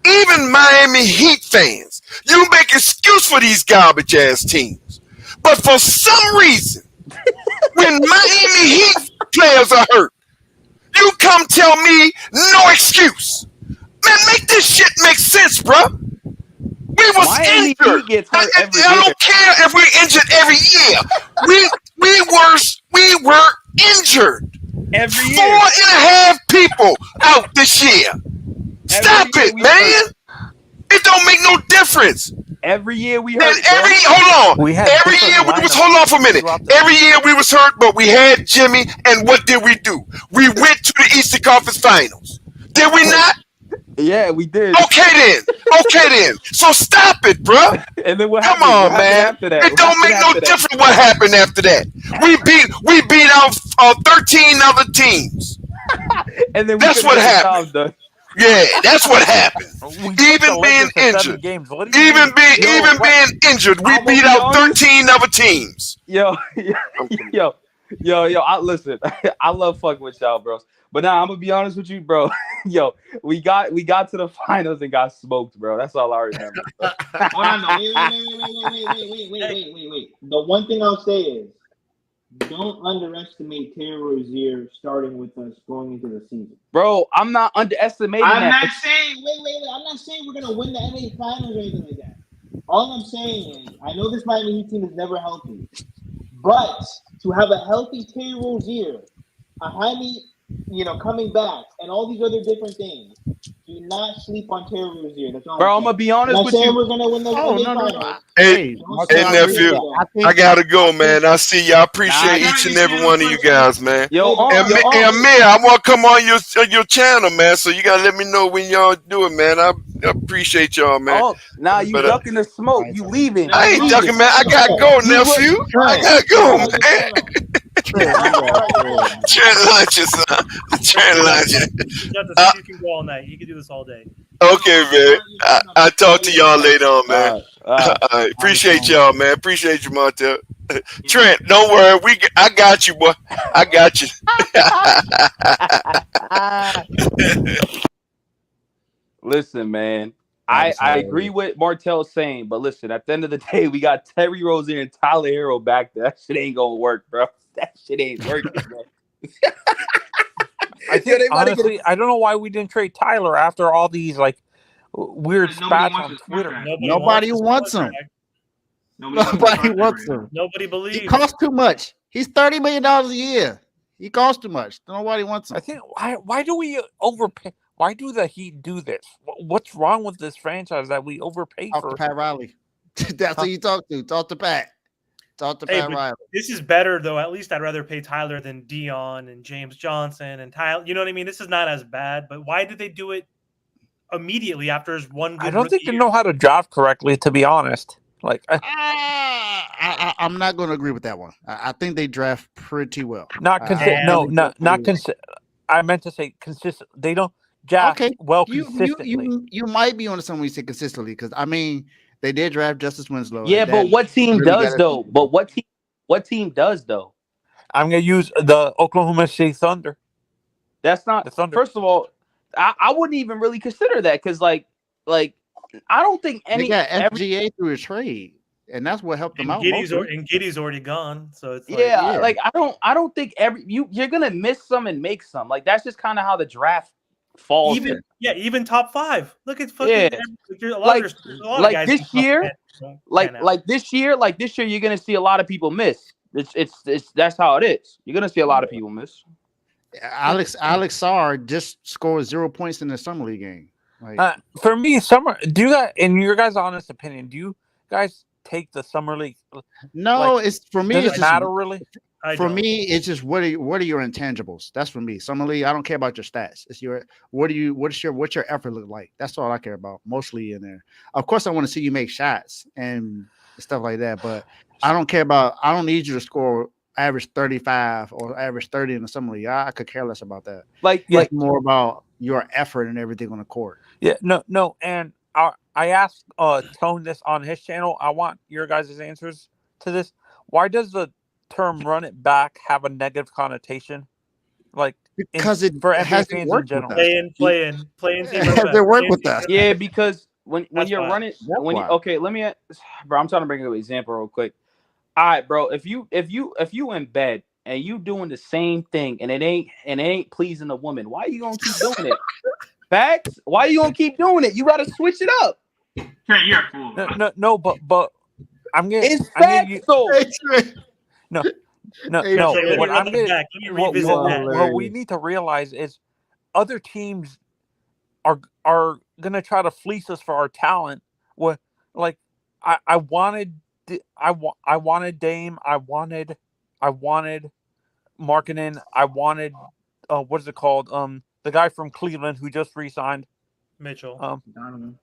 even Miami Heat fans, you make excuse for these garbage ass teams. But for some reason, when Miami Heat players are hurt, you come tell me no excuse. Man, make this shit make sense, bro. We was Miami injured. Gets hurt I don't care if we're injured every year. We were injured. Every year. 4.5 people out this year. Stop it, man. It don't make no difference. Every year we And hurt. hold on. We had Every different year we was lineups hold on for a minute. throughout the Every year we was hurt, but we had Jimmy. And what did we do? We went to the Eastern Conference Finals. Did we not? Yeah, we did. Okay then. So stop it, bro. And then what Come happened? on, What happened man. after that? It What don't happened make no after that? difference what happened after that. We beat out 13 other teams. And then we That's couldn't what get the happened. job done. Yeah, that's what happened. We took Even the being Lakers to 7 injured. games. What do you Even mean? being injured, we I'm gonna beat be out honest. 13 other teams. Yo. Listen, I love fucking with y'all, bros. But now I'm gonna be honest with you, bro. Yo, we got to the finals and got smoked, bro. That's all I remember. Hold on, wait. The one thing I'll say is, don't underestimate Terry Rozier starting with us going into the season. Bro, I'm not underestimating I'm that. not saying, I'm not saying we're gonna win the NBA Finals or anything like that. All I'm saying is, I know this Miami Heat team is never healthy, but to have a healthy Terry Rozier, a Jaime, coming back, and all these other different things, do not sleep on Terry Rozier. That's all. Bro, I'm gonna be honest I'm with saying you. we're gonna win the NBA Finals. No. Hey, nephew, I gotta go, man. I see you. I appreciate each and every one of you guys, man. Yo, And Mayor, I want to come on your channel, man. So you gotta let me know when y'all do it, man. I appreciate y'all, man. Oh, now you But, ducking the smoke. You leaving. I ain't ducking, man. I gotta go, nephew. I gotta go, man. Trent lunches, son. Trent lunches. You can go all night. You can do this all day. Okay, man. I'll talk to y'all later on, man. All right. Appreciate y'all, man. Appreciate you, Montel. Trent, don't worry. I got you, boy. I got you. Listen, man. I agree with Martell saying, but listen, at the end of the day, we got Terry Rozier and Tyler Hero back there. That shit ain't gonna work, bro. That shit ain't working, bro. I think, honestly, I don't know why we didn't trade Tyler after all these weird spats on Twitter. Nobody wants him. Nobody wants him. Nobody believes. He costs too much. He's $30 million a year. He costs too much. Nobody wants him. I think why do we overpay? Why do the Heat do this? What's wrong with this franchise that we overpay Talk for? to Pat Riley. That's who you talk to. Talk to Pat. Talk to Pat Riley. This is better, though. At least I'd rather pay Tyler than Dion and James Johnson and Tyler. You know what I mean? This is not as bad. But why did they do it immediately after his one good I don't think year? they know how to draft correctly, to be honest. I'm not going to agree with that one. I think they draft pretty well. I meant to say consistent. They don't draft consistently. You might be on to something when you say consistently, because I mean they did draft Justice Winslow. Yeah, but what team does though? But what team does though? I'm gonna use the Oklahoma City Thunder. That's not the Thunder. First of all, I wouldn't even really consider that because like I don't think any they got FGA through a trade, and that's what helped them out. Giddey's already gone, so it's like I don't think you're gonna miss some and make some. Like that's just kind of how the draft falls. Even top 5. Look at fucking a lot of guys this year. Like this year, you're gonna see a lot of people miss. It's that's how it is. You're gonna see a lot of people miss. Alex Sarr just scored 0 points in the summer league game. For me, do you guys, in your guys' honest opinion, do you guys take the summer league? No, it's for me. Does it matter really? For me, it's just what are your intangibles? That's for me. Summer league, I don't care about your stats. It's what's your effort look like? That's all I care about mostly in there. Of course, I want to see you make shots and stuff like that, but I don't care about. I don't need you to score average 35 or average 30 in the summer league. I could care less about that. Like more about your effort and everything on the court. Yeah, no, and I asked Tone this on his channel. I want your guys' answers to this. Why does the term "run it back" have a negative connotation? Because it hasn't worked with us. Playing. They work with us. Yeah, because when you're running, let me, bro. I'm trying to bring up an example real quick. All right, bro. If you in bed and you doing the same thing and it ain't pleasing a woman, why you gonna keep doing it? Facts. Why you gonna keep doing it? You gotta switch it up. Trent, you're a fool. No, but I'm getting. It's facts though. No. What we need to realize is other teams are gonna try to fleece us for our talent. What like I wanted I wanted Dame. I wanted Markkanen. I wanted what is it called? The guy from Cleveland who just re-signed. Mitchell. Donovan.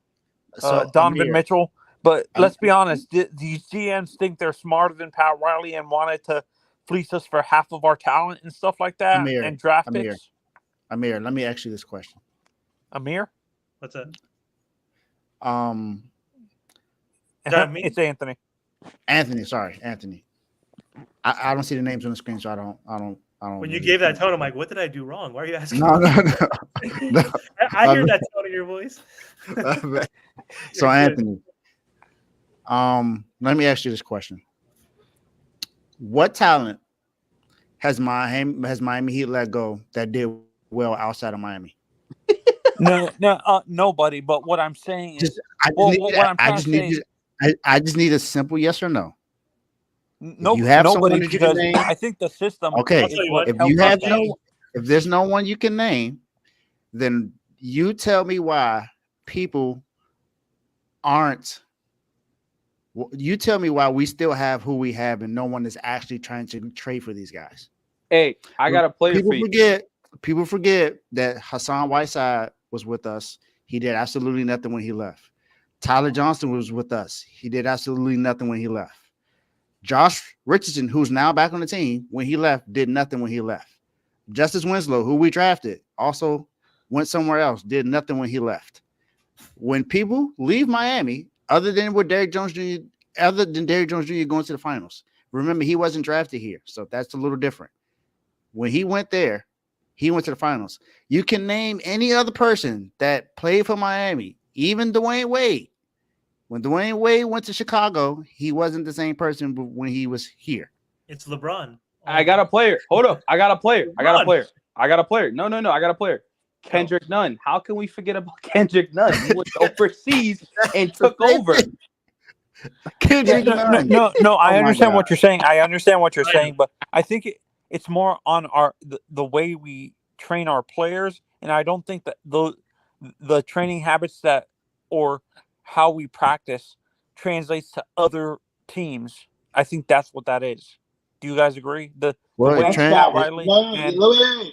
Donovan Amir, Mitchell. But I'm- let's be honest, these GMs think they're smarter than Pat Riley and wanted to fleece us for half of our talent and stuff like that Amir, and draft Amir. picks. Amir, let me ask you this question. Amir? What's that? Uh-huh, me? it's Anthony. Anthony, sorry, Anthony. I don't see the names on the screen, so I don't. When you gave that tone, I'm like, what did I do wrong? Why are you asking? No. I hear that tone in your voice. So You're good. Anthony, let me ask you this question: what talent has Miami Heat let go that did well outside of Miami? Nobody. But what I'm saying is, I just need a simple yes or no. Nobody, because I think the system. Okay, if there's no one you can name, then you tell me why people aren't. You tell me why we still have who we have, and no one is actually trying to trade for these guys. Hey, I got a player for you. People forget that Hassan Whiteside was with us. He did absolutely nothing when he left. Tyler Johnson was with us. He did absolutely nothing when he left. Josh Richardson, who's now back on the team, when he left, did nothing when he left. Justice Winslow, who we drafted, also went somewhere else, did nothing when he left. When people leave Miami, other than Derrick Jones Jr. going to the finals, remember he wasn't drafted here, so that's a little different. When he went there, he went to the finals. You can name any other person that played for Miami, even Dwayne Wade. When Dwayne Wade went to Chicago, he wasn't the same person when he was here. It's LeBron. I got a player. Hold up. I got a player. No, I got a player. Kendrick Nunn. How can we forget about Kendrick Nunn? He went overseas and took over. Kendrick Nunn. No, I understand what you're saying. But I think it's more on the way we train our players, and I don't think that the training habits or how we practice translates to other teams. I think that's what that is. Do you guys agree? That's Riley.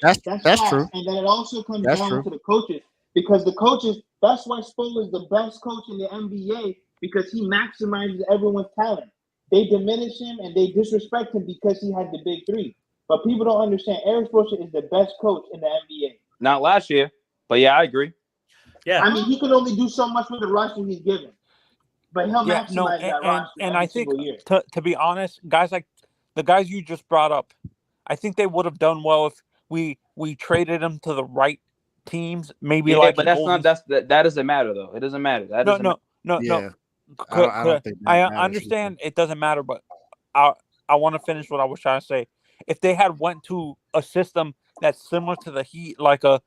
That's true. And then it also comes down to the coaches, because the coaches. That's why Spo is the best coach in the NBA, because he maximizes everyone's talent. They diminish him and they disrespect him because he had the big three. But people don't understand. Eric Spoelstra is the best coach in the NBA. Not last year, but yeah, I agree. Yeah, I mean, he can only do so much with the roster he's given, but he'll maximize that roster. And I think, to be honest, guys like the guys you just brought up, I think they would have done well if we traded them to the right teams. Maybe but that doesn't matter though. It doesn't matter. No. I understand it doesn't matter, but I want to finish what I was trying to say. If they had went to a system that's similar to the Heat, like the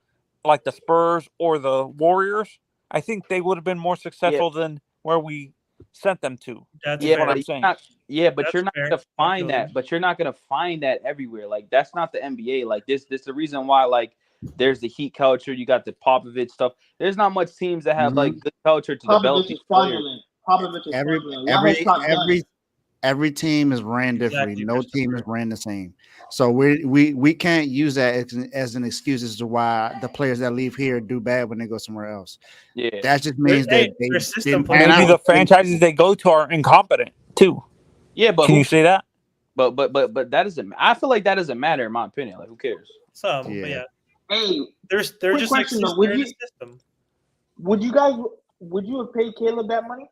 Spurs or the Warriors, I think they would have been more successful than where we sent them to. That's what I'm saying. But you're not going to find that. But you're not going to find that everywhere. Like, that's not the NBA. Like, this the reason why, like, there's the Heat culture. You got the Popovich stuff. There's not much teams that have like good culture to develop these players. Every team is ran differently. Exactly. No team is ran the same. So we can't use that as an excuse as to why the players that leave here do bad when they go somewhere else. Yeah, that just means that maybe the franchises they go to are incompetent too. Yeah, but can you say that? But that doesn't. I feel like that doesn't matter in my opinion. Like, who cares? But yeah. Hey, they're just like system. Would you have paid Caleb that money?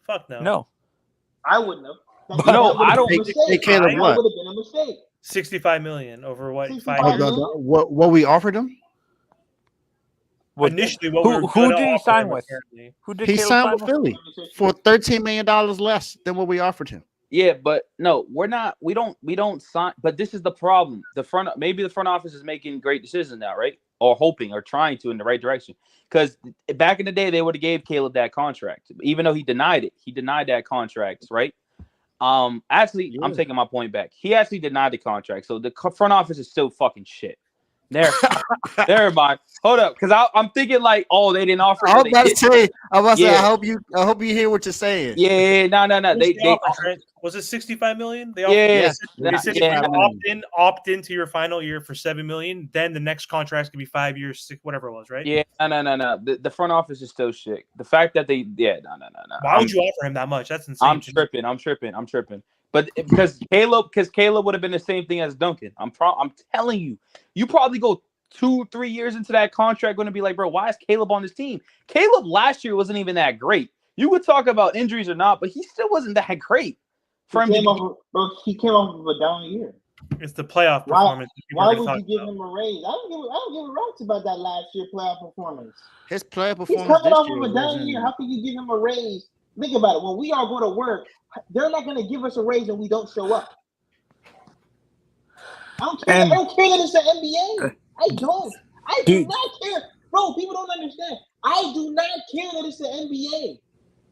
Fuck no. No. I wouldn't have. I don't think Caleb what? Would have been a mistake. $65 million over what? 5 years? What we offered him? Initially, who did he sign with? Who did he sign with Philly for $13 million less than what we offered him? Yeah, but no, we're not. We don't sign. But this is the problem. Maybe the front office is making great decisions now, right? Or hoping or trying to in the right direction. Because back in the day, they would have gave Caleb that contract, even though he denied it. He denied that contract, right? I'm taking my point back. He actually denied the contract, so the front office is still fucking shit. Never mind. Hold up, because I'm thinking like, oh, they didn't offer. I was They about to did. say, Yeah. I hope you hear what you're saying. Yeah, no. What's the They offer, Trent? Was it $65 million? They offered. Yeah, Yes, They said if yeah. you opt into your final year for $7 million, then the next contract's gonna be 5 years, 6, whatever it was, right? Yeah, no. The front office is still shit. The fact that they, no. Why would you offer him that much? That's insane. I'm tripping. But because Caleb would have been the same thing as Duncan. I'm telling you, you probably go 2-3 years into that contract going to be like, bro, why is Caleb on this team? Caleb last year wasn't even that great. You would talk about injuries or not, but he still wasn't that great. He came off of a down year. It's the playoff performance. Why would you give him a raise? I don't give a rocks about that last year playoff performance. His playoff He's performance coming this off year of a down wasn't- year. How can you give him a raise? Think about it. When we all go to work, they're not going to give us a raise and we don't show up. I don't care that it's the NBA. I do not care. Bro, people don't understand. I do not care that it's the NBA.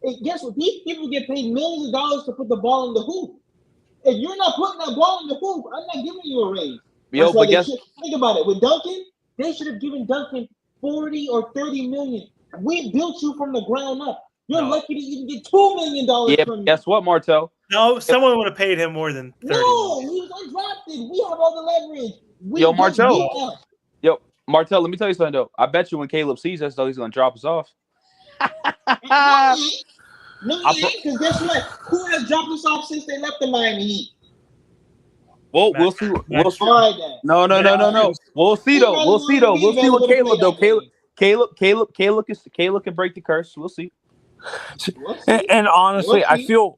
And guess what? These people get paid millions of dollars to put the ball in the hoop. If you're not putting that ball in the hoop, I'm not giving you a raise. Yo, but think about it. With Duncan, they should have given Duncan 40 or 30 million. We built you from the ground up. You're lucky to even get $2 million from me. Guess what, Martel? No, someone would have paid him more than 30. No, he was undrafted. We have all the leverage. Martel, let me tell you something though. I bet you when Caleb sees us, though, he's gonna drop us off. No, because guess what? Who has dropped us off since they left the Miami Heat? Well, we'll see. We'll see. All right, then. No. We'll see though. We'll see what Caleb though. Caleb can break the curse. We'll see. And honestly, I feel.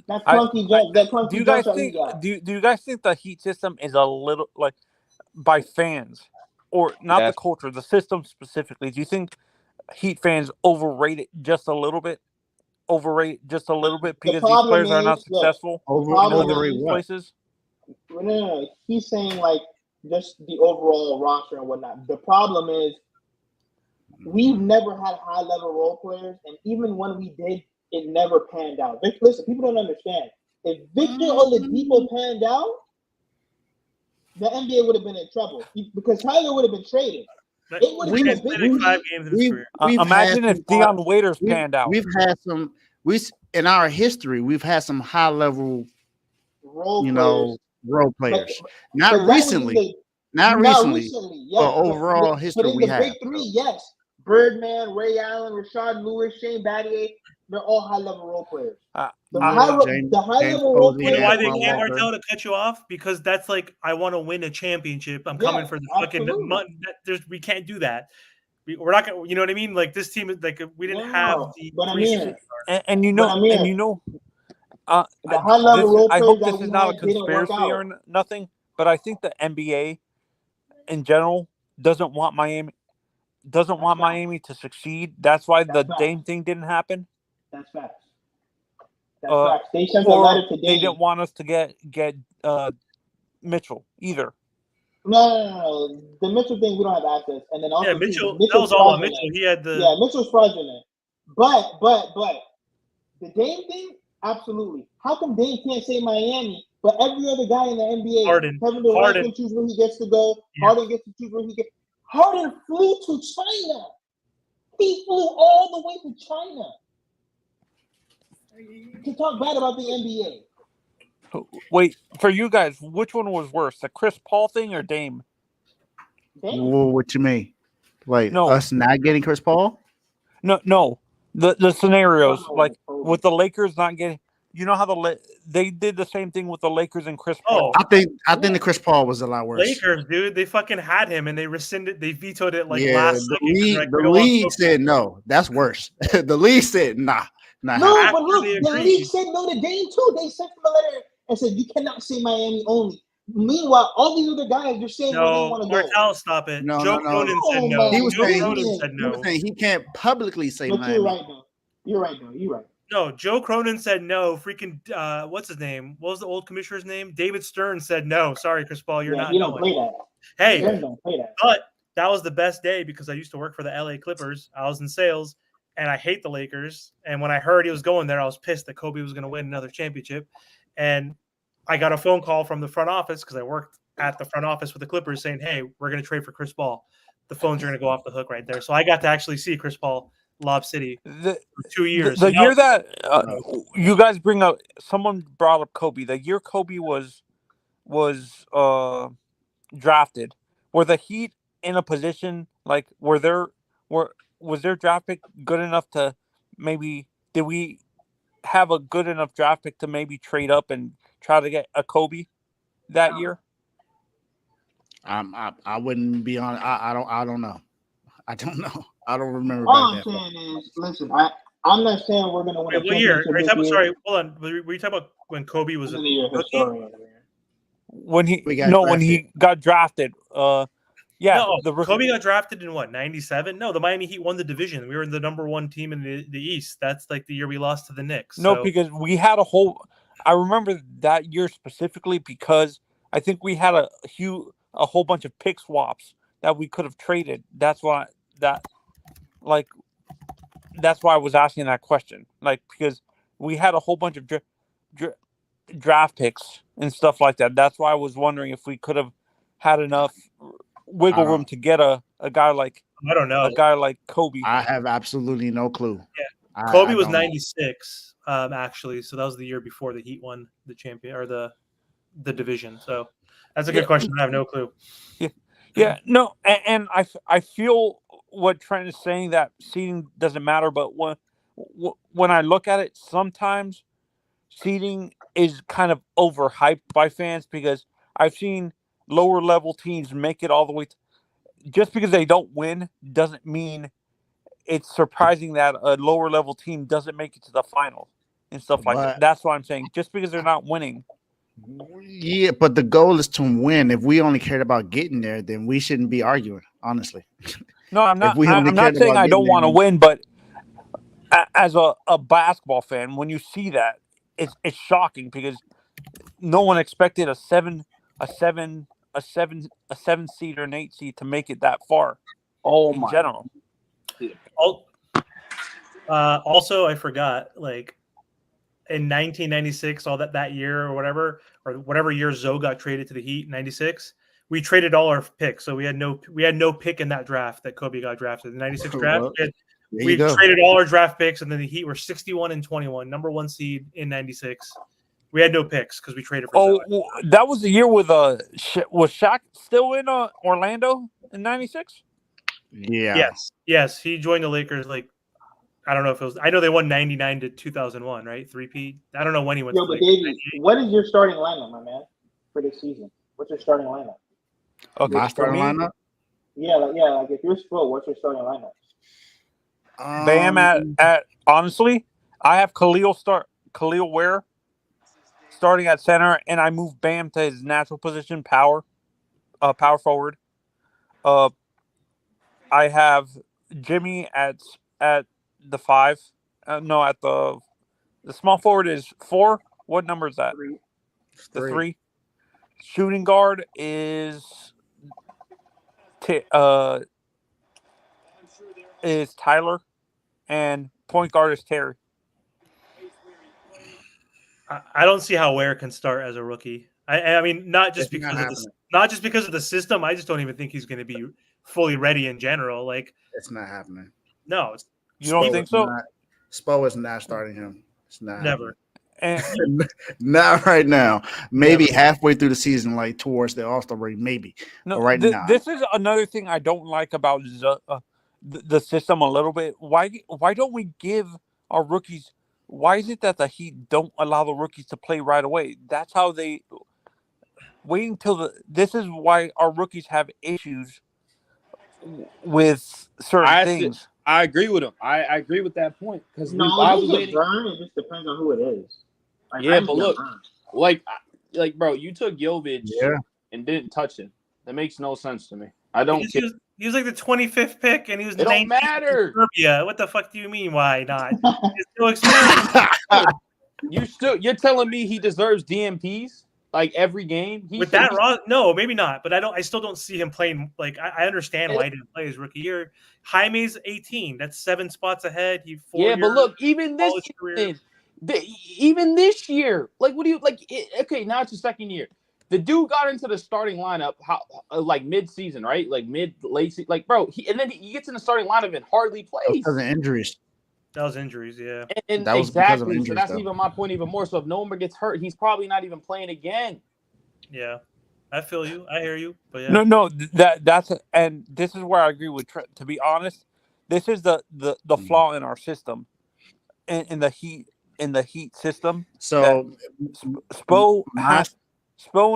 That clunky jump. That clunky Do you guys jump think? shot he got. Do you guys think the Heat system is a little like by fans or not the culture, the system specifically? Do you think Heat fans overrate it just a little bit? Overrate just a little bit because these players are not successful. Overrate what? Places. No. He's saying like just the overall roster and whatnot. The problem is we've never had high level role players, and even when we did, it never panned out. Listen, people don't understand. If Victor Oladipo panned out, the NBA would have been in trouble because Tyler would have been traded. It would have been a big 5 games in his career. Imagine if Deion Waiters panned out. We've had some. In our history, we've had some high level, role players. Not recently. Not recently. Yes. But overall history, but in we the have. big three, yes. Birdman, Ray Allen, Rashard Lewis, Shane Battier, they're all high level role players. The high level role players. You know why they can't, Martel, to cut you off? Because that's like, I want to win a championship. I'm coming for the fucking money. We can't do that. We're not gonna, you know what I mean? Like this team is like we didn't have the. But I mean, the high level role players. I hope this is not a conspiracy or nothing, but I think the NBA in general doesn't want Miami to succeed. That's why the Dame thing didn't happen. That's facts. That's facts. They sent a letter to Dame. They didn't want us to get Mitchell either. No. The Mitchell thing, we don't have access. And then also Mitchell that was all on Mitchell. He had the Mitchell's fraudulent. But the Dame thing, absolutely. How come Dame can't say Miami, but every other guy in the NBA, Kevin Durant can choose where he gets to go. Yeah. Harden gets to choose where he gets. Harden flew to China. He flew all the way to China to talk bad about the NBA. Wait, for you guys, which one was worse, the Chris Paul thing or Dame? Well, what you mean? Like us not getting Chris Paul? No. The scenarios like with the Lakers not getting. You know how they did the same thing with the Lakers and Chris Paul. I think the Chris Paul was a lot worse. Lakers, dude, they fucking had him and they rescinded. They vetoed it last second. The league said no. That's worse. The league said nah. No, but look, the league said no to Dame too. They sent him a letter and said you cannot say Miami only. Meanwhile, all these other guys are saying where they want to go. Martel, stop it. Joe Cronin said no. He was saying he can't publicly say Miami. You're right, though. No, Joe Cronin said no. Freaking, what's his name? What was the old commissioner's name? David Stern said no. Sorry, Chris Paul, you're not. You don't play that. Hey, don't play that. But that was the best day because I used to work for the LA Clippers. I was in sales, and I hate the Lakers. And when I heard he was going there, I was pissed that Kobe was going to win another championship. And I got a phone call from the front office because I worked at the front office with the Clippers saying, "Hey, we're going to trade for Chris Paul." The phones are going to go off the hook right there. So I got to actually see Chris Paul Lob City The for 2 years. the So now- year that you guys bring up, someone brought up Kobe. The year Kobe was drafted, were the Heat in a position like was their draft pick good enough to maybe did we have a good enough draft pick to maybe trade up and try to get a Kobe that year? I wouldn't be on. I don't know. I don't know. I don't remember. All back I'm that saying is, listen, I'm not saying we're gonna win a Wait, what year? championship Are you this talking, year. sorry, hold on. Were you talking about when Kobe was a Another year rookie? historian, man. When he We got when he got drafted. Yeah, No, the rookie. Kobe got drafted in what, 97? No, the Miami Heat won the division. We were the number one team in the East. That's like the year we lost to the Knicks. No, So because we had a whole. I remember that year specifically because I think we had a whole bunch of pick swaps that we could have traded. That's why I was asking that question. Like because we had a whole bunch of draft picks and stuff like that. That's why I was wondering if we could have had enough wiggle room to get a guy like I don't know. a guy like Kobe. I have absolutely no clue. Yeah. Kobe I was don't know. 96, actually. So that was the year before the Heat won the champion or the division. So that's a good question. I have no clue. Yeah, no, and I feel what Trent is saying, that seeding doesn't matter, but when I look at it, sometimes seeding is kind of overhyped by fans because I've seen lower level teams make it all the way. Just because they don't win doesn't mean it's surprising that a lower level team doesn't make it to the final and stuff like that. That's what I'm saying. Just because they're not winning. Yeah, but the goal is to win. If we only cared about getting there, then we shouldn't be arguing, honestly. No, I'm not. we only I'm not cared saying about I don't getting want to there, win, but as a basketball fan, when you see that, it's shocking because no one expected a seven seed or an 8 seed to make it that far. Oh in my! general. Also, I forgot, like in 1996, all that year or whatever year Zoe got traded to the Heat, 96, we traded all our picks, so we had no pick in that draft that Kobe got drafted in the 96 draft. We traded all our draft picks, and then the Heat were 61-21, number one seed in 96. We had no picks because we traded for Zoe. Well, that was the year with was Shaq still in Orlando in 96? Yeah. Yes, he joined the Lakers. Like, I don't know if it was. I know they won 99 to 2001, right? 3P. I don't know when he went. Yo, but Davey, what is your starting lineup, my man, for this season? What's your starting lineup? Okay, My starting lineup? Yeah, like if you're Spo, what's your starting lineup? Bam at honestly, I have Khalil Ware starting at center, and I move Bam to his natural position, power forward. I have Jimmy at the 5. No, at the small forward is 4. What number is that? 3. The 3. Shooting guard is Tyler, and point guard is Terry. I don't see how Ware can start as a rookie. I mean, not just because of the system. I just don't even think he's going to be fully ready in general. Like, it's not happening. No, you don't think so? Spo is not starting him. It's not never. Not right now. Maybe halfway through the season, like towards the All-Star break, maybe. No, right now. This is another thing I don't like about the system a little bit. Why don't we give our rookies? Why is it that the Heat don't allow the rookies to play right away? That's how they wait until this is why our rookies have issues with certain things. I agree with him. I agree with that point because it just depends on who it is. Like, yeah, but look, like, bro, you took Jovic and didn't touch him. That makes no sense to me. I don't care. He was like the 25th pick, and he was. It don't matter. Serbia. What the fuck do you mean? Why not? He's still experienced. You're telling me he deserves DMPs like every game? No, maybe not. But I still don't see him playing. Like, I understand why he didn't play his rookie year. Jaime's 18. That's 7 spots ahead. But look, even this year, like, what do you like? Okay, now it's your second year. The dude got into the starting lineup like mid-season, right? Like late season. Like, bro, and then he gets in the starting lineup and hardly plays. Because of injuries. That was injuries, yeah. And That was because of exactly. So injuries, that's though. even my point even more. So if no one gets hurt, he's probably not even playing again. Yeah. I feel you. I hear you. But yeah. No, and this is where I agree with Trent. To be honest, this is the flaw in our system, in the Heat system. So Spo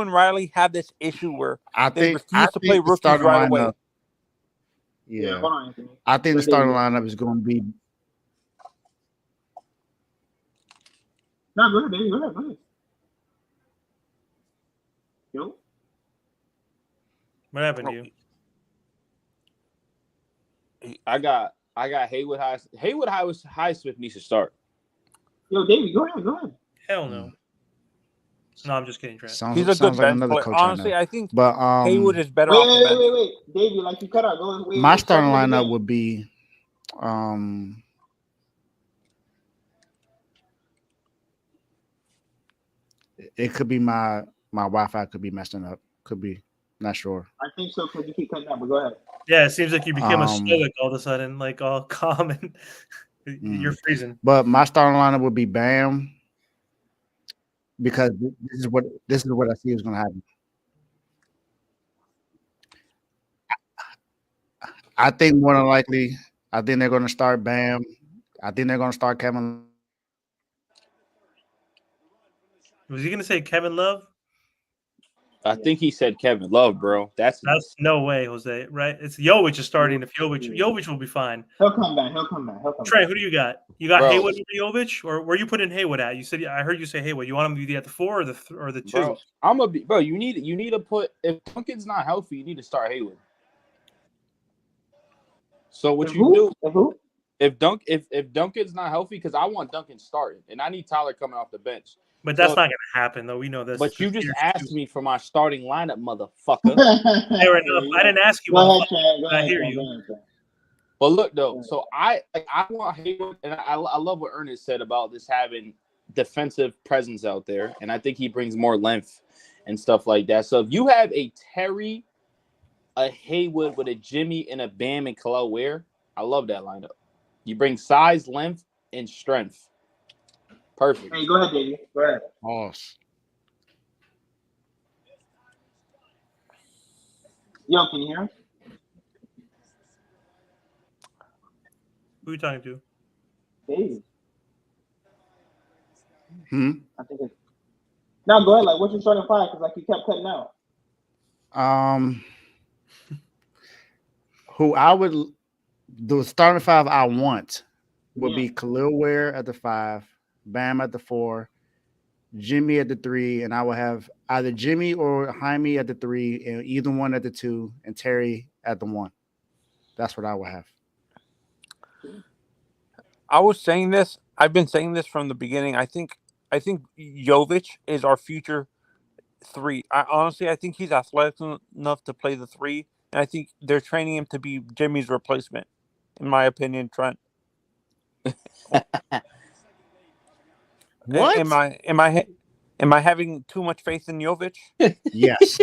and Riley have this issue where they refuse to play rookies right away. Yeah, hold on, Anthony. I think the starting lineup is going to be. No, go ahead, baby. Go ahead. Yo. What happened to you? I got Haywood High. Haywood Highsmith needs to start. Yo, Davey, go ahead. Hell no. No, I'm just kidding, Trent. He's a good bench player. Honestly, I think Haywood is better off the bench. Wait. Davey, like you cut out. My starting lineup would be it could be my Wi-Fi could be messing up. Could be. Not sure. I think so because you keep cutting out, but go ahead. Yeah, it seems like you became a stoic all of a sudden, like all calm and you're freezing. But my starting lineup would be Bam, because this is what I see is going to happen. I think more than likely, I think they're going to start Bam. I think they're going to start Kevin. Was he going to say Kevin Love? I think he said Kevin Love, bro. That's no way, Jose. Right? It's Jovic is starting. If Jovic will be fine. He'll come back. Trey, who do you got? You got Bro. Haywood over Jovic, or where you putting Haywood at? You said I heard you say Haywood. You want him to be at the 4 or the 2? Bro, you need to put, if Duncan's not healthy, you need to start Haywood. So what you do if Duncan's not healthy, because I want Duncan starting and I need Tyler coming off the bench. But that's not going to happen, though. We know this. But you just asked me for my starting lineup, motherfucker. Fair enough. I didn't ask you. Go ahead, I hear you. But look, though. So I want Haywood, and I love what Ernest said about this having defensive presence out there, and I think he brings more length and stuff like that. So if you have a Terry, a Haywood with a Jimmy, and a Bam and Khalil Ware, I love that lineup. You bring size, length, and strength. Perfect. Hey, go ahead, Davey. Go ahead. Awesome. Yo, can you hear him? Who are you talking to? Davey. I think it's. Now go ahead. Like, what's your starting 5? Because like you kept cutting out. Who I would the starting 5 I want would be Khalil Ware at the 5. Bam at the 4, Jimmy at the 3, and I will have either Jimmy or Jaime at the 3, and either one at the 2, and Terry at the 1. That's what I will have. I was saying this. I've been saying this from the beginning. I think Jovic is our future 3. I think he's athletic enough to play the 3, and I think they're training him to be Jimmy's replacement, in my opinion, Trent. What? Am I having too much faith in Jovic? Yes.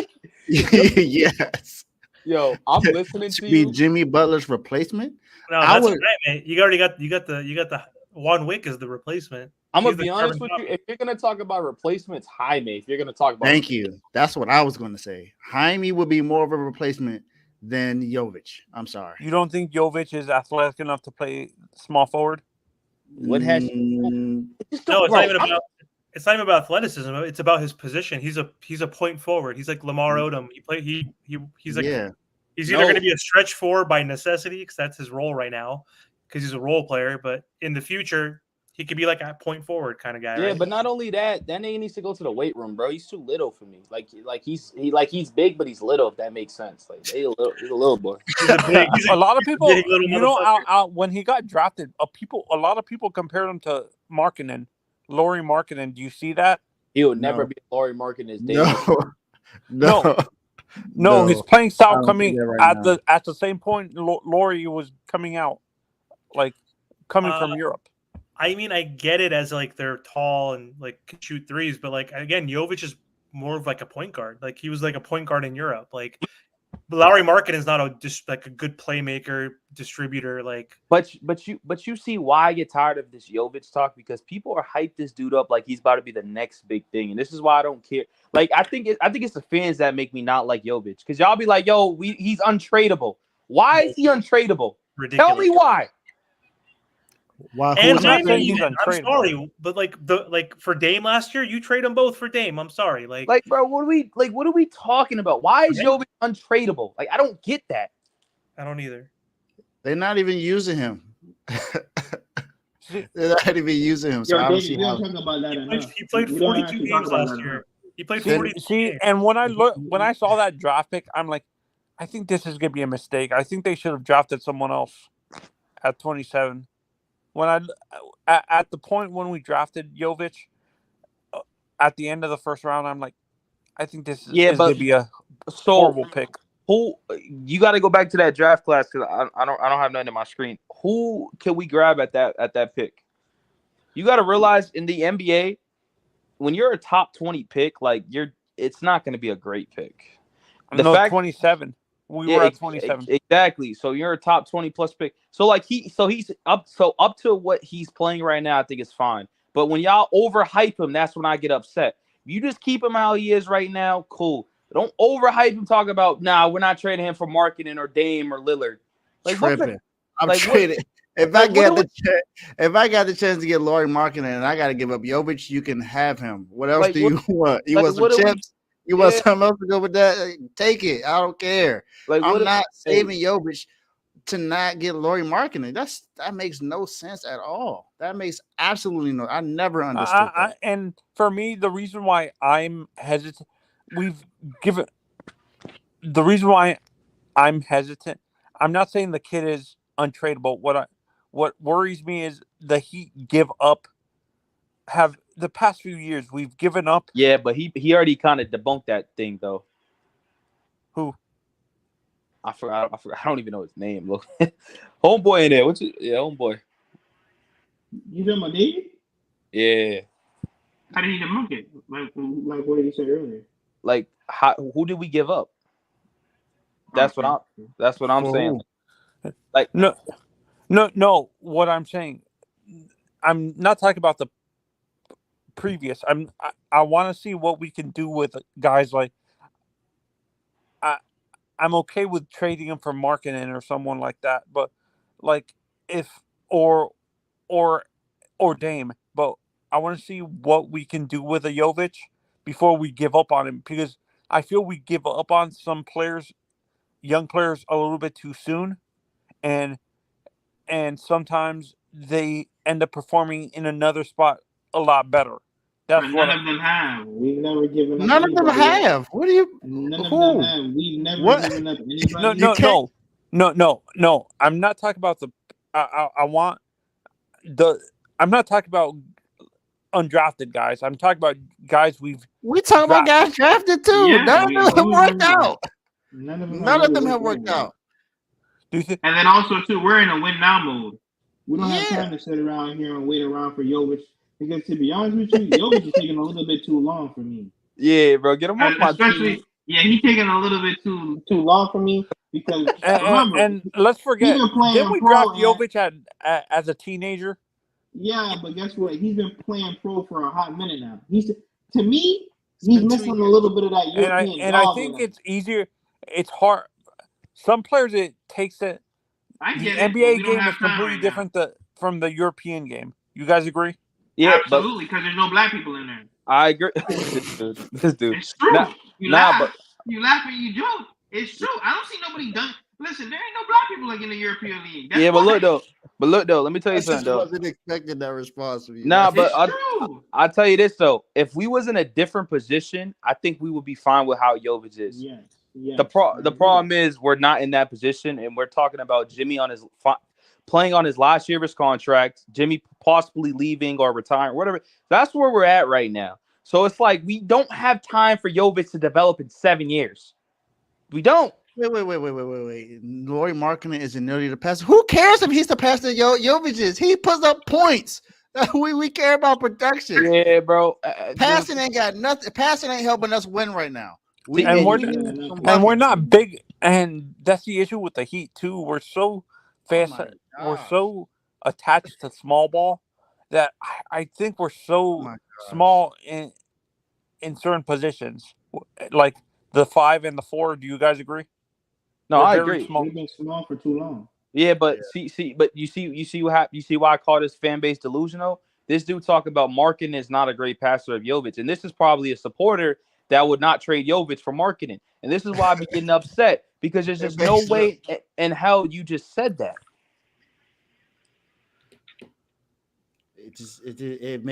Yes. Yo, I'm listening to be you. Jimmy Butler's replacement? No, that's right, mate. You already got the Juan Wick as the replacement. I'm gonna be honest with you. If you're gonna talk about replacements, Jaime. If you're gonna talk about, thank you. That's what I was going to say. Jaime would be more of a replacement than Jovic. I'm sorry. You don't think Jovic is athletic enough to play small forward? What has? No, it's not even about athleticism. It's about his position. He's a point forward. He's like Lamar Odom. He's either going to be a stretch 4 by necessity because that's his role right now because he's a role player. But in the future, he could be like a point forward kind of guy. Yeah, right? But not only that nigga needs to go to the weight room, bro. He's too little for me. He's big, but he's little. If that makes sense. Like he's a little boy. A lot of people, when he got drafted, a lot of people compared him to Markkinen, Lauri Markkinen. Do you see that? He would never be Lauri Markkinen's day. No, his playing style coming at the same point Lauri was coming out, like coming from Europe. I mean, I get it as like they're tall and like can shoot threes, but like again, Jovic is more of like a point guard. Like he was like a point guard in Europe. Like Lauri Markkanen is not just like a good playmaker, distributor. Like, but you see why I get tired of this Jovic talk, because people are hyped this dude up like he's about to be the next big thing, and this is why I don't care. Like I think it's the fans that make me not like Jovic, because y'all be like, yo, he's untradeable. Why is he untradeable? ridiculous. Tell me why. Why? And Who's not not saying Dame, he's I'm untradeable. sorry, but like for Dame last year, you trade them both for Dame. I'm sorry, like Bro, what are we talking about? Why is Right? Jovic untradeable? Like, I don't get that. I don't either. They're not even using him. See- They're not even using him. So Yo, I don't David, see we how. don't talk about that enough. He played We don't 42 actually talk games about last that enough. year. He played 42 See, games. and when I saw that draft pick, I'm like, I think this is gonna be a mistake. I think they should have drafted someone else at 27. When at the point when we drafted Jovic at the end of the first round, I'm like, I think this is gonna be a horrible pick. Who you got to go back to that draft class, because I don't have nothing in my screen. Who can we grab at that pick? You got to realize in the NBA, when you're a top 20 pick, like it's not going to be a great pick. The No, fact 27. We were at 27. Exactly. So you're a top 20 plus pick. So like he's up to what he's playing right now, I think it's fine. But when y'all overhype him, that's when I get upset. If you just keep him how he is right now, cool. But don't overhype him. Talk about we're not trading him for Markkanen or Dame or Lillard. Like Tripping. I'm like, trading. If like, I got what if I got the chance to get Lauri Markkanen and I got to give up Jovic, you can have him. What else Like, do you want? You like, want some what do we- chips? You want something else to go with that? Take it. I don't care. Like, I'm not saving Jovic to not get Lauri Markkanen. That makes no sense at all. That makes absolutely no. I never understood that. And for me, the reason why I'm hesitant, the reason why I'm hesitant. I'm not saying the kid is untradeable. What worries me is the Heat give up. Have the past few years we've given up. Yeah, but he already kind of debunked that thing though. Who? I forgot. I don't even know his name. Look, homeboy in there. Homeboy. You talking about David? Yeah. How did he debunk it? Like what did he say earlier? Like, who did we give up? That's what I'm saying. Like, no. What I'm saying, I'm not talking about the previous. I want to see what we can do with guys like. I'm okay with trading him for Markkanen or someone like that, but like if or Dame, but I want to see what we can do with a Jovic before we give up on him, because I feel we give up on some players, young players, a little bit too soon, and sometimes they end up performing in another spot a lot better. That's But none of them have. We've never given up. None of them have. What do you? None of Who? them have. We've never given up anybody. No. I'm not talking about the. I want the. I'm not talking about undrafted guys. I'm talking about guys We talking about guys drafted too. Yeah, None of them worked out. None None of them have worked out. Do you think? And then also too, we're in a win now mode. We don't have time to sit around here and wait around for Jovic, because to be honest with you, Jovic is taking a little bit too long for me. yeah, bro, get him off my Especially, team. yeah, he's taking a little bit too long for me, because remember, And let's forget, been playing didn't we pro draft at- Jovic as a teenager? yeah, but guess what? He's been playing pro for a hot minute now. He's missing a little bit of that European. And I think it's easier. It's hard. Some players it takes it. I The get it, but NBA we don't game have is time completely right now. different from the European game. You guys agree? Yeah, Absolutely, because there's no black people in there. but I agree. This dude. It's true. You nah, laugh, but- you laugh and you joke. It's true. I don't see nobody done. Listen, there ain't no black people like in the European League. That's Yeah, but why. look though. Let me tell you I something just though. wasn't expecting that response from you. Nah, but It's true. I'll tell you this though. If we was in a different position, I think we would be fine with how Jovic is. Yes. The problem is we're not in that position, and we're talking about Jimmy playing on his last year of his contract, Jimmy possibly leaving or retiring, whatever. That's where we're at right now. So it's like we don't have time for Jovic to develop in 7 years. We don't. Wait. Lauri Markkanen is nearly the passer. Who cares if he's the passer Jovic is? He puts up points. We care about production. Yeah, bro. Passing ain't got nothing. Passing ain't helping us win right now. We And need we're some and we're buckets. not big, and that's the issue with the Heat too. We're so fast. my We're gosh. so attached to small ball that I think we're Oh so my gosh. small in certain positions, like the 5 and the 4. Do you guys agree? No, We're I very agree. small. We've been small for too long. Yeah, but but you see why I call this fan base delusional. This dude talk about Markin is not a great passer of Jovic, and this is probably a supporter that would not trade Jovic for marketing. And this is why I be getting upset because there's just no way in hell you just said that. It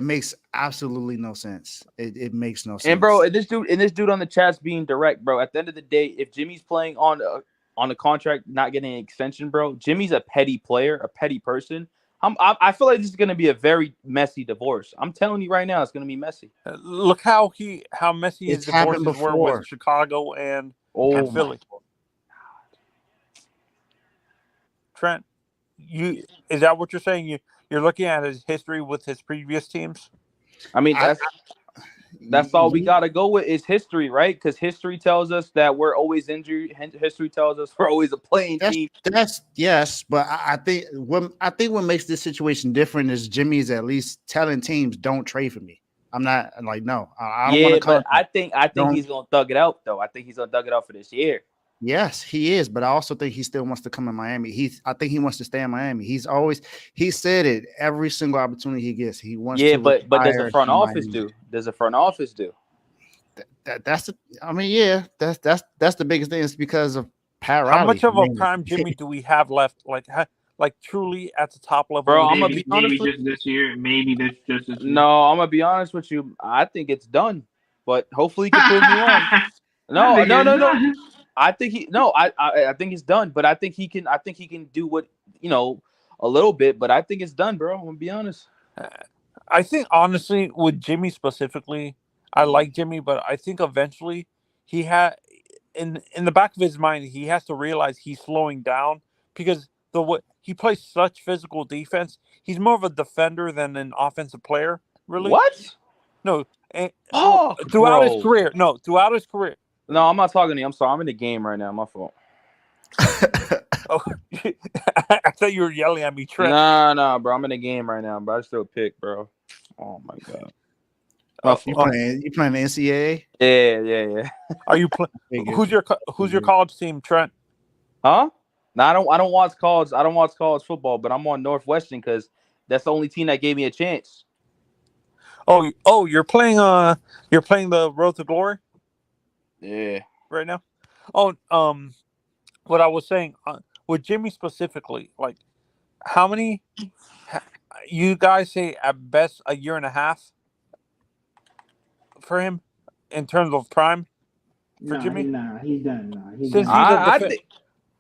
makes absolutely no sense. It makes no sense. And bro, this dude on the chat's being direct, bro. At the end of the day, if Jimmy's playing on a contract, not getting an extension, bro, Jimmy's a petty player, a petty person. I feel like this is gonna be a very messy divorce. I'm telling you right now, it's gonna be messy. Look how messy his It's happened divorces were before. with Chicago and Philly. Trent, is that what you're saying? You're looking at his history with his previous teams? I mean, that's all we gotta go with is history, right? Because history tells us that we're always injured. History tells us we're always a playing team. That's yes, but I think what makes this situation different is Jimmy's at least telling teams don't trade for me. I'm not like no, I don't want to. But I think he's gonna thug it out though. I think he's gonna thug it out for this year. Yes, he is, but I also think he still wants to come in Miami. I think he wants to stay in Miami. He said it every single opportunity he gets. He wants to. Yeah, but does the front office do? Does the front office do? That's the. I mean, yeah, that's the biggest thing. It's because of Pat Riley. How much of a prime Jimmy do we have left? Like truly at the top level. Bro, I'm gonna be honest. Maybe just this year. Maybe just this year. No, I'm gonna be honest with you. I think it's done, but hopefully he can prove me wrong. No. I think I think it's done, but I think he can do what a little bit, but I think it's done, bro. I'm gonna be honest. I think honestly with Jimmy specifically, I like Jimmy, but I think eventually he had in the back of his mind he has to realize he's slowing down because he plays such physical defense. He's more of a defender than an offensive player, really. What? No, throughout his career. No, throughout his career. No, I'm not talking to you. I'm sorry. I'm in the game right now. My fault. Oh, I thought you were yelling at me, Trent. Nah, bro. I'm in the game right now, bro. I just threw a pick, bro. Oh my god. You playing the NCAA? Yeah. Are you who's your college team, Trent? Huh? No, I don't watch college. I don't watch college football, but I'm on Northwestern because that's the only team that gave me a chance. Oh, you're playing the Road to Glory? Yeah. Right now? Oh, what I was saying with Jimmy specifically, like how many you guys say at best a year and a half for him in terms of prime for Jimmy? He's done.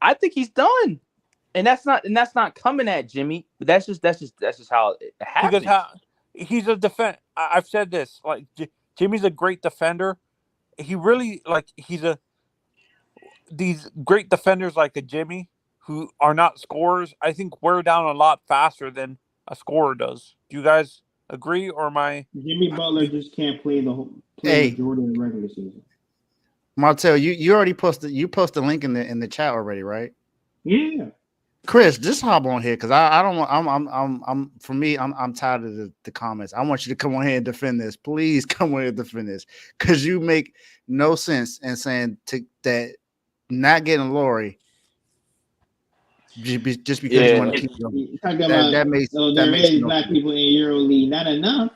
I think he's done. And that's not coming at Jimmy. But that's just how it happens. Because he's a defender. I've said this. Like Jimmy's a great defender. He really these great defenders like a Jimmy who are not scorers. I think wear down a lot faster than a scorer does. Do you guys agree, or am I? Jimmy Butler just can't play the majority of the regular season. Martel, you already posted a link in the chat already, right? Yeah. Chris, just hop on here because I don't want. I'm tired of the comments. I want you to come on here and defend this. Please come on here and defend this because you make no sense in saying that not getting Laurie just because you want to keep going. That makes black people in EuroLeague. Not enough.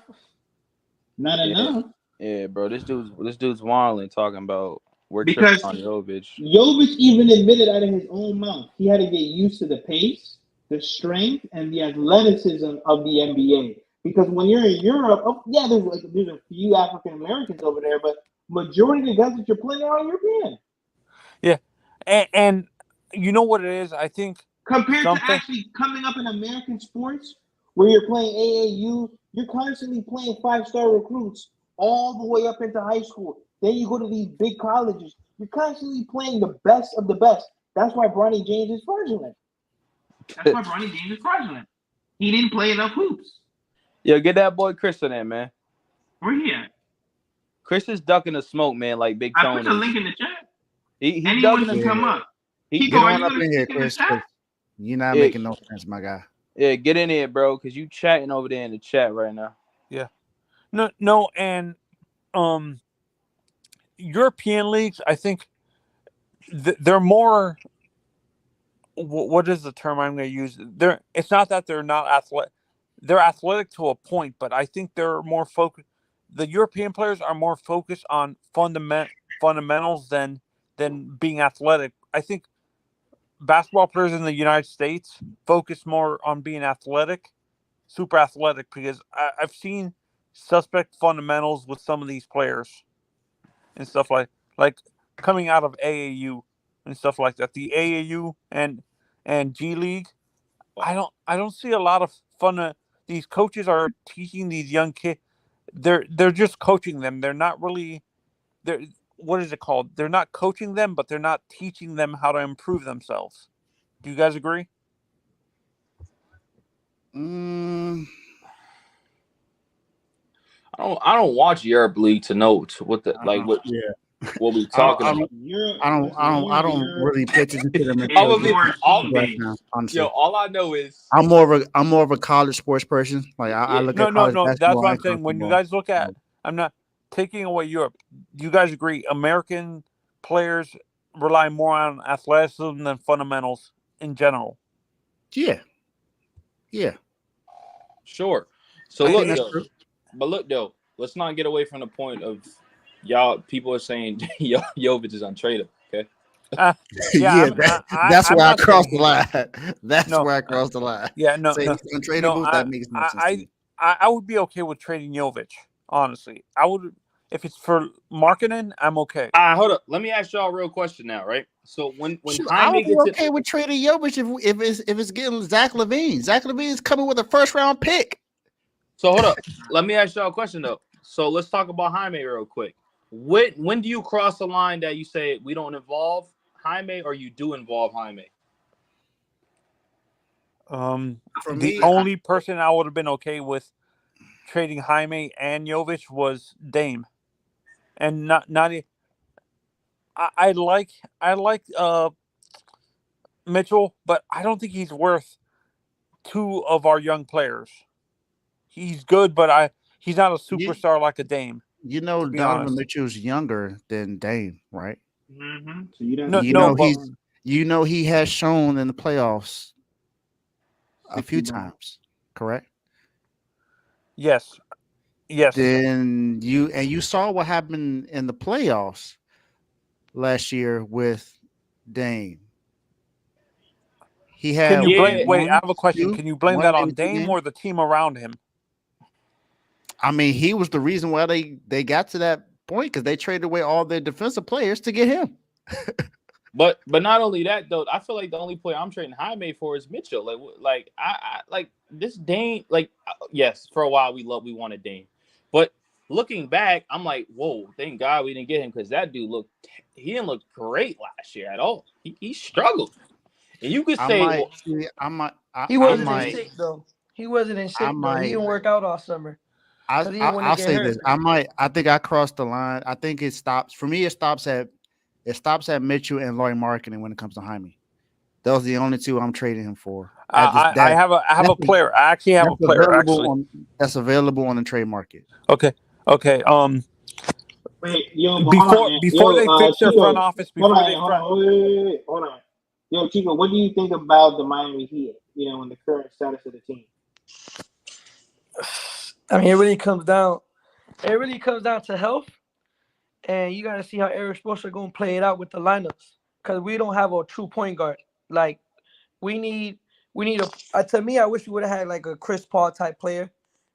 Yeah, bro. This dude's wilding talking about because on Jovic. Jovic even admitted out of his own mouth he had to get used to the pace, the strength, and the athleticism of the NBA. Because when you're in Europe, there's a few African Americans over there, but majority of the guys that you're playing are European. Yeah, and you know what it is? I think compared to actually coming up in American sports where you're playing AAU, you're constantly playing 5-star recruits all the way up into high school. Then you go to these big colleges. You're constantly playing the best of the best. That's why Bronny James is fraudulent. He didn't play enough hoops. Yo, get that boy Chris in there, man. Where he at? Chris is ducking the smoke, man, like Big I Tony. put the link in the chat. He Anyone ducking can the come up. He Get Kiko, are on you up gonna in here, speak in the Chris. chat? You're not Yeah. making no sense, my guy. Yeah, get in here, bro, because you chatting over there in the chat right now. No, and European leagues, I think they're more. What is the term I'm going to use? It's not that they're not athletic. They're athletic to a point, but I think they're more focused. The European players are more focused on fundamentals than being athletic. I think basketball players in the United States focus more on being athletic, super athletic, because I've seen suspect fundamentals with some of these players and stuff like coming out of AAU and stuff like that. The AAU and G League, I don't see a lot of fun. These coaches are teaching these young kids. They're just coaching them. They're not really. What is it called? They're not coaching them, but they're not teaching them how to improve themselves. Do you guys agree? I don't watch Europe League to know what the what we talking about. I don't really pay attention to them. Right now, honestly. Yo, all I know is I'm more of a college sports person. Like I look at college no. basketball. That's what I'm and saying. When you football. guys look at, I'm not taking away Europe. Do you guys agree? American players rely more on athleticism than fundamentals in general. Yeah. sure. So I look, think though, but look though, let's not get away from the point of y'all. People are saying Jovic is untradeable. Okay. Yeah, that's where I crossed the line. That's No, where I crossed the line. Yeah, no, Say no, he's untradeable. no. That makes no sense to me. I would be okay with trading Jovic. Honestly, I would. If it's for marketing, I'm okay. Hold up. Let me ask y'all a real question now, right? So when Shoot, I would Jaime be gets okay with trading Jovic if it's getting Zach LaVine. Zach LaVine is coming with a first round pick. So hold up. Let me ask y'all a question though. So let's talk about Jaime real quick. When do you cross the line that you say we don't involve Jaime or you do involve Jaime? For The me, only person I would have been okay with trading Jaime and Jovic was Dame, and not. I like Mitchell, but I don't think he's worth two of our young players. He's good, but he's not a superstar like a Dame. You know, be Donovan honest. Mitchell's younger than Dame, right? Mm-hmm. So you don't. No, he has shown in the playoffs a few 60 times, correct? Yes. Then you saw what happened in the playoffs last year with Dame. He had. Can you blame? one, Wait, I have a question. Can you blame that on Dame or the team around him? I mean, he was the reason why they got to that point because they traded away all their defensive players to get him. But not only that though, I feel like the only player I'm trading Jaime for is Mitchell. Like I like this Dame. Like yes, for a while we wanted Dame, but looking back, I'm like, whoa, thank God we didn't get him because that dude he didn't look great last year at all. He struggled, and you could say he wasn't in shape though. He wasn't in shape though. He didn't work out all summer. I'll say this. I think I crossed the line. I think it stops for me. It stops at Mitchell and Laurie Marketing when it comes to Jaime. Those are the only two I'm trading him for. I have a player. I actually have a player that's available on the trade market. Okay. Wait, yo, before they fix their front office, hold on. Yo, Chico, what do you think about the Miami Heat? You know, in the current status of the team. I mean, it really comes down to health, and you got to see how Eric Spoelstra going to play it out with the lineups because we don't have a true point guard. Like we need to me, I wish we would have had like a Chris Paul type player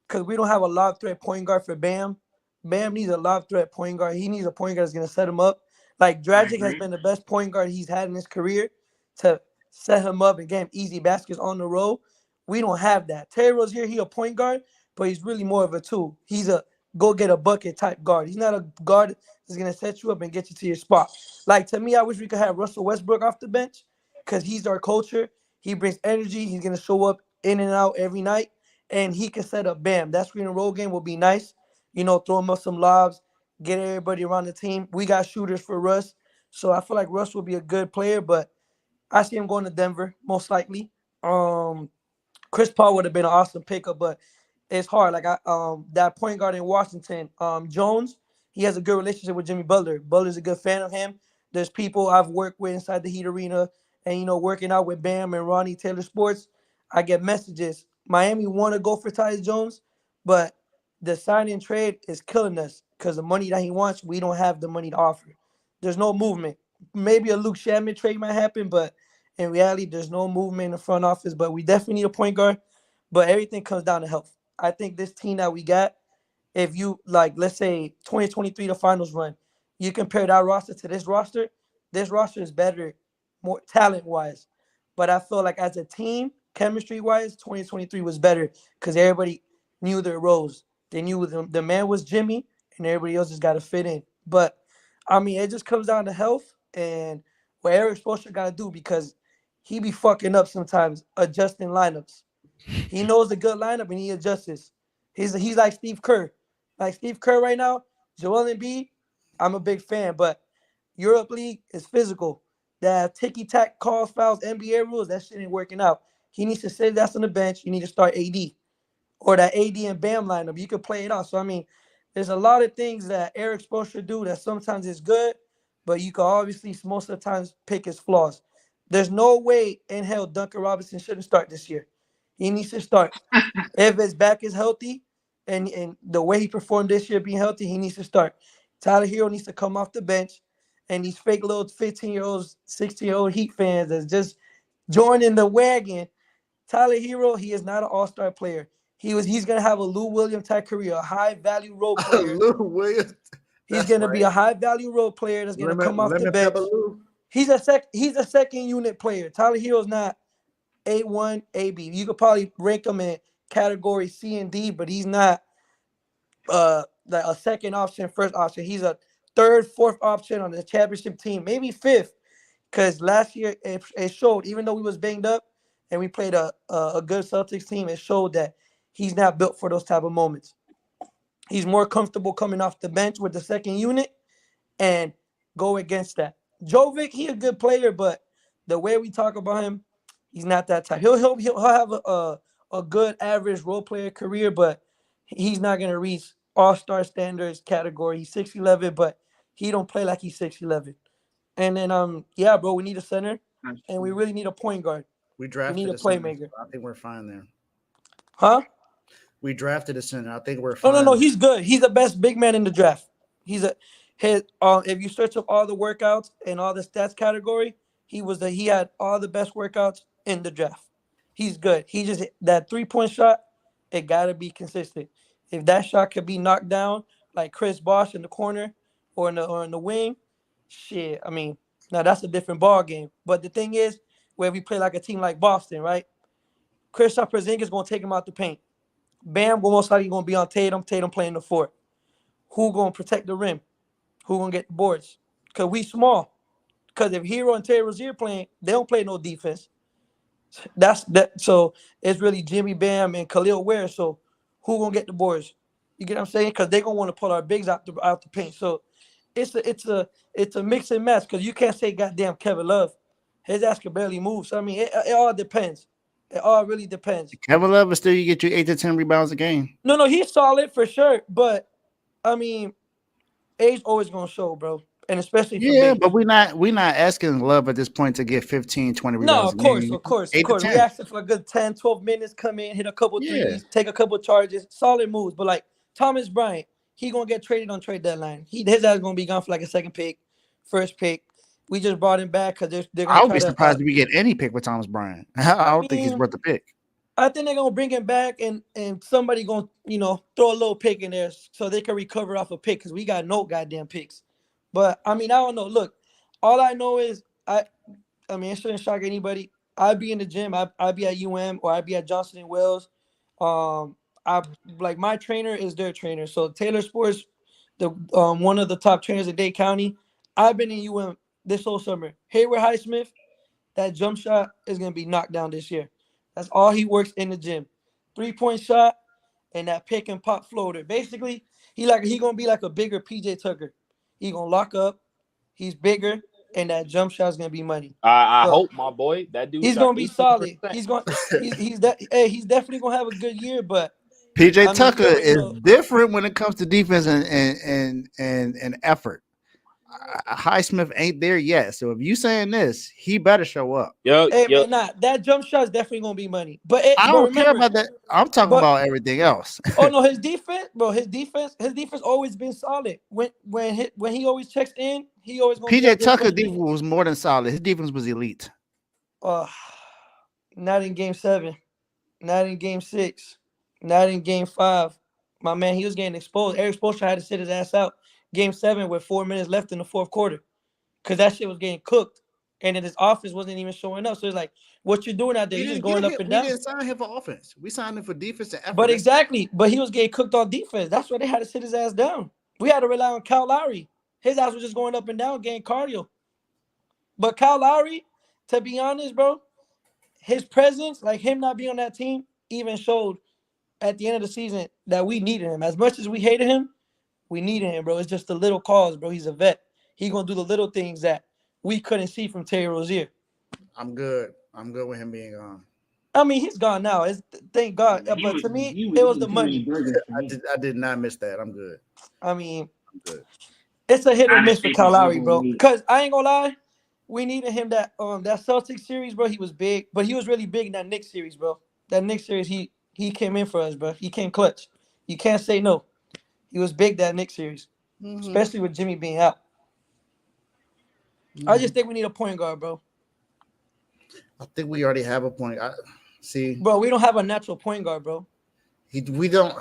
because we don't have a lob threat point guard for Bam. Bam needs a lob threat point guard. He needs a point guard that's going to set him up. Like Dragic has been the best point guard he's had in his career to set him up and get him easy baskets on the road. We don't have that. Terry Rozier, he a point guard, but he's really more of a tool. He's a go get a bucket type guard. He's not a guard that's going to set you up and get you to your spot. Like, to me, I wish we could have Russell Westbrook off the bench because he's our culture. He brings energy. He's going to show up in and out every night. and he can set up Bam. That screen and roll game will be nice. Throw him up some lobs, get everybody around the team. We got shooters for Russ, so I feel like Russ will be a good player, but I see him going to Denver most likely. Chris Paul would have been an awesome pickup, but it's hard. Like that point guard in Washington, Jones, he has a good relationship with Jimmy Butler. Butler's a good fan of him. There's people I've worked with inside the Heat Arena, and working out with Bam and Ronnie Taylor Sports. I get messages. Miami want to go for Tyus Jones, but the sign and trade is killing us because the money that he wants, we don't have the money to offer. There's no movement. Maybe a Luke Shannon trade might happen, but in reality, there's no movement in the front office. But we definitely need a point guard. But everything comes down to health. I think this team that we got, if you let's say 2023, the finals run, you compare that roster to this roster is better, more talent-wise. But I feel like as a team, chemistry-wise, 2023 was better because everybody knew their roles. They knew the man was Jimmy, and everybody else just got to fit in. But, it just comes down to health and what Eric Spoelstra got to do because he be fucking up sometimes adjusting lineups. He knows a good lineup and he adjusts. He's like Steve Kerr. Like Steve Kerr right now, Joel Embiid, I'm a big fan, but Europe League is physical. That ticky-tack calls, fouls, NBA rules, that shit ain't working out. He needs to save that on the bench. You need to start AD. Or that AD and Bam lineup. You could play it off. So, there's a lot of things that Eric Spoelstra do that sometimes is good, but you can obviously most of the times pick his flaws. There's no way in hell Duncan Robinson shouldn't start this year. He needs to start. If his back is healthy and the way he performed this year being healthy, he needs to start. Tyler Hero needs to come off the bench. And these fake little 15-year-olds, 16-year-old Heat fans that's just joining the wagon. Tyler Hero, he is not an all-star player. He's gonna have a Lou Williams type career, a high-value role player. Lou Williams. He's gonna be a high-value role player that's gonna come off the bench. Lou. He's a second unit player. Tyler Hero's not A1, AB. You could probably rank him in category C and D, but he's not like a second option, first option. He's a third, fourth option on the championship team, maybe fifth. Because last year it showed, even though we was banged up and we played a good Celtics team, it showed that he's not built for those type of moments. He's more comfortable coming off the bench with the second unit and go against that. Jovic, he a good player, but the way we talk about him, he's not that type. He'll have a good average role player career, but he's not gonna reach all-star standards category. He's 6'11", but he don't play like he's 6'11". And then bro, we need a center and we really need a point guard. We drafted need a playmaker. playmaker. I think we're fine there. Huh? We drafted a center. I think we're fine. No, he's good. He's the best big man in the draft. If you search up all the workouts and all the stats category, he had all the best workouts in the draft. He's good. He just that 3-point shot, it gotta be consistent. If that shot could be knocked down like Chris Bosh in the corner or in the wing, shit. Now that's a different ball game. But the thing is, where we play like a team like Boston, right? Kristaps Porzingis gonna take him out the paint. Bam most likely gonna be on Tatum. Tatum playing the 4. Who gonna protect the rim? Who gonna get the boards? Cause we small. Cause if Hero and Terry Rozier playing, they don't play no defense. So it's really Jimmy, Bam, and Khalil Ware. So who gonna get the boards? You get what I'm saying? Cause they gonna want to pull our bigs out the paint. So it's a mix and match. Cause you can't say goddamn Kevin Love. His ass can barely move. So it all depends. It all really depends. Kevin Love will still get you 8 to 10 rebounds a game. No, he's solid for sure. But age always gonna show, bro. And especially but we're not asking Love at this point to get 15, 20 rebounds. No, of course. We asked him for a good 10, 12 minutes, come in, hit a couple threes, take a couple charges, solid moves. But like Thomas Bryant, he gonna get traded on trade deadline. His ass gonna be gone for like a second pick, first pick. We just brought him back because they're gonna. I would be surprised if we get any pick with Thomas Bryant. I don't think he's worth the pick. I think they're gonna bring him back and somebody gonna throw a little pick in there so they can recover off a pick because we got no goddamn picks. But I don't know. Look, all I know is it shouldn't shock anybody. I'd be in the gym. I'd be at UM or I'd be at Johnson and Wales. My trainer is their trainer. So Taylor Sports, the one of the top trainers in Dade County. I've been in UM this whole summer. Hayward Highsmith, that jump shot is gonna be knocked down this year. That's all he works in the gym. 3-point shot, and that pick and pop floater. Basically, he gonna be like a bigger PJ Tucker. He gonna lock up. He's bigger, and that jump shot's gonna be money. I So, hope, my boy. That dude he's shot gonna be 18%. solid. He's definitely gonna have a good year. But PJ I mean, Tucker you is know, different when it comes to defense and effort. Highsmith ain't there yet. So if you saying this, he better show up. hey man, that jump shot's definitely gonna be money. But I don't care about that. I'm talking about everything else. Oh no, his defense, bro. His defense always been solid. When he always checks in, he always gonna be PJ a good Tucker fresh defense was more than solid. His defense was elite. Not in game 7, not in game 6, not in game 5. My man, he was getting exposed. Eric Spoelstra had to sit his ass out. Game 7 with 4 minutes left in the fourth quarter, because that shit was getting cooked, and then his offense wasn't even showing up. So it's like, what you doing out there? You just going up and down. We didn't sign him for offense. We signed him for defense and effort. But exactly, but he was getting cooked on defense. That's why they had to sit his ass down. We had to rely on Kyle Lowry. His ass was just going up and down, getting cardio. But Kyle Lowry, to be honest, bro, his presence, like him not being on that team, even showed at the end of the season that we needed him. As much as we hated him, we needed him, bro. It's just the little calls, bro. He's a vet. He gonna do the little things that we couldn't see from Terry Rozier. I'm good with him being gone. I mean, he's gone now. Thank God. But to me, it was the money. I did not miss that. I'm good. I mean, I'm good. It's a hit or miss for Kyle Lowry, bro. Because I ain't gonna lie, we needed him that Celtics series, bro. He was big, but he was really big in that Knicks series, bro. That Knicks series, he came in for us, bro. He came clutch. You can't say no. He was big that Knicks series, especially with Jimmy being out. I just think we need a point guard, bro. I think we already have a point. Bro, we don't have a natural point guard, bro. We don't.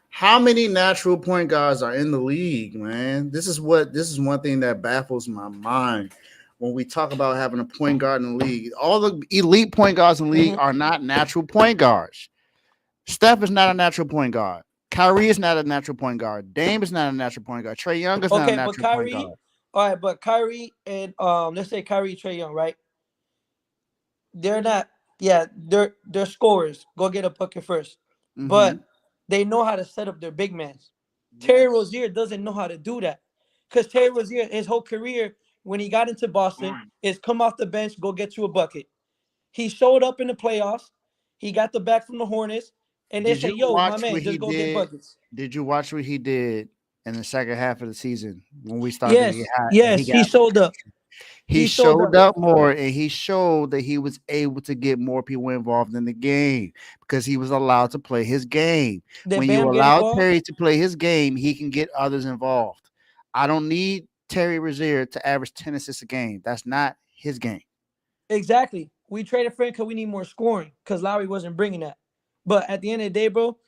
How many natural point guards are in the league, man? This is one thing that baffles my mind when we talk about having a point guard in the league. All the elite point guards in the league are not natural point guards. Steph is not a natural point guard. Kyrie is not a natural point guard. Dame is not a natural point guard. Trae Young is not a natural point guard. All right, but Kyrie and let's say Kyrie, Trae Young, right? They're not. Yeah, they're scorers. Go get a bucket first, but they know how to set up their big man. Terry Rozier doesn't know how to do that, because Terry Rozier, his whole career when he got into Boston, is come off the bench, go get you a bucket. He showed up in the playoffs. He got the back from the Hornets, and they said, "Yo, my man, just go get buckets." Did you watch what he did in the second half of the season when we started? Yes, he showed up. He showed up more, and he showed that he was able to get more people involved in the game because he was allowed to play his game. When you allow Terry to play his game, he can get others involved. I don't need Terry Rozier to average 10 assists a game. That's not his game. Exactly. We traded for him because we need more scoring because Lowry wasn't bringing that. But at the end of the day, bro.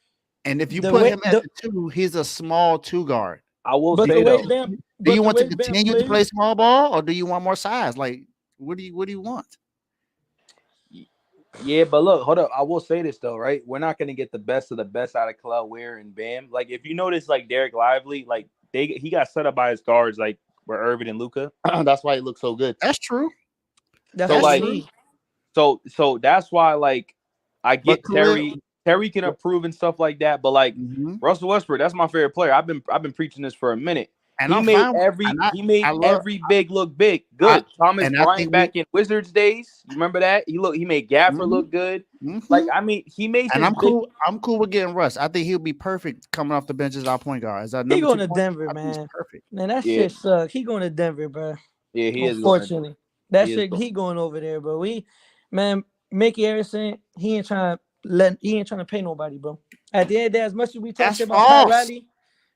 And if you put him at the 2, he's a small 2 guard. I will say though. Do you want to continue to play small ball, or do you want more size? Like, what do you want? Yeah, but look, hold up. I will say this though, right? We're not gonna get the best of the best out of Kel'el Ware and Bam. Like, if you notice, like Derek Lively, like he got set up by his guards, like where Irvin and Luka. That's why he looks so good. That's true. So that's why, like, I get Terry can approve and stuff like that, but like Russell Westbrook, that's my favorite player. I've been preaching this for a minute. And he made every big look big. Good. Thomas Bryant back in Wizards days. You remember that? He made Gaffer look good. Like, I mean, he made. And I'm cool with getting Russ. I think he'll be perfect coming off the bench as our point guard. He going to Denver, man. Perfect. Man, that shit sucks. He going to Denver, bro. Yeah, he is. Unfortunately, he going over there, bro. Mickey Harrison, he ain't trying to pay nobody, bro. At the end of the day, as much as we talk about Pat Riley,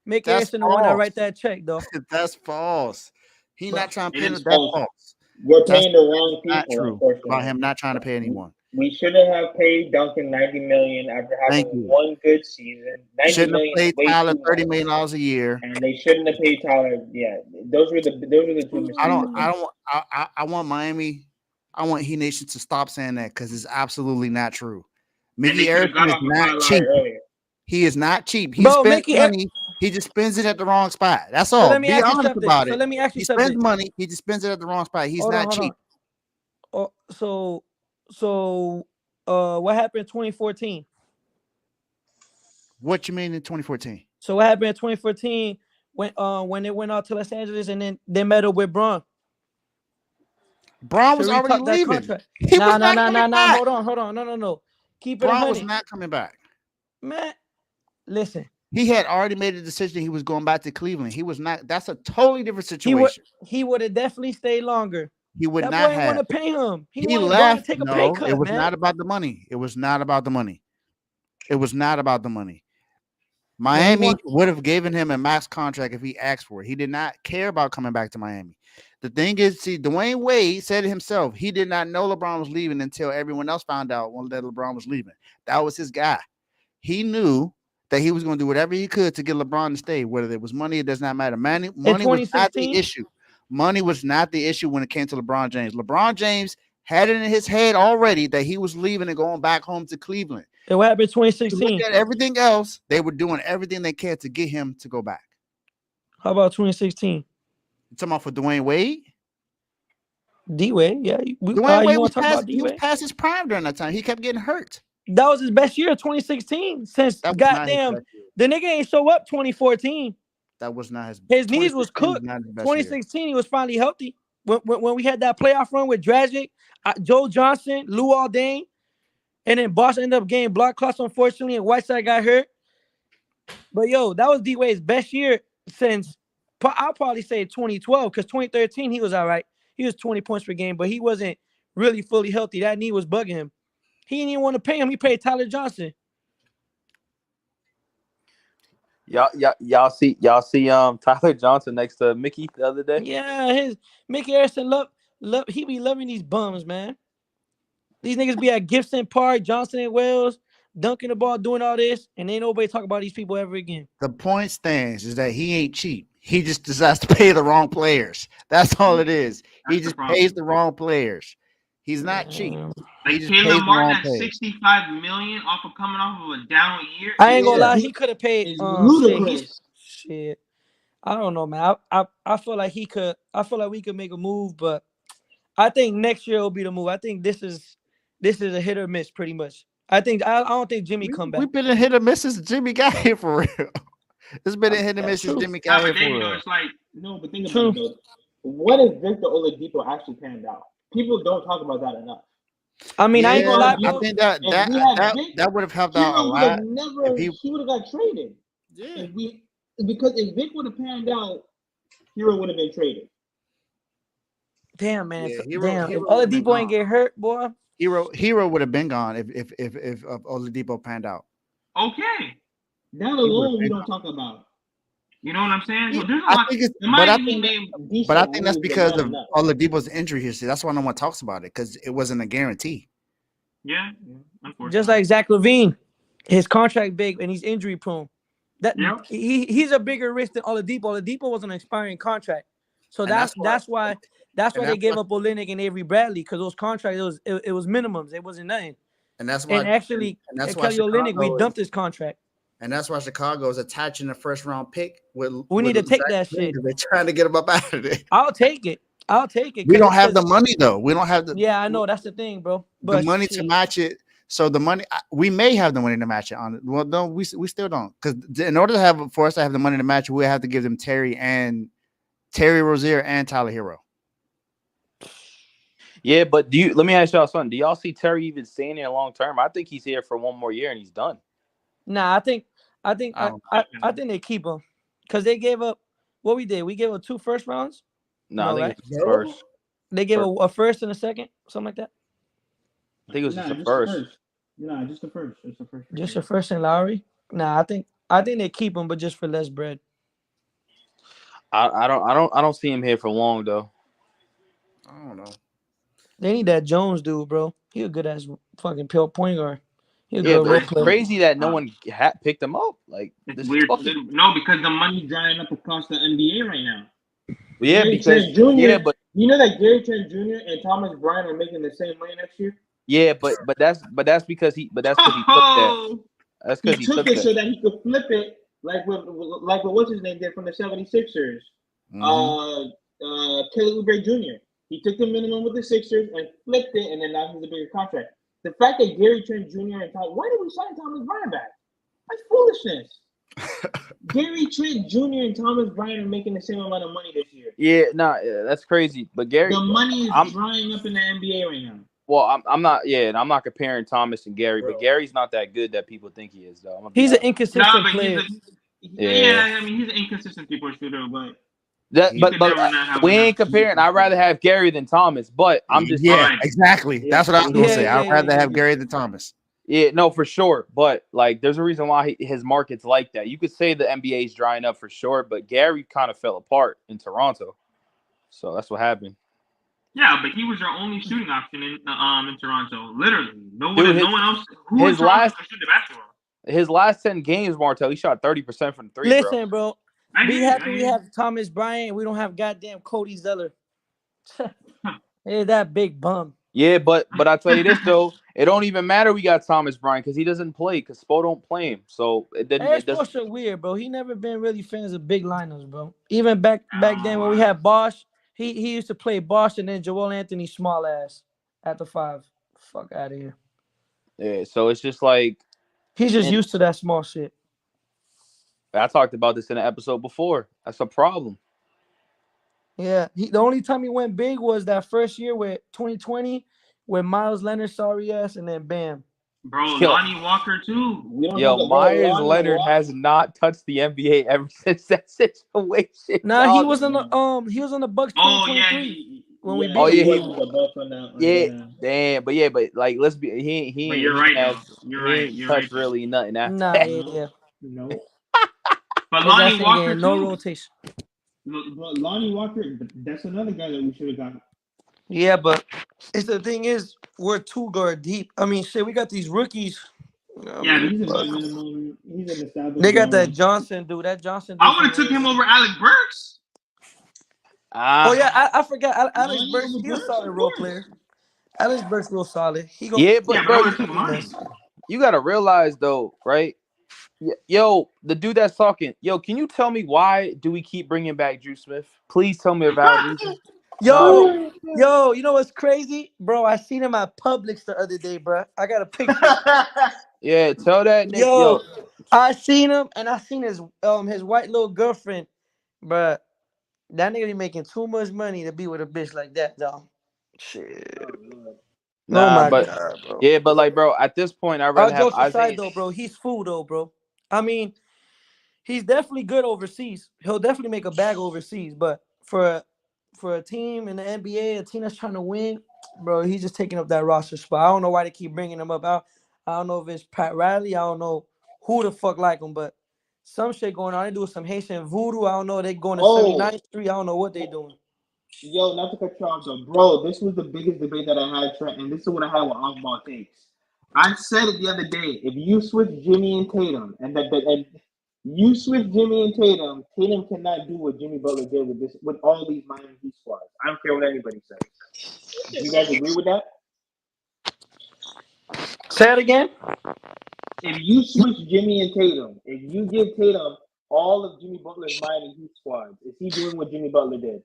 Mickey Harrison the one that write that check, though. That's false. He's not trying to pay. That's false. We're paying the wrong people. Not true about him not trying to pay anyone. We shouldn't have paid Duncan $90 million after having one good season. Shouldn't have paid Tyler $30 million a year, and they shouldn't have paid Tyler. Yeah, those were the two mistakes. I want Miami. I want Heat Nation to stop saying that because it's absolutely not true. Mickey Harrison is not cheap. He is not cheap. He spends money. He just spends it at the wrong spot. That's all. So be honest about it. So let me ask you something. He spends money. He just spends it at the wrong spot. He's not cheap. Oh, so what happened in 2014? What you mean in 2014? So what happened in 2014 when they went out to Los Angeles and then they met up with Braun Braun to was already retalk that leaving. contract? He was not coming back. Hold on. No. Keep it Braun was 100. not coming back. Man, listen. He had already made a decision. He was going back to Cleveland. He was not. That's a totally different situation. He would have definitely stayed longer. He would That not boy didn't want have. to pay him. He He wanted Braun to left. take a pay No, cut, it was man. not about the money. It was not about the money. It was not about the money. Miami would have given him a max contract if he asked for it. He did not care about coming back to Miami. The thing is, see, Dwayne Wade said it himself. He did not know LeBron was leaving until everyone else found out that LeBron was leaving. That was his guy. He knew that he was going to do whatever he could to get LeBron to stay. Whether it was money, it does not matter. Money was not the issue. Money was not the issue when it came to LeBron James. LeBron James had it in his head already that he was leaving and going back home to Cleveland. And what happened in 2016? Look at everything else, they were doing everything they can to get him to go back. How about 2016? You talking about for Dwayne Wade? D-Wade, yeah. Dwayne Wade was past his prime during that time. He kept getting hurt. That was his best year, 2016. Since goddamn the nigga ain't show up 2014. That was not his knees was cooked. 2016, year. he was finally healthy. When we had that playoff run with Dragic, Joe Johnson, Lou Aldane, and then Boston ended up getting blood clots, unfortunately, and Whiteside got hurt. But yo, that was D-Wade's best year since I'll probably say 2012, because 2013 he was all right. He was 20 points per game, but he wasn't really fully healthy. That knee was bugging him. He didn't even want to pay him. He paid Tyler Johnson. Y'all see Tyler Johnson next to Mickey the other day? Yeah, Mickey Harrison he be loving these bums, man. These niggas be at Gibson Park, Johnson and Wells, dunking the ball, doing all this, and ain't nobody talk about these people ever again. The point stands is that he ain't cheap. He just decides to pay the wrong players. That's all it is. He just pays the wrong players. He's not cheap. Like Caleb Martin at $65 million off of coming off of a down year. I ain't gonna lie, he could have paid. Ludicrous. Shit, I don't know, man. I feel like he could. I feel like we could make a move, but I think next year will be the move. I think this is a hit or miss, pretty much. I don't think Jimmy come back. We've been a hit or miss since Jimmy got here for real. It's been a hit or miss since Jimmy got here for real. It's like, no, but think about it though. What if Victor Oladipo actually panned out? People don't talk about that enough. I mean, I ain't gonna lie, bro. I think that would have helped out a lot. He would have got traded. Yeah. Because if Vic would have panned out, Hero would have been traded. Damn, man. Yeah, If Oladipo ain't get hurt, boy. Hero would have been gone if Oladipo panned out. Okay. That alone we don't talk about. You know what I'm saying? So I think that's because of Oladipo's injury history. That's why no one talks about it, because it wasn't a guarantee. Yeah, unfortunately. Just like Zach LaVine, his contract big and he's injury prone. He's a bigger risk than Oladipo. Oladipo was an expiring contract, so that's why they gave up Olynyk and Avery Bradley, because those contracts it was minimums. It wasn't nothing. And that's why. Kelly Olynyk, we dumped his contract. And that's why Chicago is attaching the first round pick with. We need to take that shit. They're trying to get him up out of there. I'll take it. We don't have the money though. We don't have the. Yeah, I know that's the thing, bro. But the money to match it. So the money we may have the money to match it on it. Well, no, we still don't, because in order for us to have the money to match it, we have to give them Terry Rozier and Tyler Hero. Yeah, but let me ask y'all something. Do y'all see Terry even staying there long term? I think he's here for one more year and he's done. Nah, I think they keep him, because they gave up what we did. We gave up 2 first rounds. No, I think it's first. They gave a first and a second, something like that. I think it was just the first. No, just the first. It's the first. Just the first and Lowry. Nah, I think they keep him, but just for less bread. I don't see him here for long though. I don't know. They need that Jones dude, bro. He a good ass fucking pure point guard. But it's crazy that no one picked him up. Like, it's weird. No, because the money's drying up across the NBA right now. Yeah, but you know that Gary Trent Jr. and Thomas Bryant are making the same money next year. Yeah, but that's because he took that. That's because he took it so that he could flip it like what what's his name did from the 76ers. Kelly Oubre Jr. He took the minimum with the Sixers and flipped it, and then now he's a bigger contract. The fact that Gary Trent Jr. and why did we sign Thomas Bryant back? That's foolishness. Gary Trent Jr. and Thomas Bryant are making the same amount of money this year. Yeah, that's crazy. But Gary, The money is I'm drying up in the NBA right now. well, I'm not. Yeah, and I'm not comparing Thomas and Gary, Bro. but Gary's not that good that people think he is, though. I'm gonna be He's an honest. inconsistent Nah, but player. yeah, I mean, he's an inconsistent people shooter, but That, you but could but never not have we enough. ain't comparing. I'd rather have Gary than Thomas, but I'm just yeah, Fine. exactly. Yeah. That's what I was gonna Yeah, say. yeah, I'd rather yeah, have yeah. Gary than Thomas. yeah, no, for sure. But like, there's a reason why his market's like that. You could say the NBA's drying up for sure, but Gary kind of fell apart in Toronto, so that's what happened. Yeah, but he was your only shooting option in Toronto. Literally, no one, Dude, no one else. Who in his Toronto last- can shoot the basketball? His last 10 games, Martel, he shot 30% from 3. Listen, bro. I Be hear you, happy I we hear you. have Thomas Bryant. We don't have goddamn Cody Zeller. Hey, that big bum. Yeah, but I tell you this though, it don't even matter. We got Thomas Bryant because he doesn't play because Spo don't play him, so it didn't. Eric It doesn't. Spoelstra weird, bro. He never been really fans of big lineups, bro. Even back then when we had Bosch, he used to play Bosch and then Joel Anthony small ass at the 5. Fuck out of here. Yeah, so it's just like He's just And- used to that small shit. I talked about this in an episode before. That's a problem. Yeah, the only time he went big was that first year with 2020, with Miles Leonard sorry ass, and then bam. Bro, Yo. Lonnie Walker too. We don't Yo, know Myers Lonnie Leonard Walker- has not touched the NBA ever since that situation. Nah, he dog. was on the Bucks Oh yeah, 2023 when we beat Oh, him. yeah, he he- was the Bucks on that one, Yeah, damn, but like, let's be he. But you're he right, has, though. You're he right. ain't You're touched right. really nothing after Nah, that. yeah. No. But His ass Lonnie ain't Walker getting no too. rotation. But Lonnie Walker, that's another guy that we should have got. Yeah, but the thing is, we're 2-guard deep. I mean, shit, we got these rookies. I Yeah, mean, He's a fuck. minimum. He's an established. They got that guard. Johnson dude. That Johnson dude. I would have took him over Alec Burks. Oh yeah, I forgot. Alex Lonnie Burks, over he's a Burks, solid of role course. player. Alex Burks real solid. He go. Yeah, but Yeah, but I bro, would have took Lonnie. you gotta realize though, right? Yo, the dude that's talking. Yo, can you tell me why do we keep bringing back Drew Smith? Please tell me a valid reason. Yo, you know what's crazy, bro? I seen him at Publix the other day, bro. I got a picture. Yeah, tell that nigga. Yo, I seen him and I seen his white little girlfriend, bro. That nigga be making too much money to be with a bitch like that, though. Shit. Nah, oh my but god, bro. yeah, but like, bro, at this point, I'd All rather have jokes aside, Isaiah. though, bro, he's fool, though, bro. I mean, he's definitely good overseas. He'll definitely make a bag overseas, but for a team in the NBA, a team that's trying to win, bro, he's just taking up that roster spot. I don't know why they keep bringing him up. I don't know if it's Pat Riley. I don't know who the fuck like him, but some shit going on. They do some Haitian voodoo. I don't know. They going to 79th Street. I don't know what they doing. Yo, not to cut you off, though, bro. This was the biggest debate that I had, Trent, and this is what I had with off-ball takes. I said it the other day. If you switch Jimmy and Tatum, and you switch Jimmy and Tatum cannot do what Jimmy Butler did with all these Miami Heat squads. I don't care what anybody says. Do you guys agree with that? Say it again. If you switch Jimmy and Tatum, if you give Tatum all of Jimmy Butler's Miami Heat squads, is he doing what Jimmy Butler did?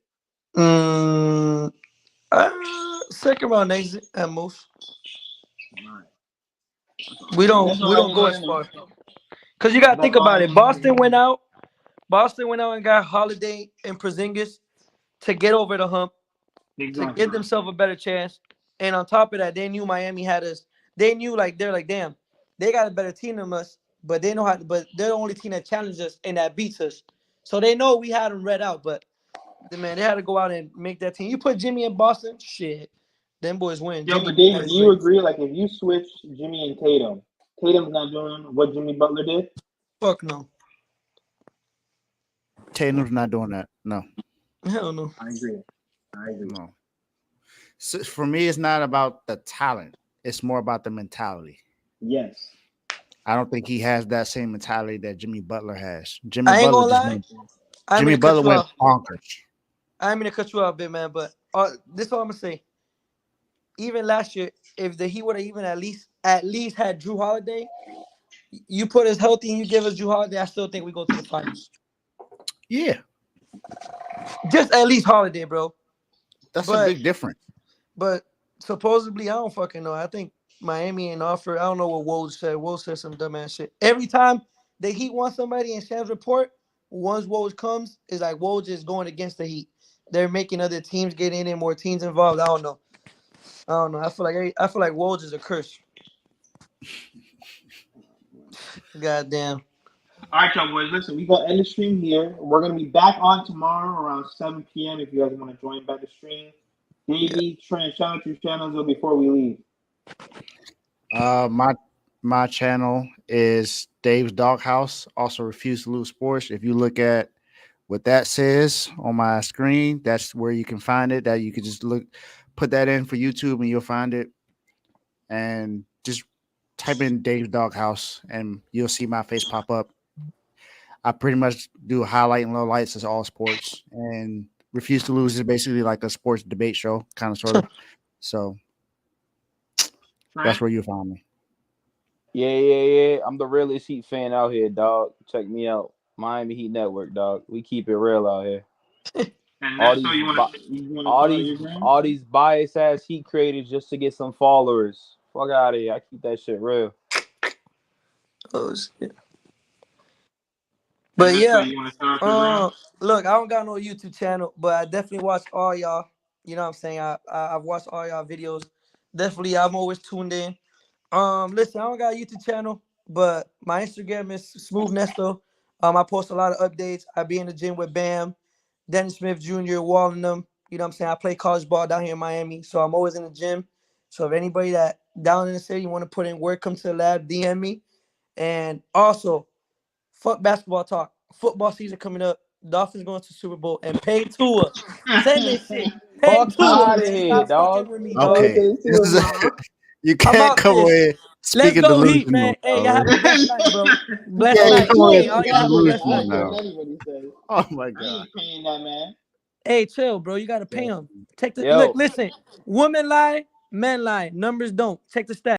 Second round exit at most. Right. We don't That's what I go wanna as know. far. Cause you gotta think That's all about I it. wanna Boston went out and got Holiday and Porzingis to get over the hump, to Exactly. give themselves a better chance. And on top of that, they knew Miami had us. They knew they're like, damn, they got a better team than us, but they know how. But they're the only team that challenges us and that beats us. So they know we had them read out. But man, they had to go out and make that team. You put Jimmy in Boston, shit, them boys win. Yo, Jimmy but David, has do you wins. agree? Like, if you switch Jimmy and Tatum's not doing what Jimmy Butler did. Fuck no, Tatum's not doing that. No, hell no. I agree. no. So for me, it's not about the talent. It's more about the mentality. Yes. I don't think he has that same mentality that Jimmy Butler has. Jimmy I ain't Butler gonna just lie. went, Jimmy Butler went bonkers. I'm gonna cut you off, bit man. But this is what I'm gonna say. Even last year, if he would have even at least had Drew Holiday, you put us healthy and you give us Drew Holiday, I still think we go to the finals. Yeah, Just at least Holiday, bro. that's But- a big difference. But supposedly, I don't fucking know. I think Miami ain't offer. I don't know what Woj said. Woj said some dumbass shit. Every time the Heat want somebody, and Shams report once Woj comes is like Woj is going against the Heat. They're making other teams get in and more teams involved. I don't know. I feel like Woj is a curse. Goddamn. All right, y'all boys. Listen, we gonna end the stream here. We're gonna be back on tomorrow around 7 p.m. If you guys want to join back the stream. Davey, Trent, shout out your channels though before we leave. My channel is Dave's Doghouse. Also, Refuse to Lose Sports. If you look at what that says on my screen, that's where you can find it. That you can just put that in for YouTube, and you'll find it. And just type in Dave's Doghouse, and you'll see my face pop up. I pretty much do highlight and low lights as all sports, and Refuse to Lose is basically like a sports debate show, kind of sort of. So that's where you'll find me. Yeah. I'm the realest Heat fan out here, dog. Check me out. Miami Heat Network, dog. We keep it real out here. And that's so you want all these bias ass Heat creators just to get some followers. Fuck out of here. I keep that shit real. Oh shit. But yeah, look, I don't got no YouTube channel, but I definitely watch all y'all. You know what I'm saying? I've watched all y'all videos. Definitely, I'm always tuned in. Listen, I don't got a YouTube channel, but my Instagram is Smooth Nesto. I post a lot of updates. I be in the gym with Bam, Dennis Smith Jr., Wall and them. You know what I'm saying? I play college ball down here in Miami, so I'm always in the gym. So if anybody that down in the city want to put in work, come to the lab, DM me. And also, fuck basketball talk. Football season coming up. Dolphins going to Super Bowl and pay Tua. Send this shit. Pay Fuck Tua. outta here, dog. With me, Okay, this is you can't come away Let's speaking go Heat, man. delusional. Hey, y'all have a blessed night, bro. Blessed Yeah, night. come on, Hey, y'all have a blessed delusional night. now. Oh my I god. ain't paying that, man. Hey, chill, bro. You gotta pay him. Take the Yo. look. Listen, women lie, men lie. Numbers don't. Check the stats.